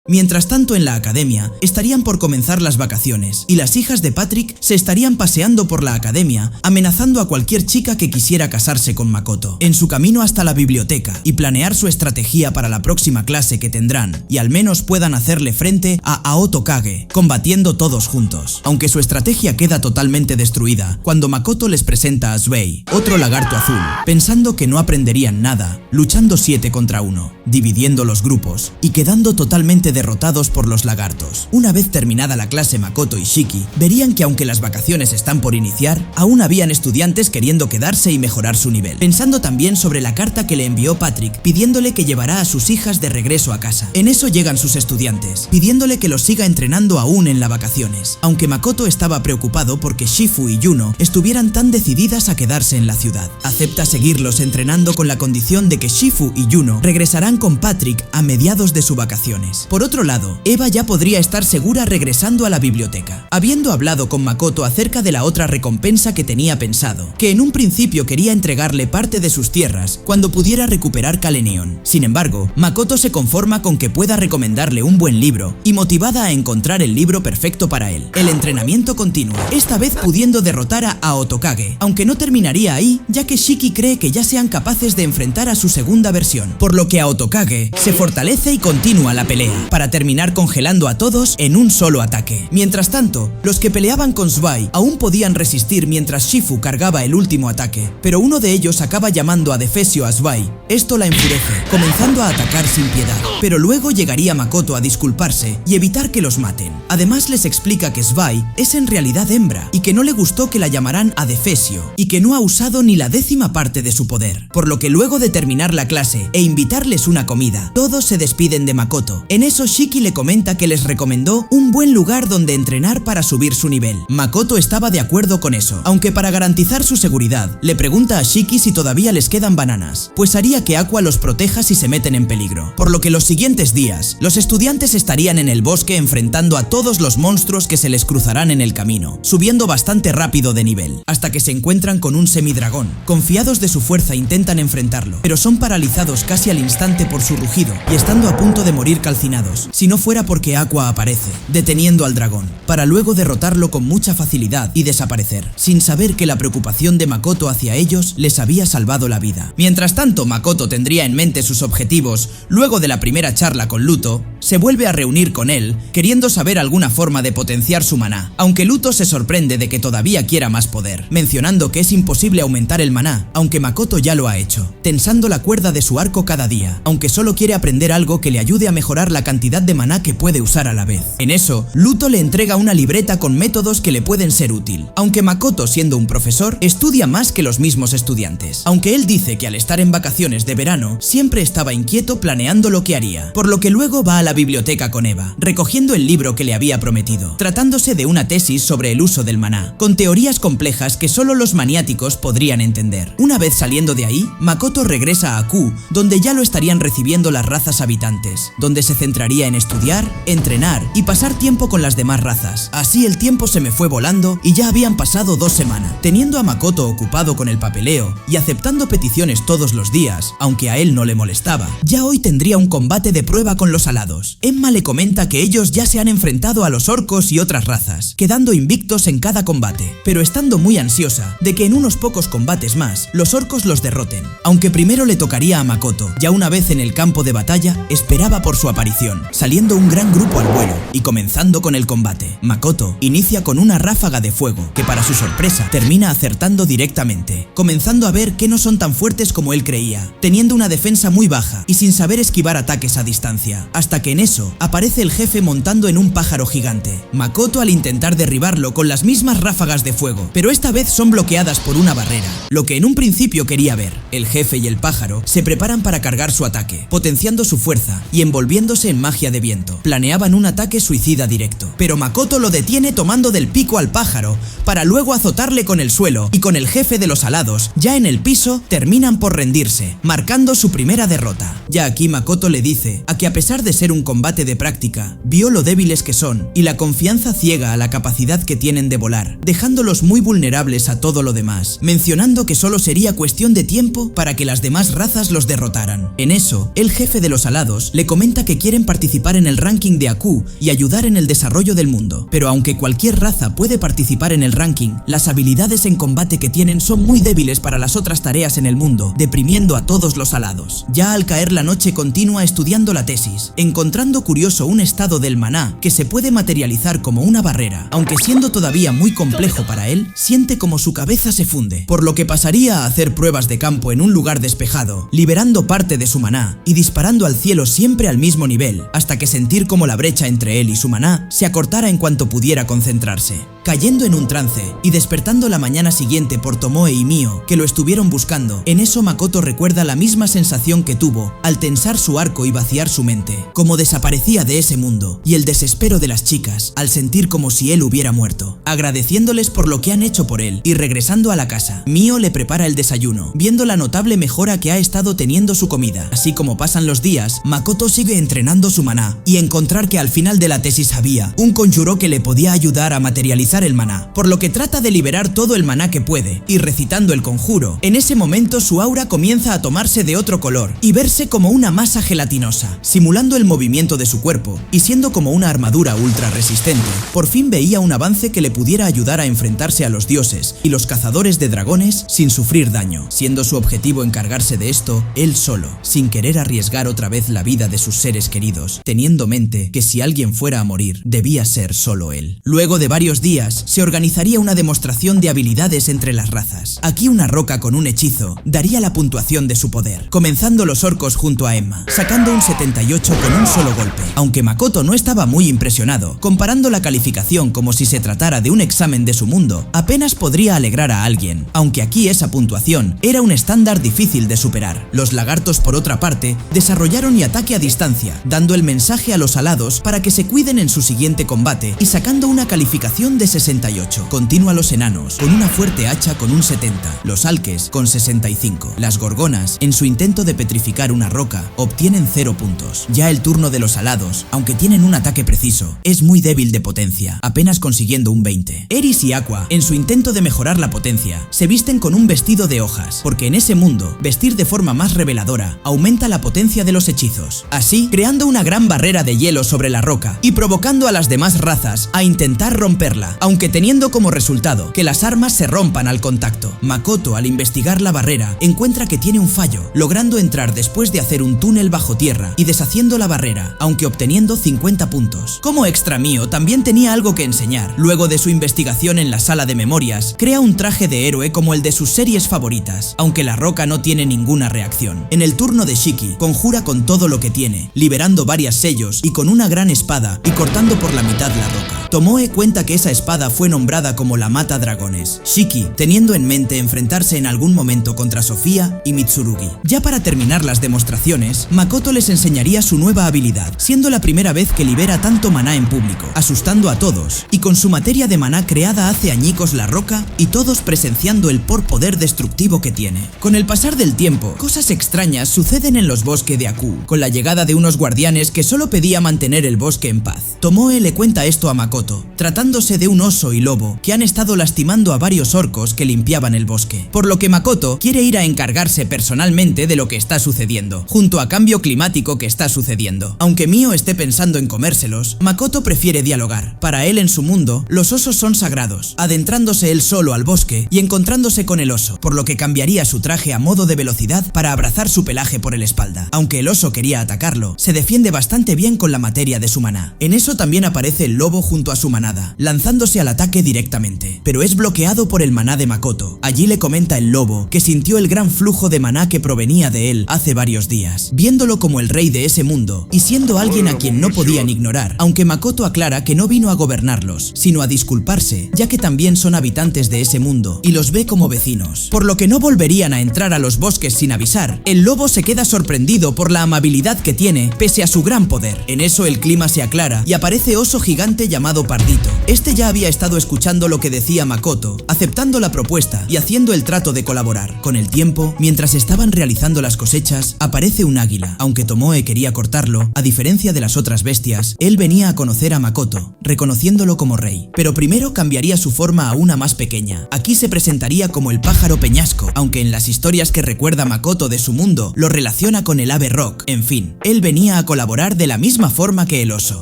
Mientras tanto, en la academia estarían por comenzar las vacaciones y las hijas de Patrick se estarían paseando por la academia amenazando a cualquier chica que quisiera casarse con Makoto. En su camino hasta la biblioteca y planear su estrategia para la próxima clase que tendrán y al menos puedan hacerle frente a Aoto Kage, combatiendo todos juntos. Aunque su estrategia queda totalmente destruida cuando Makoto les presenta a Zwei, otro lagarto azul, pensando que no aprenderían nada, luchando 7 contra 1, dividiendo los grupos y quedando totalmente derrotados por los lagartos. Una vez terminada la clase, Makoto y Shiki verían que aunque las vacaciones están por iniciar, aún habían estudiantes queriendo quedarse y mejorar su nivel, pensando también sobre la carta que le envió Patrick pidiéndole que llevará a sus hijas de regreso a casa. En eso llegan sus estudiantes, pidiéndole que los siga entrenando aún en las vacaciones, aunque Makoto estaba preocupado porque Shifu y Yuno estuvieran tan decididas a quedarse en la ciudad. Acepta seguirlos entrenando con la condición de que Shifu y Yuno regresarán con Patrick a mediados de sus vacaciones. Por otro lado, Eva ya podría estar segura regresando a la biblioteca, habiendo hablado con Makoto acerca de la otra recompensa que tenía pensado, que en un principio quería entregarle parte de sus tierras cuando pudiera recuperar Kalenion. Sin embargo, Makoto se conforma con que pueda recomendarle un buen libro y motivada a encontrar el libro perfecto para él. El entrenamiento continúa, esta vez pudiendo derrotar a Aoto Kage, aunque no terminaría ahí, ya que Shiki cree que ya sean capaces de enfrentar a su segunda versión, por lo que Aoto Kage se fortalece y continúa la pelea, para terminar congelando a todos en un solo ataque. Mientras tanto, los que peleaban con Zwei aún podían resistir mientras Shifu cargaba el último ataque, pero uno de ellos acaba llamando a Defesio a Zwei. Esto la enfurece, comenzando a atacar sin piedad, pero luego llegaría Makoto a disculparse y evitar que los maten. Además les explica que Zwei es en realidad hembra y que no le gustó que la llamaran a Defesio y que no ha usado ni la 10ª parte de su poder, por lo que luego de terminar la clase e invitarles una comida, todos se despiden de Makoto. En eso Shiki le comenta que les recomendó un buen lugar donde entrenar para subir su nivel. Makoto estaba de acuerdo con eso, aunque para garantizar su seguridad, le pregunta a Shiki si todavía les quedan bananas, pues haría que Aqua los proteja si se meten en peligro. Por lo que los siguientes días, los estudiantes estarían en el bosque enfrentando a todos los monstruos que se les cruzarán en el camino, subiendo bastante rápido de nivel, hasta que se encuentran con un semidragón. Confiados de su fuerza intentan enfrentarlo, pero son paralizados casi al instante por su rugido y estando a punto de morir calcinados, si no fuera porque Aqua aparece, deteniendo al dragón, para luego derrotarlo con mucha facilidad y desaparecer, sin saber que la preocupación de Makoto hacia ellos les había salvado la vida. Mientras tanto, Makoto tendría en mente sus objetivos. Luego de la primera charla con Luto, se vuelve a reunir con él, queriendo saber alguna forma de potenciar su maná, aunque Luto se sorprende de que todavía quiera más poder, mencionando que es imposible aumentar el maná, aunque Makoto ya lo ha hecho, tensando la cuerda de su arco cada día, aunque solo quiere aprender algo que le ayude a mejorar la cantidad cantidad de maná que puede usar a la vez. En eso, Luto le entrega una libreta con métodos que le pueden ser útil, aunque Makoto, siendo un profesor, estudia más que los mismos estudiantes. Aunque él dice que al estar en vacaciones de verano, siempre estaba inquieto planeando lo que haría, por lo que luego va a la biblioteca con Eva, recogiendo el libro que le había prometido, tratándose de una tesis sobre el uso del maná, con teorías complejas que solo los maniáticos podrían entender. Una vez saliendo de ahí, Makoto regresa a Aku, donde ya lo estarían recibiendo las razas habitantes, donde se centraría en estudiar, entrenar y pasar tiempo con las demás razas. Así el tiempo se me fue volando y ya habían pasado 2 semanas. Teniendo a Makoto ocupado con el papeleo y aceptando peticiones todos los días, aunque a él no le molestaba, ya hoy tendría un combate de prueba con los alados. Emma le comenta que ellos ya se han enfrentado a los orcos y otras razas, quedando invictos en cada combate, pero estando muy ansiosa de que en unos pocos combates más los orcos los derroten, aunque primero le tocaría a Makoto. Ya una vez en el campo de batalla, esperaba por su aparición, saliendo un gran grupo al vuelo y comenzando con el combate. Makoto inicia con una ráfaga de fuego que, para su sorpresa, termina acertando directamente, comenzando a ver que no son tan fuertes como él creía, teniendo una defensa muy baja y sin saber esquivar ataques a distancia, hasta que en eso aparece el jefe montando en un pájaro gigante. Makoto, al intentar derribarlo con las mismas ráfagas de fuego, pero esta vez son bloqueadas por una barrera, lo que en un principio quería ver. El jefe y el pájaro se preparan para cargar su ataque, potenciando su fuerza y envolviéndose en magia de viento. Planeaban un ataque suicida directo, pero Makoto lo detiene tomando del pico al pájaro para luego azotarle con el suelo, y con el jefe de los alados ya en el piso terminan por rendirse, marcando su primera derrota. Ya aquí Makoto le dice a que, a pesar de ser un combate de práctica, vio lo débiles que son y la confianza ciega a la capacidad que tienen de volar, dejándolos muy vulnerables a todo lo demás, mencionando que solo sería cuestión de tiempo para que las demás razas los derrotaran. En eso, el jefe de los alados le comenta que quieren participar en el ranking de Aku y ayudar en el desarrollo del mundo, pero aunque cualquier raza puede participar en el ranking, las habilidades en combate que tienen son muy débiles para las otras tareas en el mundo, deprimiendo a todos los alados. Ya al caer la noche, continúa estudiando la tesis, encontrando curioso un estado del maná que se puede materializar como una barrera, aunque siendo todavía muy complejo para él, siente como su cabeza se funde, por lo que pasaría a hacer pruebas de campo en un lugar despejado, liberando parte de su maná y disparando al cielo siempre al mismo nivel, hasta que sentir como la brecha entre él y su maná se acortara en cuanto pudiera concentrarse. Cayendo en un trance y despertando la mañana siguiente por Tomoe y Mio, que lo estuvieron buscando, en eso Makoto recuerda la misma sensación que tuvo al tensar su arco y vaciar su mente, como desaparecía de ese mundo, y el desespero de las chicas al sentir como si él hubiera muerto, agradeciéndoles por lo que han hecho por él. Y regresando a la casa, Mio le prepara el desayuno, viendo la notable mejora que ha estado teniendo su comida. Así como pasan los días, Makoto sigue entrenando su maná y encontrar que al final de la tesis había un conjuro que le podía ayudar a materializar el maná, por lo que trata de liberar todo el maná que puede, y recitando el conjuro, en ese momento su aura comienza a tomarse de otro color y verse como una masa gelatinosa, simulando el movimiento de su cuerpo, y siendo como una armadura ultra resistente. Por fin veía un avance que le pudiera ayudar a enfrentarse a los dioses y los cazadores de dragones sin sufrir daño, siendo su objetivo encargarse de esto él solo, sin querer arriesgar otra vez la vida de sus seres queridos, teniendo en mente que si alguien fuera a morir, debía ser solo él. Luego de varios días, se organizaría una demostración de habilidades entre las razas. Aquí una roca con un hechizo daría la puntuación de su poder, comenzando los orcos junto a Emma, sacando un 78 con un solo golpe. Aunque Makoto no estaba muy impresionado, comparando la calificación como si se tratara de un examen de su mundo, apenas podría alegrar a alguien, aunque aquí esa puntuación era un estándar difícil de superar. Los lagartos, por otra parte, desarrollaron y ataque a distancia, dando el mensaje a los alados para que se cuiden en su siguiente combate y sacando una calificación de 68. Continúa los enanos, con una fuerte hacha con un 70, los alques con 65. Las gorgonas, en su intento de petrificar una roca, obtienen 0 puntos. Ya el turno de los alados, aunque tienen un ataque preciso, es muy débil de potencia, apenas consiguiendo un 20. Eris y Aqua, en su intento de mejorar la potencia, se visten con un vestido de hojas, porque en ese mundo, vestir de forma más reveladora aumenta la potencia de los hechizos, así creando una gran barrera de hielo sobre la roca y provocando a las demás razas a intentar romperla, aunque teniendo como resultado que las armas se rompan al contacto. Makoto, al investigar la barrera, encuentra que tiene un fallo, logrando entrar después de hacer un túnel bajo tierra y deshaciendo la barrera, aunque obteniendo 50 puntos. Como extra, Mio también tenía algo que enseñar. Luego de su investigación en la sala de memorias, crea un traje de héroe como el de sus series favoritas, aunque la roca no tiene ninguna reacción. En el turno de Shiki, conjura con todo lo que tiene, liberando varios sellos y con una gran espada y cortando por la mitad la roca. Tomoe cuenta que esa espada fue nombrada como la Mata Dragones. Shiki, teniendo en mente enfrentarse en algún momento contra Sofía y Mitsurugi. Ya para terminar las demostraciones, Makoto les enseñaría su nueva habilidad, siendo la primera vez que libera tanto maná en público, asustando a todos, y con su materia de maná creada hace añicos la roca y todos presenciando el poder destructivo que tiene. Con el pasar del tiempo, cosas extrañas suceden en los bosques de Aku, con la llegada de unos guardianes que solo pedía mantener el bosque en paz. Tomoe le cuenta esto a Makoto, tratándose de un oso y lobo que han estado lastimando a varios orcos que limpiaban el bosque, por lo que Makoto quiere ir a encargarse personalmente de lo que está sucediendo, junto a cambio climático que está sucediendo. Aunque Mio esté pensando en comérselos, Makoto prefiere dialogar. Para él, en su mundo, los osos son sagrados, adentrándose él solo al bosque y encontrándose con el oso, por lo que cambiaría su traje a modo de velocidad para abrazar su pelaje por el espalda. Aunque el oso quería atacarlo, se defiende bastante bien con la materia de su maná. En eso también aparece el lobo junto a su manada, lanzándose al ataque directamente, pero es bloqueado por el maná de Makoto. Allí le comenta el lobo que sintió el gran flujo de maná que provenía de él hace varios días, viéndolo como el rey de ese mundo y siendo alguien a quien no podían ignorar, aunque Makoto aclara que no vino a gobernarlos, sino a disculparse, ya que también son habitantes de ese mundo y los ve como vecinos, por lo que no volverían a entrar a los bosques sin avisar. El lobo se queda sorprendido por la amabilidad que tiene pese a su gran poder. En eso el clima se aclara y aparece oso gigante llamado Pardito. Este ya había estado escuchando lo que decía Makoto, aceptando la propuesta y haciendo el trato de colaborar. Con el tiempo, mientras estaban realizando las cosechas, aparece un águila. Aunque Tomoe quería cortarlo, a diferencia de las otras bestias, él venía a conocer a Makoto, reconociéndolo como rey. Pero primero cambiaría su forma a una más pequeña. Aquí se presentaría como el pájaro peñasco, aunque en las historias que recuerda Makoto de su mundo, lo relaciona con el ave rock. En fin, él venía a colaborar de la misma forma que el oso,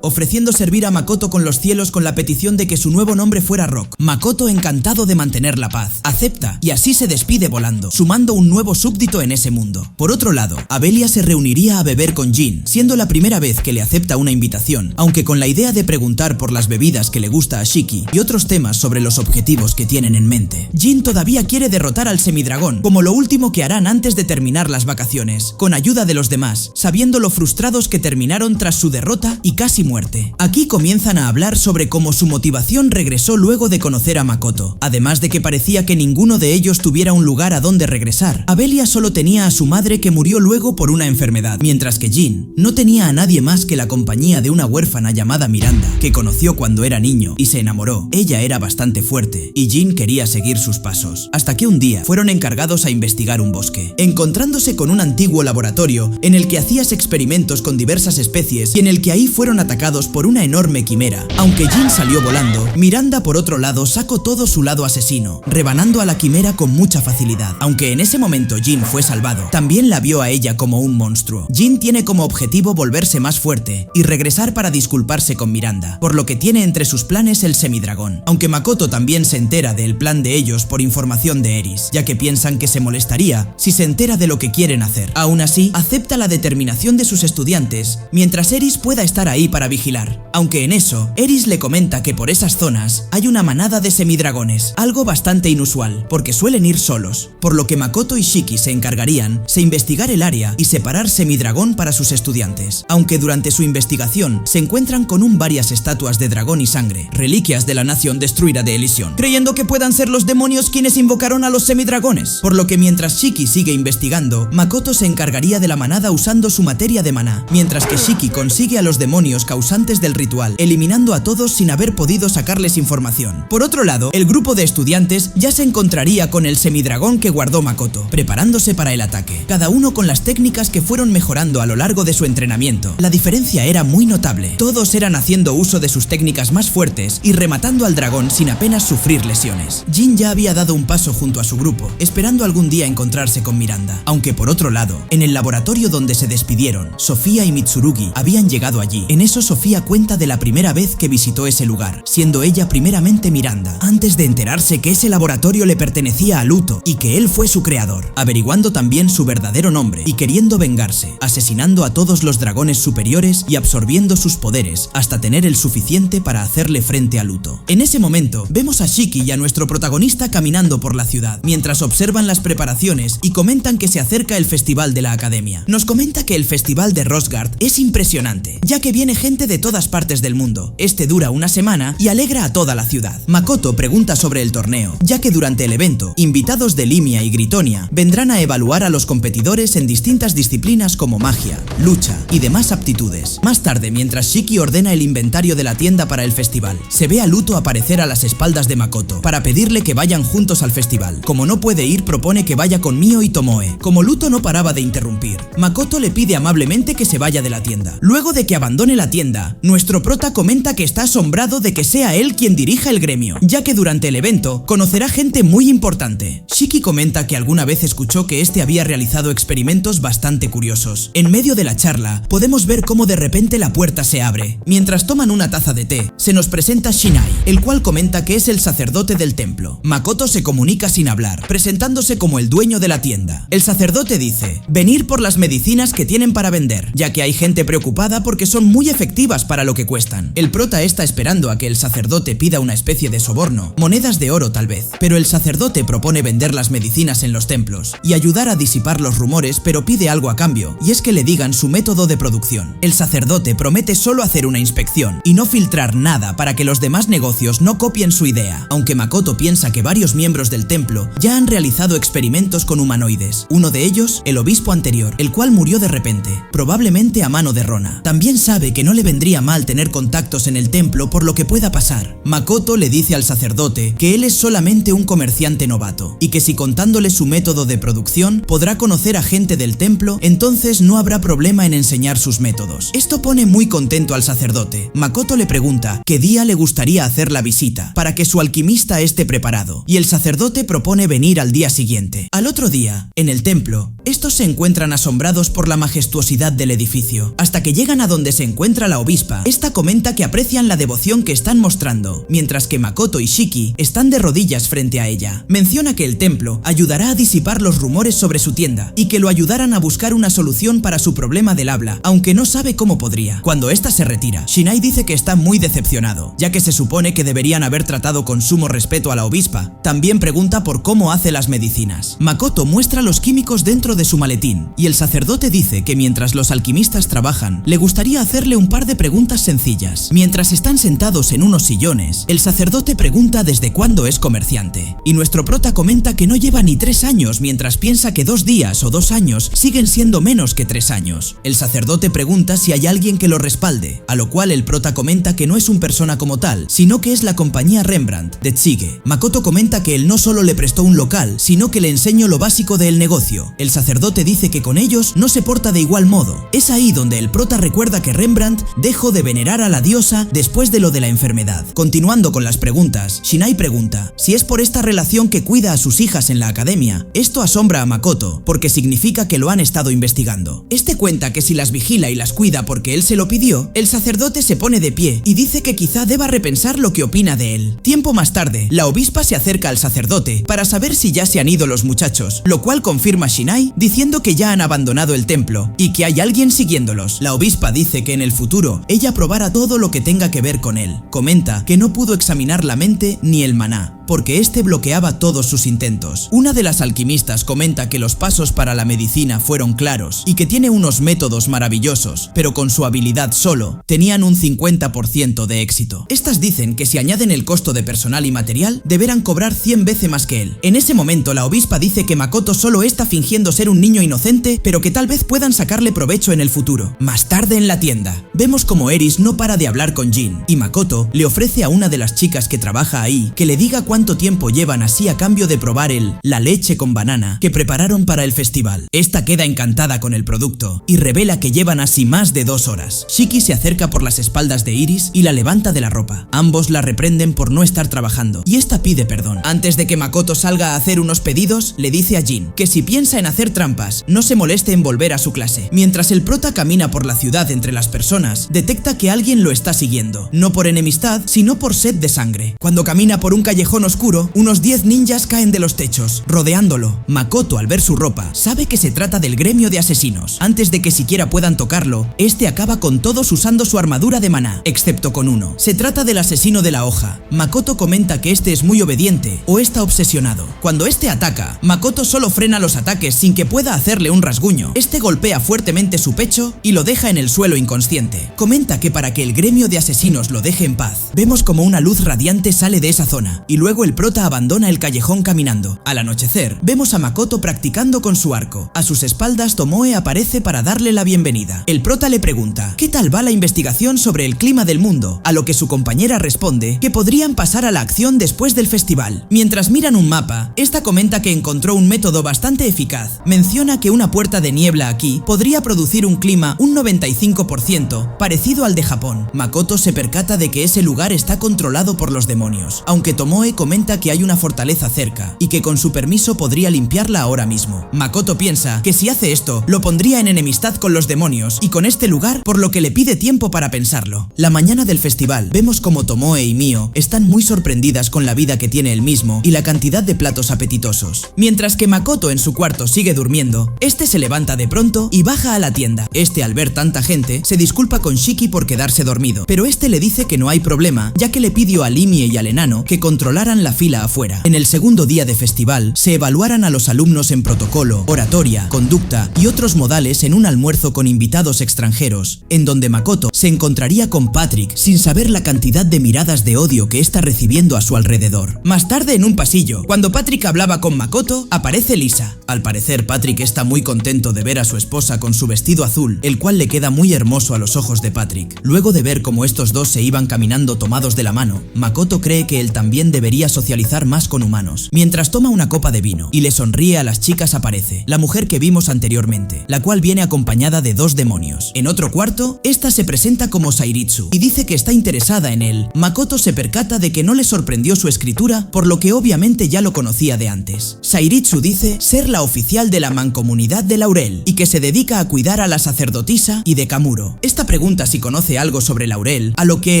ofreciendo servir a Makoto con los cielos con la petición de que su nuevo nombre fuera Rock. Makoto, encantado de mantener la paz, acepta y así se despide volando, sumando un nuevo súbdito en ese mundo. Por otro lado, Abelia se reuniría a beber con Jin, siendo la primera vez que le acepta una invitación, aunque con la idea de preguntar por las bebidas que le gusta a Shiki y otros temas sobre los objetivos que tienen en mente. Jin todavía quiere derrotar al semidragón, como lo último que harán antes de terminar las vacaciones, con ayuda de los demás, sabiendo lo frustrados que terminaron tras su derrota y casi muerte. Aquí comienzan a hablar sobre cómo su motivación regresó luego de conocer a Makoto, además de que parecía que ninguno de ellos tuviera un lugar a donde regresar. Abelia solo tenía a su madre que murió luego por una enfermedad, mientras que Jin no tenía a nadie más que la compañía de una huérfana llamada Miranda, que conoció cuando era niño y se enamoró. Ella era bastante fuerte y Jin quería seguir sus pasos, hasta que un día fueron encargados a investigar un bosque, encontrándose con un antiguo laboratorio en el que hacías experimentos con diversas especies y en el que ahí fueron atacados por una enorme quimera. Aunque Jin salió volando, Miranda por otro lado sacó todo su lado asesino, rebanando a la quimera con mucha facilidad. Aunque en ese momento Jin fue salvado, también la vio a ella como un monstruo. Jin tiene como objetivo volverse más fuerte y regresar para disculparse con Miranda, por lo que tiene entre sus planes el semidragón. Aunque Makoto también se entera del plan de ellos por información de Eris, ya que piensan que se molestaría si se entera de lo que quieren hacer. Aún así, acepta la determinación de sus estudiantes, mientras Eris pueda estar ahí para vigilar. Aunque en eso, Eris le comenta que por esas zonas hay una manada de semidragones, algo bastante inusual, porque suelen ir solos, por lo que Makoto y Shiki se encargarían de investigar el área y separar semidragón para sus estudiantes. Aunque durante su investigación se encuentran con varias estatuas de dragón y sangre, reliquias de la nación destruida de Elysion, creyendo que puedan ser los demonios quienes invocaron a los semidragones. Por lo que mientras Shiki sigue investigando, Makoto se encargaría de la manada usando su materia de maná, mientras que Shiki consigue a los demonios causantes del ritual, eliminando a todos sin haber podido sacarles información. Por otro lado, el grupo de estudiantes ya se encontraría con el semidragón que guardó Makoto, preparándose para el ataque, cada uno con las técnicas que fueron mejorando a lo largo de su entrenamiento. La diferencia era muy notable, todos eran haciendo uso de sus técnicas más fuertes y rematando al dragón sin apenas sufrir lesiones. Jin ya había dado un paso junto a su grupo, esperando algún día encontrarse con Miranda, aunque por otro lado, en el laboratorio donde se despidieron, Sofía y Mitsurugi habían llegado allí. En eso Sofía cuenta de la primera vez que visitó ese lugar, siendo ella primeramente Miranda, antes de enterarse que ese laboratorio le pertenecía a Luto y que él fue su creador, averiguando también su verdadero nombre y queriendo vengarse, asesinando a todos los dragones superiores y absorbiendo sus poderes hasta tener el suficiente para hacerle frente a Luto. En ese momento, vemos a Shiki y a nuestro protagonista caminando por la ciudad, mientras observan las preparaciones y comentan que se acerca el festival de la academia. Nos comenta que el festival de Rosgard es impresionante, ya que viene gente de todas partes del mundo. Este dura una semana y alegra a toda la ciudad. Makoto pregunta sobre el torneo, ya que durante el evento, invitados de Limia y Gritonia vendrán a evaluar a los competidores en distintas disciplinas como magia, lucha y demás aptitudes. Más tarde, mientras Shiki ordena el inventario de la tienda para el festival, se ve a Luto aparecer a las espaldas de Makoto para pedirle que vayan juntos al festival. Como no puede ir, propone que vaya con Mio y Tomoe. Como Luto no paraba de interrumpir, Makoto le pide amablemente que se vaya de la tienda. Luego de que abandone la tienda, nuestro prota comenta que está asombrado de que sea él quien dirija el gremio, ya que durante el evento conocerá gente muy importante. Shiki comenta que alguna vez escuchó que este había realizado experimentos bastante curiosos. En medio de la charla, podemos ver cómo de repente la puerta se abre. Mientras toman una taza de té, se nos presenta Shinai, el cual comenta que es el sacerdote del templo. Makoto se comunica sin hablar, presentándose como el dueño de la tienda. El sacerdote dice: venir por las medicinas que tienen para vender, ya que hay gente preocupada porque son muy efectivas para lo que cuestan. El prota está esperando a que el sacerdote pida una especie de soborno, monedas de oro tal vez, pero el sacerdote propone vender las medicinas en los templos y ayudar a disipar los rumores, pero pide algo a cambio, y es que le digan su método de producción. El sacerdote promete solo hacer una inspección y no filtrar nada para que los demás negocios no copien su idea, aunque Makoto piensa que varios miembros del templo ya han realizado experimentos con humanoides. Uno de ellos, el obispo anterior, el cual murió de repente, probablemente a mano de Rona. También sabe que no le vendría mal tener contactos en el templo por lo que pueda pasar. Makoto le dice al sacerdote que él es solamente un comerciante novato y que si contándole su método de producción podrá conocer a gente del templo, entonces no habrá problema en enseñar sus métodos. Esto pone muy contento al sacerdote. Makoto le pregunta qué día le gustaría hacer la visita para que su alquimista esté preparado, y el sacerdote propone venir al día siguiente. Al otro día, en el templo, estos se encuentran asombrados por la majestuosidad del edificio, hasta que llegan a donde se encuentra la obispa. Esta comenta que aprecian la devoción que están mostrando, mientras que Makoto y Shiki están de rodillas frente a ella. Menciona que el templo ayudará a disipar los rumores sobre su tienda y que lo ayudarán a buscar una solución para su problema del habla, aunque no sabe cómo podría. Cuando esta se retira, Shinai dice que está muy decepcionado, ya que se supone que deberían haber tratado con sumo respeto a la obispa. También pregunta por cómo hace las medicinas. Makoto muestra los químicos dentro de su maletín, y el sacerdote dice que mientras los alquimistas trabajan, le gustaría hacerle un par de preguntas sencillas. Mientras están sentados en unos sillones, el sacerdote pregunta desde cuándo es comerciante, y nuestro prota comenta que no lleva ni 3 años, mientras piensa que 2 días o 2 años siguen siendo menos que 3 años. El sacerdote pregunta si hay alguien que lo respalde, a lo cual el prota comenta que no es un persona como tal, sino que es la compañía Rembrandt de Tsuge. Makoto comenta que él no solo le prestó un local, sino que le enseñó lo básico del negocio. El sacerdote dice que con ellos no se porta de igual modo. Es ahí donde el prota recuerda que Rembrandt dejó de venerar a la diosa después de lo de la enfermedad. Continuando con las preguntas, Shinai pregunta si es por esta relación que cuida a sus hijas en la academia. Esto asombra a Makoto, porque significa que lo han estado investigando. Este cuenta que si las vigila y las cuida porque él se lo pidió, el sacerdote se pone de pie y dice que quizá deba repensar lo que opina de él. Tiempo más tarde, la obispa se acerca al sacerdote para saber si ya se han ido los muchachos, lo cual confirma Shinai diciendo que ya han abandonado el templo y que hay alguien siguiéndolos. La obispa dice que en el futuro ella probará todo lo que tenga que ver con él. Comenta que no pudo examinar la mente ni el maná, porque este bloqueaba todos sus intentos. Una de las alquimistas comenta que los pasos para la medicina fueron claros y que tiene unos métodos maravillosos, pero con su habilidad solo tenían un 50% de éxito. Estas dicen que si añaden el costo de personal y material, deberán cobrar 100 veces más que él. En ese momento, la obispa dice que Makoto solo está fingiendo ser un niño inocente, pero que tal vez puedan sacarle provecho en el futuro. Más tarde en la tienda, vemos como Eris no para de hablar con Jin, y Makoto le ofrece a una de las chicas que trabaja ahí que le diga cuánto cuánto tiempo llevan así a cambio de probar la leche con banana que prepararon para el festival. Esta queda encantada con el producto y revela que llevan así más de 2 horas. Shiki se acerca por las espaldas de Iris y la levanta de la ropa. Ambos la reprenden por no estar trabajando y esta pide perdón. Antes de que Makoto salga a hacer unos pedidos, le dice a Jin que si piensa en hacer trampas, no se moleste en volver a su clase. Mientras el prota camina por la ciudad entre las personas, detecta que alguien lo está siguiendo, no por enemistad, sino por sed de sangre. Cuando camina por un callejón oscuro, unos 10 ninjas caen de los techos, rodeándolo. Makoto, al ver su ropa, sabe que se trata del gremio de asesinos. Antes de que siquiera puedan tocarlo, este acaba con todos usando su armadura de maná, excepto con uno. Se trata del asesino de la hoja. Makoto comenta que este es muy obediente o está obsesionado. Cuando este ataca, Makoto solo frena los ataques sin que pueda hacerle un rasguño. Este golpea fuertemente su pecho y lo deja en el suelo inconsciente. Comenta que para que el gremio de asesinos lo deje en paz, vemos como una luz radiante sale de esa zona y luego el prota abandona el callejón caminando. Al anochecer, vemos a Makoto practicando con su arco. A sus espaldas, Tomoe aparece para darle la bienvenida. El prota le pregunta ¿qué tal va la investigación sobre el clima del mundo? A lo que su compañera responde que podrían pasar a la acción después del festival. Mientras miran un mapa, esta comenta que encontró un método bastante eficaz. Menciona que una puerta de niebla aquí podría producir un clima un 95% parecido al de Japón. Makoto se percata de que ese lugar está controlado por los demonios, aunque Tomoe comenta que hay una fortaleza cerca y que con su permiso podría limpiarla ahora mismo. Makoto piensa que si hace esto, lo pondría en enemistad con los demonios y con este lugar, por lo que le pide tiempo para pensarlo. La mañana del festival, vemos como Tomoe y Mio están muy sorprendidas con la vida que tiene él mismo y la cantidad de platos apetitosos. Mientras que Makoto en su cuarto sigue durmiendo, este se levanta de pronto y baja a la tienda. Este, al ver tanta gente, se disculpa con Shiki por quedarse dormido, pero este le dice que no hay problema, ya que le pidió a Limie y al enano que controlaran la fila afuera. En el segundo día de festival, se evaluaran a los alumnos en protocolo, oratoria, conducta y otros modales en un almuerzo con invitados extranjeros, en donde Makoto se encontraría con Patrick sin saber la cantidad de miradas de odio que está recibiendo a su alrededor. Más tarde, en un pasillo, cuando Patrick hablaba con Makoto, aparece Lisa. Al parecer, Patrick está muy contento de ver a su esposa con su vestido azul, el cual le queda muy hermoso a los ojos de Patrick. Luego de ver cómo estos dos se iban caminando tomados de la mano, Makoto cree que él también debería socializar más con humanos. Mientras toma una copa de vino y le sonríe a las chicas, aparece la mujer que vimos anteriormente, la cual viene acompañada de 2 demonios. En otro cuarto, esta se presenta como Sairitsu y dice que está interesada en él. Makoto se percata de que no le sorprendió su escritura, por lo que obviamente ya lo conocía de antes. Sairitsu dice ser la oficial de la mancomunidad de Laurel y que se dedica a cuidar a la sacerdotisa y de Kamuro. Esta pregunta si conoce algo sobre Laurel, a lo que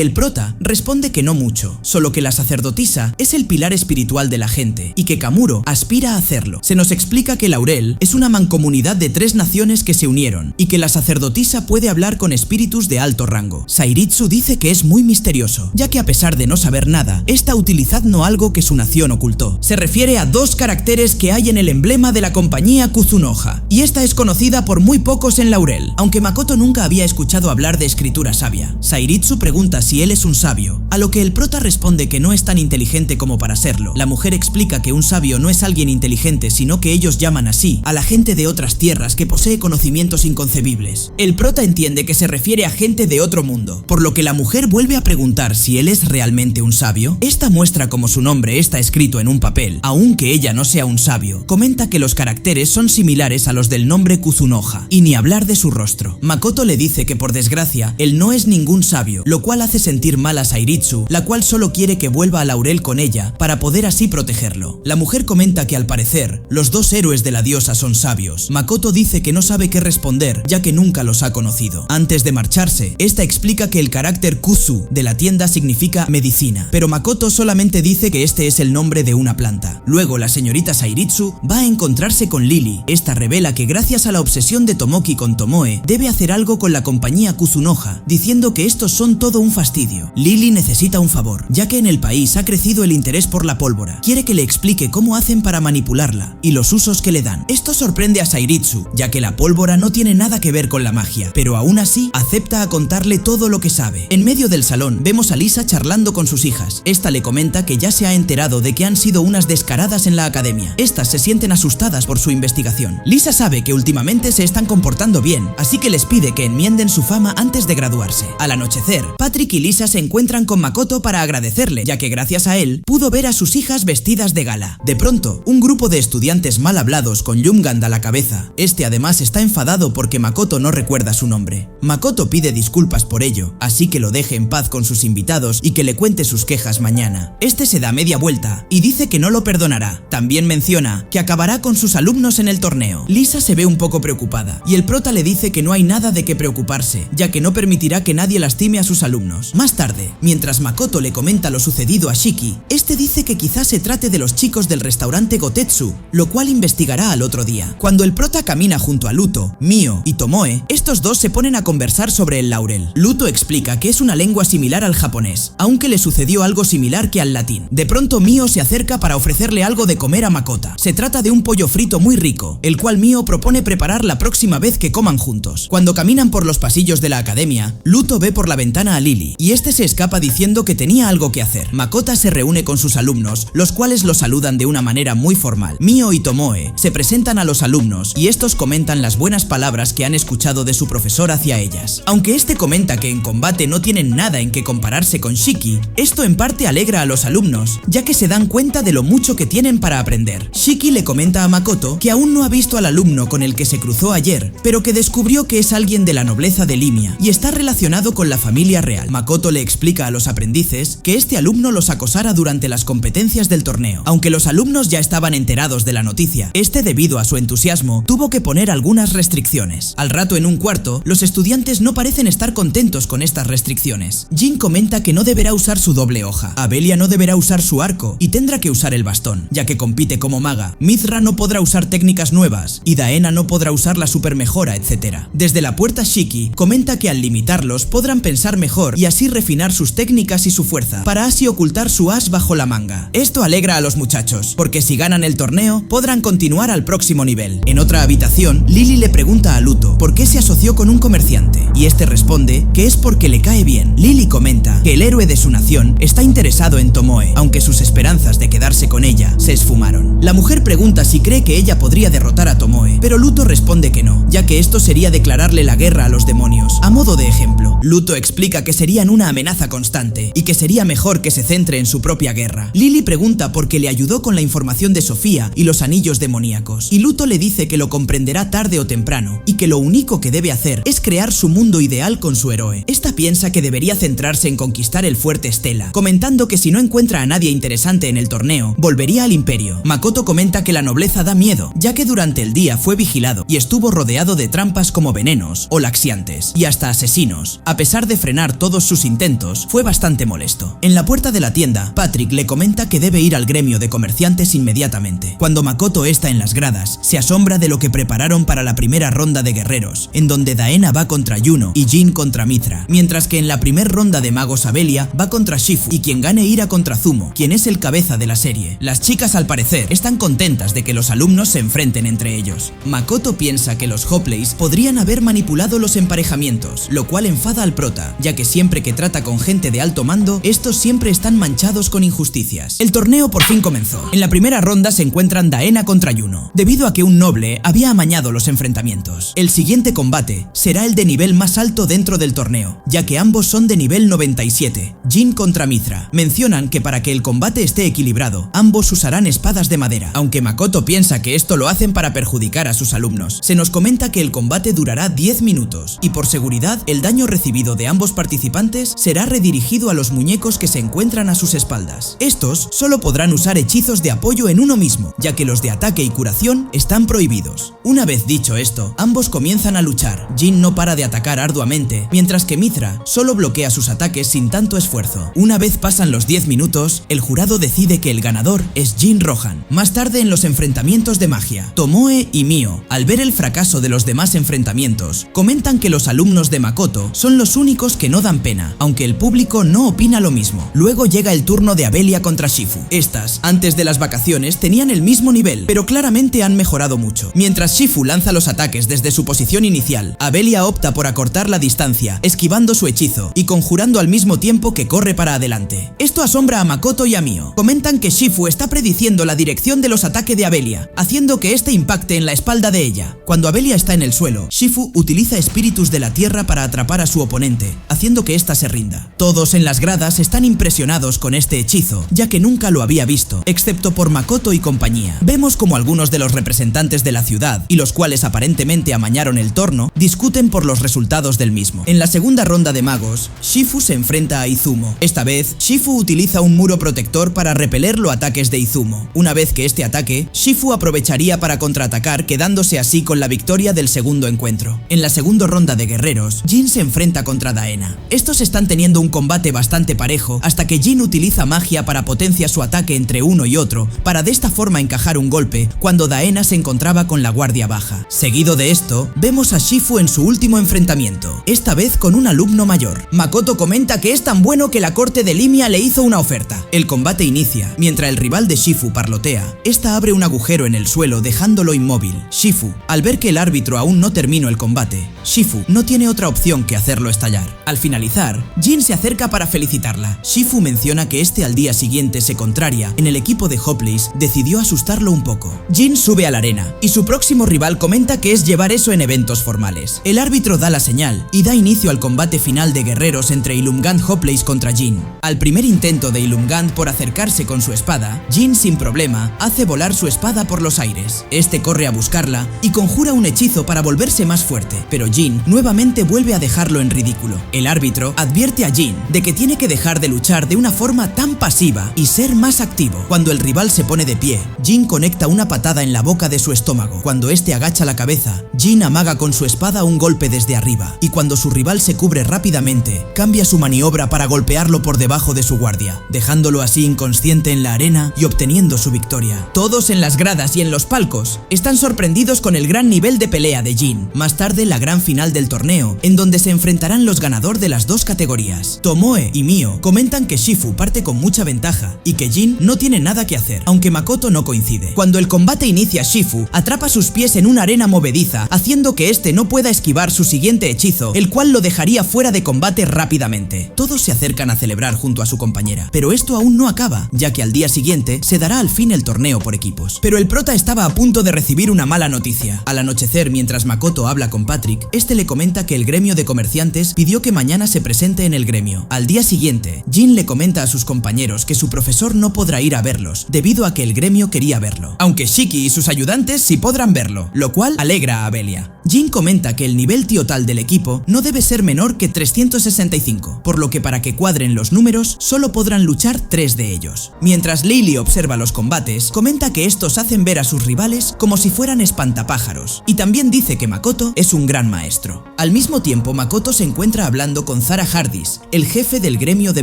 el prota responde que no mucho, solo que la sacerdotisa es el pilar espiritual de la gente y que Kamuro aspira a hacerlo. Se nos explica que Laurel es una mancomunidad de 3 naciones que se unieron y que la sacerdotisa puede hablar con espíritus de alto rango. Sairitsu dice que es muy misterioso, ya que a pesar de no saber nada, está utilizando algo que su nación ocultó. Se refiere a 2 caracteres que hay en el emblema de la compañía Kuzunoha, y esta es conocida por muy pocos en Laurel, aunque Makoto nunca había escuchado hablar de escritura sabia. Sairitsu pregunta si él es un sabio, a lo que el prota responde que no es tan inteligente como para serlo. La mujer explica que un sabio no es alguien inteligente, sino que ellos llaman así a la gente de otras tierras que posee conocimientos inconcebibles. El prota entiende que se refiere a gente de otro mundo, por lo que la mujer vuelve a preguntar si él es realmente un sabio. Esta muestra como su nombre está escrito en un papel, aunque ella no sea un sabio. Comenta que los caracteres son similares a los del nombre Kuzunoha, y ni hablar de su rostro. Makoto le dice que por desgracia, él no es ningún sabio, lo cual hace sentir mal a Sairitsu, la cual solo quiere que vuelva a Laurel con ella, para poder así protegerlo. La mujer comenta que al parecer, los 2 héroes de la diosa son sabios. Makoto dice que no sabe qué responder, ya que nunca los ha conocido. Antes de marcharse, esta explica que el carácter Kuzu de la tienda significa medicina, pero Makoto solamente dice que este es el nombre de una planta. Luego la señorita Sairitsu va a encontrarse con Lily. Esta revela que gracias a la obsesión de Tomoki con Tomoe, debe hacer algo con la compañía Kuzunoha, diciendo que estos son todo un fastidio. Lily necesita un favor, ya que en el país ha crecido el interés por la pólvora. Quiere que le explique cómo hacen para manipularla y los usos que le dan. Esto sorprende a Sairitsu, ya que la pólvora no tiene nada que ver con la magia, pero aún así acepta a continuación contarle todo lo que sabe. En medio del salón vemos a Lisa charlando con sus hijas. Esta le comenta que ya se ha enterado de que han sido unas descaradas en la academia. Estas se sienten asustadas por su investigación. Lisa sabe que últimamente se están comportando bien, así que les pide que enmienden su fama antes de graduarse. Al anochecer, Patrick y Lisa se encuentran con Makoto para agradecerle, ya que gracias a él pudo ver a sus hijas vestidas de gala. De pronto, un grupo de estudiantes mal hablados con Jumgand a la cabeza. Este además está enfadado porque Makoto no recuerda su nombre. Makoto pide disculpas por ello, así que lo deje en paz con sus invitados y que le cuente sus quejas mañana. Este se da media vuelta y dice que no lo perdonará. También menciona que acabará con sus alumnos en el torneo. Lisa se ve un poco preocupada y el prota le dice que no hay nada de qué preocuparse, ya que no permitirá que nadie lastime a sus alumnos. Más tarde, mientras Makoto le comenta lo sucedido a Shiki, este dice que quizás se trate de los chicos del restaurante Gotetsu, lo cual investigará al otro día. Cuando el prota camina junto a Luto, Mio y Tomoe, estos dos se ponen a conversar sobre el laurel. Luto explica que es una lengua similar al japonés, aunque le sucedió algo similar que al latín. De pronto Mio se acerca para ofrecerle algo de comer a Makoto. Se trata de un pollo frito muy rico, el cual Mio propone preparar la próxima vez que coman juntos. Cuando caminan por los pasillos de la academia, Luto ve por la ventana a Lily, y este se escapa diciendo que tenía algo que hacer. Makoto se reúne con sus alumnos, los cuales lo saludan de una manera muy formal. Mio y Tomoe se presentan a los alumnos y estos comentan las buenas palabras que han escuchado de su profesor hacia ellas. Aunque este comenta que en combate no tienen nada en que compararse con Shiki, esto en parte alegra a los alumnos, ya que se dan cuenta de lo mucho que tienen para aprender. Shiki le comenta a Makoto que aún no ha visto al alumno con el que se cruzó ayer, pero que descubrió que es alguien de la nobleza de Limia y está relacionado con la familia real. Makoto le explica a los aprendices que este alumno los acosara durante las competencias del torneo. Aunque los alumnos ya estaban enterados de la noticia, este, debido a su entusiasmo, tuvo que poner algunas restricciones. Al rato, en un cuarto, los estudiantes no parecen estar contentos con estas restricciones. Jin comenta que no deberá usar su doble hoja, Abelia no deberá usar su arco y tendrá que usar el bastón, ya que compite como maga. Mithra no podrá usar técnicas nuevas y Daena no podrá usar la supermejora, etc. Desde la puerta, Shiki comenta que al limitarlos podrán pensar mejor y así refinar sus técnicas y su fuerza, para así ocultar su as bajo la manga. Esto alegra a los muchachos, porque si ganan el torneo, podrán continuar al próximo nivel. En otra habitación, Lily le pregunta a Luto por qué se asoció con un comerciante, y este responde que es porque le cae bien. Lily comenta que el héroe de su nación está interesado en Tomoe, aunque sus esperanzas de quedarse con ella se esfumaron. La mujer pregunta si cree que ella podría derrotar a Tomoe, pero Luto responde que no, ya que esto sería declararle la guerra a los demonios. A modo de ejemplo, Luto explica que serían una amenaza constante y que sería mejor que se centre en su propia guerra. Lily pregunta por qué le ayudó con la información de Sofía y los anillos demoníacos, y Luto le dice que lo comprenderá tarde o temprano y que lo único que debe hacer es crear su mundo ideal con su héroe. Esta piensa que debería centrarse en conquistar el fuerte Stella, comentando que si no encuentra a nadie interesante en el torneo, volvería al imperio. Makoto comenta que la nobleza da miedo, ya que durante el día fue vigilado y estuvo rodeado de trampas como venenos o laxiantes y hasta asesinos. A pesar de frenar todos sus intentos, fue bastante molesto. En la puerta de la tienda, Patrick le comenta que debe ir al gremio de comerciantes inmediatamente. Cuando Makoto está en las gradas, se asombra de lo que prepararon para la primera ronda de guerreros, en donde Daena va contra Yuno y Jin contra Mithra, mientras que en la primera ronda de magos Abelia va contra Shifu y quien gane irá contra Zumo, quien es el cabeza de la serie. Las chicas, al parecer, están contentas de que los alumnos se enfrenten entre ellos. Makoto piensa que los Hopleys podrían haber manipulado los emparejamientos, lo cual enfada al prota, ya que siempre que trata con gente de alto mando, estos siempre están manchados con injusticias. El torneo por fin comenzó. En la primera ronda se encuentran Daena contra Yuno, debido a que un noble había amañado los enfrentamientos. El siguiente combate será el de nivel más alto dentro del torneo, ya que ambos son de nivel 97, Jin contra Mithra. Mencionan que para que el combate esté equilibrado, ambos usarán espadas de madera, aunque Makoto piensa que esto lo hacen para perjudicar a sus alumnos. Se nos comenta que el combate durará 10 minutos, y por seguridad, el daño recibido de ambos participantes será redirigido a los muñecos que se encuentran a sus espaldas. Estos solo podrán usar hechizos de apoyo en uno mismo, ya que los de ataque y curación están prohibidos. Una vez dicho esto, ambos comienzan a luchar. Jin no para de atacar arduamente, mientras que Mithra solo bloquea sus ataques sin tanto esfuerzo. Una vez pasan los 10 minutos, el jurado decide que el ganador es Jin Rohan. Más tarde, en los enfrentamientos de magia, Tomoe y Mio, al ver el fracaso de los demás enfrentamientos, comentan que los alumnos de Makoto son los únicos que no dan pena, aunque el público no opina lo mismo. Luego llega el turno de Abelia contra Shifu. Estas, antes de las vacaciones, tenían el mismo nivel, pero claramente han mejorado mucho. Mientras Shifu lanza los ataques desde su posición inicial, Abelia opta por acortar la distancia distancia, esquivando su hechizo y conjurando al mismo tiempo que corre para adelante. Esto asombra a Makoto y a Mio. Comentan que Shifu está prediciendo la dirección de los ataques de Abelia, haciendo que este impacte en la espalda de ella. Cuando Abelia está en el suelo, Shifu utiliza espíritus de la tierra para atrapar a su oponente, haciendo que ésta se rinda. Todos en las gradas están impresionados con este hechizo, ya que nunca lo había visto, excepto por Makoto y compañía. Vemos como algunos de los representantes de la ciudad, y los cuales aparentemente amañaron el torno, discuten por los resultados del mismo. En la segunda ronda de magos, Shifu se enfrenta a Izumo. Esta vez, Shifu utiliza un muro protector para repeler los ataques de Izumo. Una vez que este ataque, Shifu aprovecharía para contraatacar, quedándose así con la victoria del segundo encuentro. En la segunda ronda de guerreros, Jin se enfrenta contra Daena. Estos están teniendo un combate bastante parejo hasta que Jin utiliza magia para potenciar su ataque entre uno y otro, para de esta forma encajar un golpe cuando Daena se encontraba con la guardia baja. Seguido de esto, vemos a Shifu en su último enfrentamiento, esta vez con un alumno mayor. Makoto comenta que es tan bueno que la corte de Limia le hizo una oferta. El combate inicia, mientras el rival de Shifu parlotea. Esta abre un agujero en el suelo dejándolo inmóvil. Shifu, al ver que el árbitro aún no terminó el combate, Shifu no tiene otra opción que hacerlo estallar. Al finalizar, Jin se acerca para felicitarla. Shifu menciona que este al día siguiente se contraria en el equipo de Hopleys, decidió asustarlo un poco. Jin sube a la arena y su próximo rival comenta que es llevar eso en eventos formales. El árbitro da la señal y da inicio al combate final de guerreros entre Ilumgand Hopleys contra Jin. Al primer intento de Ilumgand por acercarse con su espada, Jin sin problema hace volar su espada por los aires. Este corre a buscarla y conjura un hechizo para volverse más fuerte, pero Jin nuevamente vuelve a dejarlo en ridículo. El árbitro advierte a Jin de que tiene que dejar de luchar de una forma tan pasiva y ser más activo. Cuando el rival se pone de pie, Jin conecta una patada en la boca de su estómago. Cuando este agacha la cabeza, Jin amaga con su espada un golpe desde arriba, y cuando su rival se cubre rápidamente, cambia su maniobra para golpearlo por debajo de su guardia, dejándolo así inconsciente en la arena y obteniendo su victoria. Todos en las gradas y en los palcos están sorprendidos con el gran nivel de pelea de Jin. Más tarde, la gran final del torneo, en donde se enfrentarán los ganadores de las dos categorías. Tomoe y Mio comentan que Shifu parte con mucha ventaja y que Jin no tiene nada que hacer, aunque Makoto no coincide. Cuando el combate inicia, Shifu atrapa sus pies en una arena movediza, haciendo que este no pueda esquivar su siguiente hechizo, el cual lo dejaría fuera de combate rápidamente. Todos se acercan a celebrar junto a su compañera, pero esto aún no acaba, ya que al día siguiente se dará al fin el torneo por equipos. Pero el prota estaba a punto de recibir una mala noticia. Al anochecer, mientras Makoto habla con Patrick, este le comenta que el gremio de comerciantes pidió que mañana se presente en el gremio. Al día siguiente, Jin le comenta a sus compañeros que su profesor no podrá ir a verlos, debido a que el gremio quería verlo, aunque Shiki y sus ayudantes sí podrán verlo, lo cual alegra a Abelia. Jin comenta que el nivel total del equipo no debe ser menor que 365, por lo que para que cuadren los números, solo podrán luchar 3 de ellos. Mientras Lily observa los combates, comenta que estos hacen ver a sus rivales como si fueran espantapájaros, y también dice que Makoto es un gran maestro. Al mismo tiempo, Makoto se encuentra hablando con Zara Hardis, el jefe del gremio de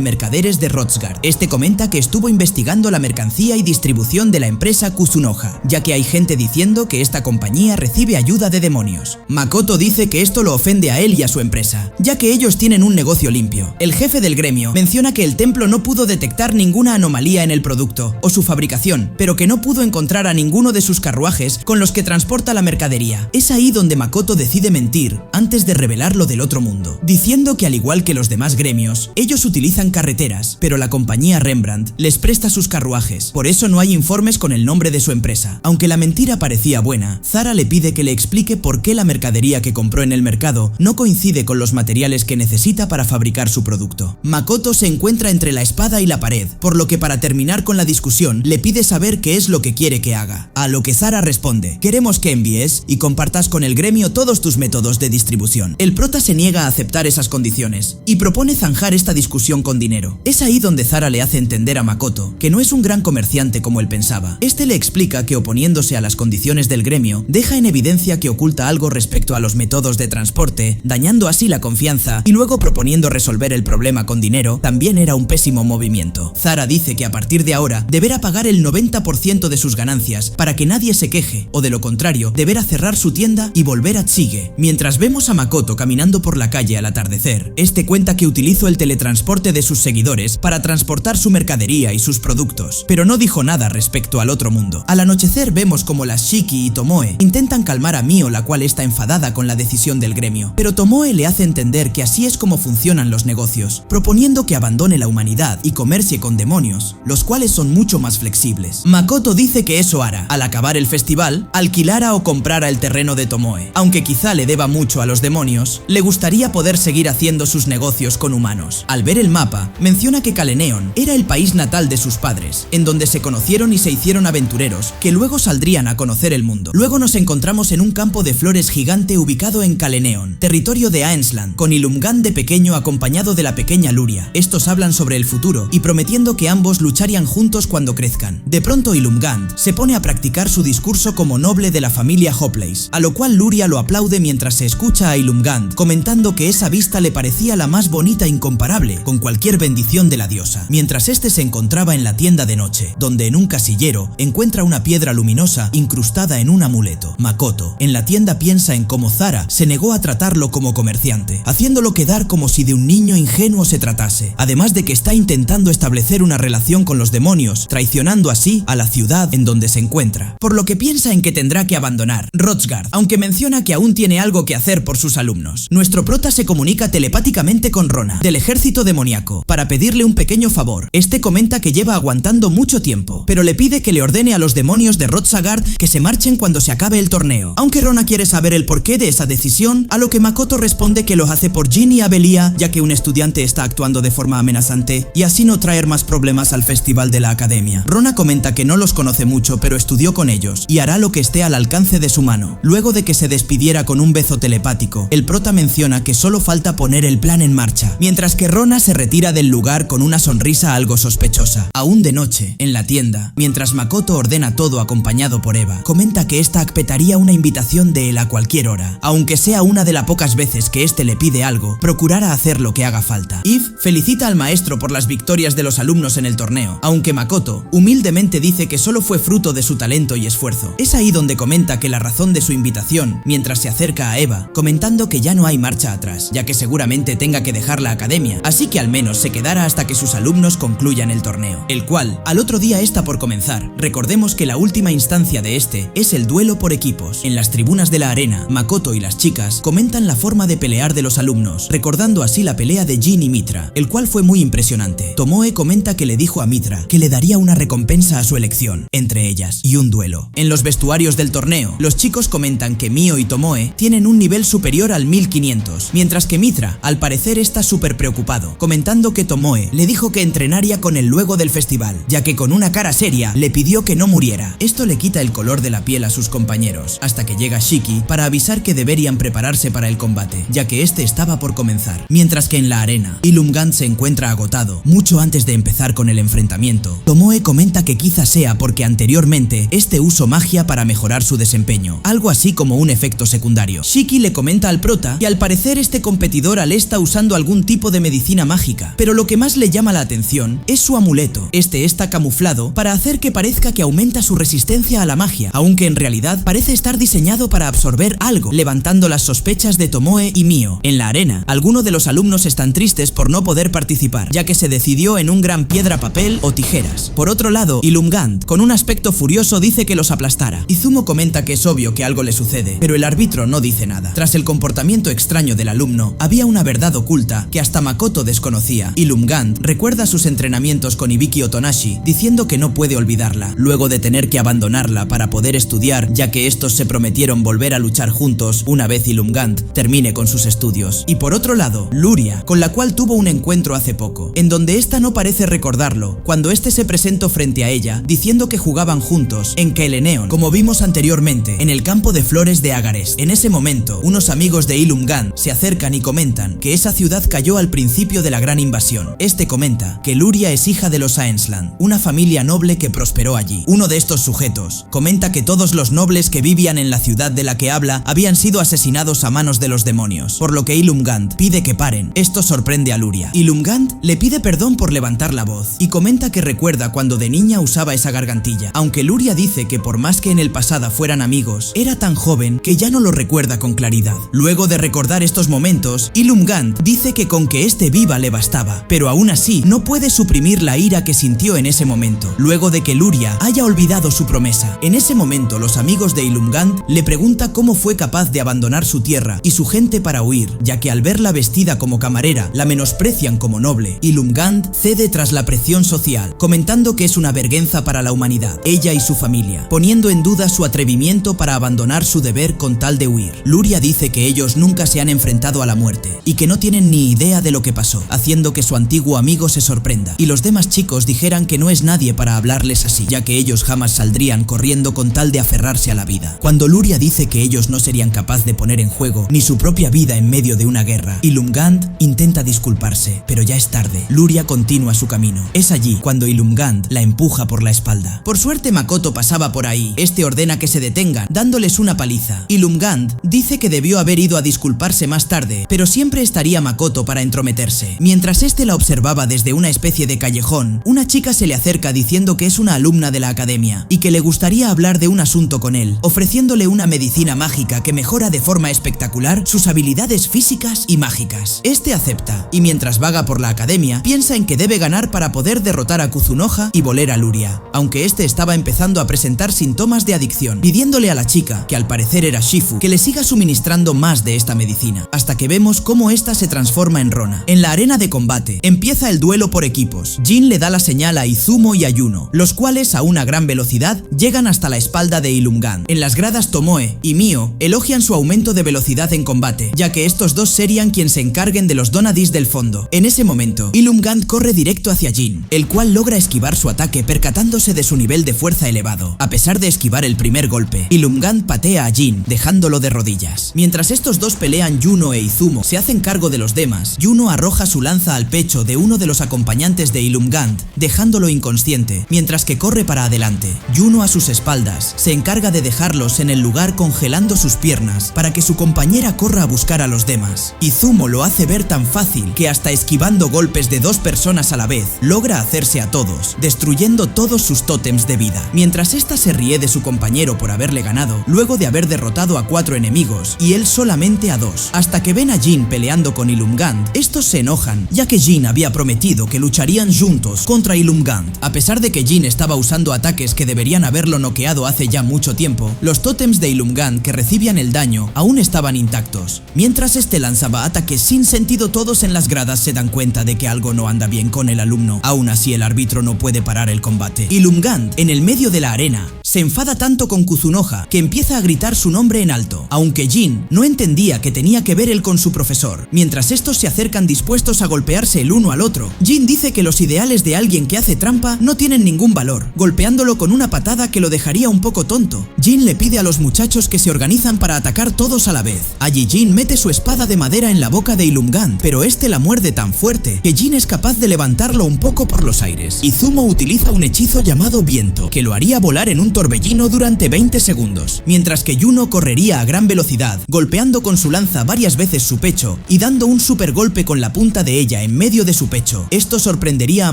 mercaderes de Hrothgar. Este comenta que estuvo investigando la mercancía y distribución de la empresa Kusunoha, ya que hay gente diciendo que esta compañía recibe ayuda de demonios. Makoto dice que esto lo ofende a él y a su empresa, ya que ellos tienen un negocio limpio. El jefe del gremio menciona que el templo no pudo detectar ninguna anomalía en el producto o su fabricación, pero que no pudo encontrar a ninguno de sus carruajes con los que transporta la mercadería. Es ahí donde Makoto decide mentir antes de revelarlo del otro mundo, diciendo que al igual que los demás gremios, ellos utilizan carreteras, pero la compañía Rembrandt les presta sus carruajes, por eso no hay informes con el nombre de su empresa. Aunque la mentira parecía buena, Zara le pide que le explique por qué la mercadería que compró en el mercado no coincide con los materiales que necesita para fabricar su producto. Makoto se encuentra entre la espada y la pared, por lo que para terminar con la discusión le pide saber qué es lo que quiere que haga, a lo que Zara responde: queremos que envíes y compartas con el gremio todos tus métodos de distribución. El prota se niega a aceptar esas condiciones y propone zanjar esta discusión con dinero. Es ahí donde Zara le hace entender a Makoto que no es un gran comerciante como él pensaba. Este le explica que oponiéndose a las condiciones del gremio, deja en evidencia que oculta algo respecto a los métodos de transporte, dañando así la confianza, y luego proponiendo resolver el problema con dinero, también era un pésimo movimiento. Zara dice que a partir de ahora deberá pagar el 90% de sus ganancias para que nadie se queje, o de lo contrario, deberá cerrar su tienda y volver a Tshige. Mientras vemos a Makoto caminando por la calle al atardecer, este cuenta que utilizó el teletransporte de sus seguidores para transportar su mercadería y sus productos, pero no dijo nada respecto al otro mundo. Al anochecer vemos como las Shiki y Tomoe intentan calmar a Mio, la cual está enfadada con la decisión del gremio, pero Tomoe Tomoe le hace entender que así es como funcionan los negocios, proponiendo que abandone la humanidad y comercie con demonios, los cuales son mucho más flexibles. Makoto dice que eso hará, al acabar el festival, alquilara o comprara el terreno de Tomoe. Aunque quizá le deba mucho a los demonios, le gustaría poder seguir haciendo sus negocios con humanos. Al ver el mapa, menciona que Kaleneon era el país natal de sus padres, en donde se conocieron y se hicieron aventureros, que luego saldrían a conocer el mundo. Luego nos encontramos en un campo de flores gigante ubicado en Kaleneon, territorio de Aensland, con Ilumgand de pequeño acompañado de la pequeña Luria. Estos hablan sobre el futuro y prometiendo que ambos lucharían juntos cuando crezcan. De pronto Ilumgand se pone a practicar su discurso como noble de la familia Hoplace, a lo cual Luria lo aplaude mientras se escucha a Ilumgand comentando que esa vista le parecía la más bonita e incomparable con cualquier bendición de la diosa. Mientras este se encontraba en la tienda de noche, donde en un casillero encuentra una piedra luminosa incrustada en un amuleto. Makoto, en la tienda, piensa en cómo Zara se negó a tratarlo como comerciante, haciéndolo quedar como si de un niño ingenuo se tratase, además de que está intentando establecer una relación con los demonios, traicionando así a la ciudad en donde se encuentra, por lo que piensa en que tendrá que abandonar Hrothgar, aunque menciona que aún tiene algo que hacer por sus alumnos. Nuestro prota se comunica telepáticamente con Rona, del ejército demoníaco, para pedirle un pequeño favor. Este comenta que lleva aguantando mucho tiempo, pero le pide que le ordene a los demonios de Hrothgar que se marchen cuando se acabe el torneo. Aunque Rona quiere saber el porqué de esa decisión, a lo que Makoto responde que lo hace por Jin y Abelia, ya que un estudiante está actuando de forma amenazante y así no traer más problemas al festival de la academia. Rona comenta que no los conoce mucho, pero estudió con ellos y hará lo que esté al alcance de su mano. Luego de que se despidiera con un beso telepático, el prota menciona que solo falta poner el plan en marcha, mientras que Rona se retira del lugar con una sonrisa algo sospechosa. Aún de noche, en la tienda, mientras Makoto ordena todo acompañado por Eva, comenta que esta aceptaría una invitación de él a cualquier hora, aunque sea una de las pocas veces que este le pide algo, procurará hacer lo que haga falta. Eve felicita al maestro por las victorias de los alumnos en el torneo, aunque Makoto humildemente dice que solo fue fruto de su talento y esfuerzo. Es ahí donde comenta que la razón de su invitación, mientras se acerca a Eva, comentando que ya no hay marcha atrás, ya que seguramente tenga que dejar la academia, así que al menos se quedará hasta que sus alumnos concluyan el torneo, el cual al otro día está por comenzar. Recordemos que la última instancia de este es el duelo por equipos. En las tribunas de la arena, Makoto y las chicas comentan la forma de pelear de los alumnos, recordando así la pelea de Jin y Mitra, el cual fue muy impresionante. Tomoe comenta que le dijo a Mitra que le daría una recompensa a su elección, entre ellas y un duelo. En los vestuarios del torneo, los chicos comentan que Mio y Tomoe tienen un nivel superior al 1500, mientras que Mitra al parecer está súper preocupado, comentando que Tomoe le dijo que entrenaría con él luego del festival, ya que con una cara seria le pidió que no muriera. Esto le quita el color de la piel a sus compañeros, hasta que llega Shiki para avisar que deberían prepararse para el combate, ya que este estaba por comenzar. Mientras que en la arena, Ilumgand se encuentra agotado, mucho antes de empezar con el enfrentamiento. Tomoe comenta que quizá sea porque anteriormente este usó magia para mejorar su desempeño, algo así como un efecto secundario. Shiki le comenta al prota que al parecer este competidor al está usando algún tipo de medicina mágica, pero lo que más le llama la atención es su amuleto. Este está camuflado para hacer que parezca que aumenta su resistencia a la magia, aunque en realidad parece estar diseñado para absorber algo, levantando las sospechas de Tomoe y Mio. En la arena, algunos de los alumnos están tristes por no poder participar, ya que se decidió en un gran piedra, papel o tijeras. Por otro lado, Ilumgand, con un aspecto furioso, dice que los aplastara. Izumo comenta que es obvio que algo le sucede, pero el árbitro no dice nada. Tras el comportamiento extraño del alumno, había una verdad oculta que hasta Makoto desconocía. Ilumgand recuerda sus entrenamientos con Ibiki Otonashi, diciendo que no puede olvidarla, luego de tener que abandonarla para poder estudiar, ya que estos se prometieron volver a luchar juntos una vez Ilumgand termine con sus estudios. Y por otro lado, Luria, con la cual tuvo un encuentro hace poco, en donde esta no parece recordarlo, cuando este se presentó frente a ella, diciendo que jugaban juntos en Kaleneon, como vimos anteriormente, en el campo de flores de Agarest. En ese momento, unos amigos de Ilumgand se acercan y comentan que esa ciudad cayó al principio de la gran invasión. Este comenta que Luria es hija de los Aensland, una familia noble que prosperó allí. Uno de estos sujetos comenta que todos los nobles que vivían en la ciudad de la que habla habían sido asesinados a manos de los demonios, por lo que Ilumgand pide que paren. Esto sorprende a Luria. Ilumgand le pide perdón por levantar la voz y comenta que recuerda cuando de niña usaba esa gargantilla, aunque Luria dice que por más que en el pasado fueran amigos, era tan joven que ya no lo recuerda con claridad. Luego de recordar estos momentos, Ilumgand dice que con que este viva le bastaba, pero aún así no puede suprimir la ira que sintió en ese momento, luego de que Luria haya olvidado su promesa. En ese momento, los amigos de Ilumgand le preguntan cómo fue capaz de abandonar su tierra y su gente puente para huir, ya que al verla vestida como camarera, la menosprecian como noble. Ilumgand cede tras la presión social, comentando que es una vergüenza para la humanidad, ella y su familia, poniendo en duda su atrevimiento para abandonar su deber con tal de huir. Luria dice que ellos nunca se han enfrentado a la muerte y que no tienen ni idea de lo que pasó, haciendo que su antiguo amigo se sorprenda y los demás chicos dijeran que no es nadie para hablarles así, ya que ellos jamás saldrían corriendo con tal de aferrarse a la vida. Cuando Luria dice que ellos no serían capaces de poner en juego ni su propia vida en medio de una guerra, Ilumgand intenta disculparse, pero ya es tarde. Luria continúa su camino. Es allí cuando Ilumgand la empuja por la espalda. Por suerte Makoto pasaba por ahí. Este ordena que se detengan, dándoles una paliza. Ilumgand dice que debió haber ido a disculparse más tarde, pero siempre estaría Makoto para entrometerse. Mientras este la observaba desde una especie de callejón, una chica se le acerca diciendo que es una alumna de la academia y que le gustaría hablar de un asunto con él, ofreciéndole una medicina mágica que mejora de forma espectacular sus habilidades físicas y mágicas. Este acepta, y mientras vaga por la academia, piensa en que debe ganar para poder derrotar a Kuzunoha y voler a Luria, aunque este estaba empezando a presentar síntomas de adicción, pidiéndole a la chica, que al parecer era Shifu, que le siga suministrando más de esta medicina, hasta que vemos cómo esta se transforma en Rona. En la arena de combate, empieza el duelo por equipos. Jin le da la señal a Izumo y a Yuno, los cuales a una gran velocidad llegan hasta la espalda de Ilumgand. En las gradas Tomoe y Mio elogian su aumento de velocidad en combate, ya que estos dos serían quien se encarguen de los Donadis del fondo. En ese momento, Ilumgand corre directo hacia Jin, el cual logra esquivar su ataque percatándose de su nivel de fuerza elevado. A pesar de esquivar el primer golpe, Ilumgand patea a Jin, dejándolo de rodillas. Mientras estos dos pelean, Yuno e Izumo se hacen cargo de los demás. Yuno arroja su lanza al pecho de uno de los acompañantes de Ilumgand, dejándolo inconsciente, mientras que corre para adelante. Yuno a sus espaldas se encarga de dejarlos en el lugar congelando sus piernas para que su compañera corra a buscar a los demás. Izumo lo hace ver tan fácil que hasta esquivando golpes de dos personas a la vez, logra hacerse a todos, destruyendo todos sus tótems de vida. Mientras esta se ríe de su compañero por haberle ganado, luego de haber derrotado a 4 enemigos y él solamente a 2, hasta que ven a Jin peleando con Ilumgand. Estos se enojan, ya que Jin había prometido que lucharían juntos contra Ilumgand. A pesar de que Jin estaba usando ataques que deberían haberlo noqueado hace ya mucho tiempo, los tótems de Ilumgand que recibían el daño aún estaban intactos. Mientras este lanzaba ataques sin sentido, todos en las gradas se dan cuenta de que algo no anda bien con el alumno. Aún así, el árbitro no puede parar el combate. Ilumgand, en el medio de la arena, se enfada tanto con Kuzunoha que empieza a gritar su nombre en alto, aunque Jin no entendía que tenía que ver él con su profesor. Mientras estos se acercan dispuestos a golpearse el uno al otro, Jin dice que los ideales de alguien que hace trampa no tienen ningún valor, golpeándolo con una patada que lo dejaría un poco tonto. Jin le pide a los muchachos que se organizan para atacar todos a la vez. Allí Jin mete su espada de madera en la boca de Ilumgand, pero este la muerde tan fuerte que Jin es capaz de levantarlo un poco por los aires. Izumo utiliza un hechizo llamado viento, que lo haría volar en un torbellino durante 20 segundos, mientras que Yuno correría a gran velocidad, golpeando con su lanza varias veces su pecho y dando un super golpe con la punta de ella en medio de su pecho. Esto sorprendería a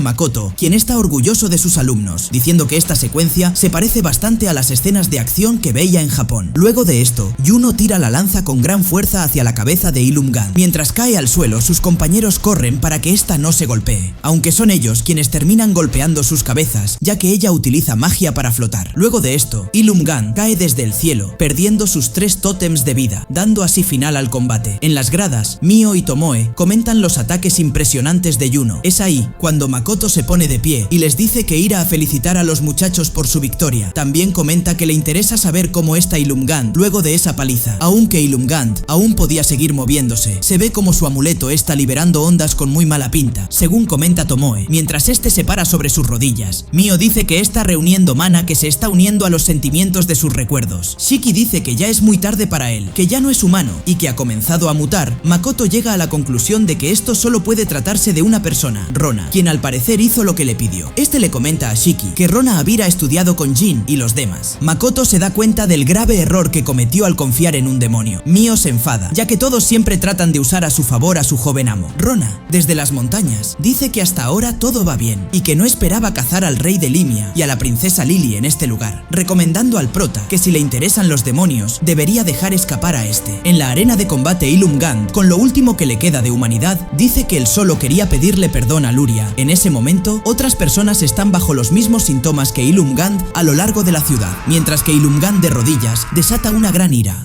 Makoto, quien está orgulloso de sus alumnos, diciendo que esta secuencia se parece bastante a las escenas de acción que veía en Japón. Luego de esto, Yuno tira la lanza con gran fuerza hacia la cabeza de Ilumgand. Mientras cae al suelo, sus compañeros corren para que esta no se golpee, aunque son ellos quienes terminan golpeando sus cabezas, ya que ella utiliza magia para flotar. Luego de esto, Ilumgand cae desde el cielo, perdiendo sus 3 tótems de vida, dando así final al combate. En las gradas, Mio y Tomoe comentan los ataques impresionantes de Yuno. Es ahí cuando Makoto se pone de pie y les dice que irá a felicitar a los muchachos por su victoria. También comenta que le interesa saber cómo está Ilumgand luego de esa paliza. Aunque Ilumgand aún podía seguir moviéndose, se ve como su amuleto está liberando ondas con muy mala pinta, según comenta Tomoe, mientras este se para sobre sus rodillas. Mio dice que está reuniendo mana que se está uniendo a los sentimientos de sus recuerdos. Shiki dice que ya es muy tarde para él, que ya no es humano y que ha comenzado a mutar. Makoto llega a la conclusión de que esto solo puede tratarse de una persona, Rona, quien al parecer hizo lo que le pidió. Este le comenta a Shiki que Rona había estudiado con Jin y los demás. Makoto se da cuenta del grave error que cometió al confiar en un demonio. Mio se enfada, ya que todos siempre tratan de usar a su favor a su joven amo. Rona, desde las montañas, dice que hasta ahora todo va bien y que no esperaba cazar al rey de Limia y a la princesa Lily en este lugar, recomendando al prota que si le interesan los demonios, debería dejar escapar a este. En la arena de combate, Ilumgand, con lo último que le queda de humanidad, dice que él solo quería pedirle perdón a Luria. En ese momento, otras personas están bajo los mismos síntomas que Ilumgand a lo largo de la ciudad, mientras que Ilumgand de rodillas desata una gran ira.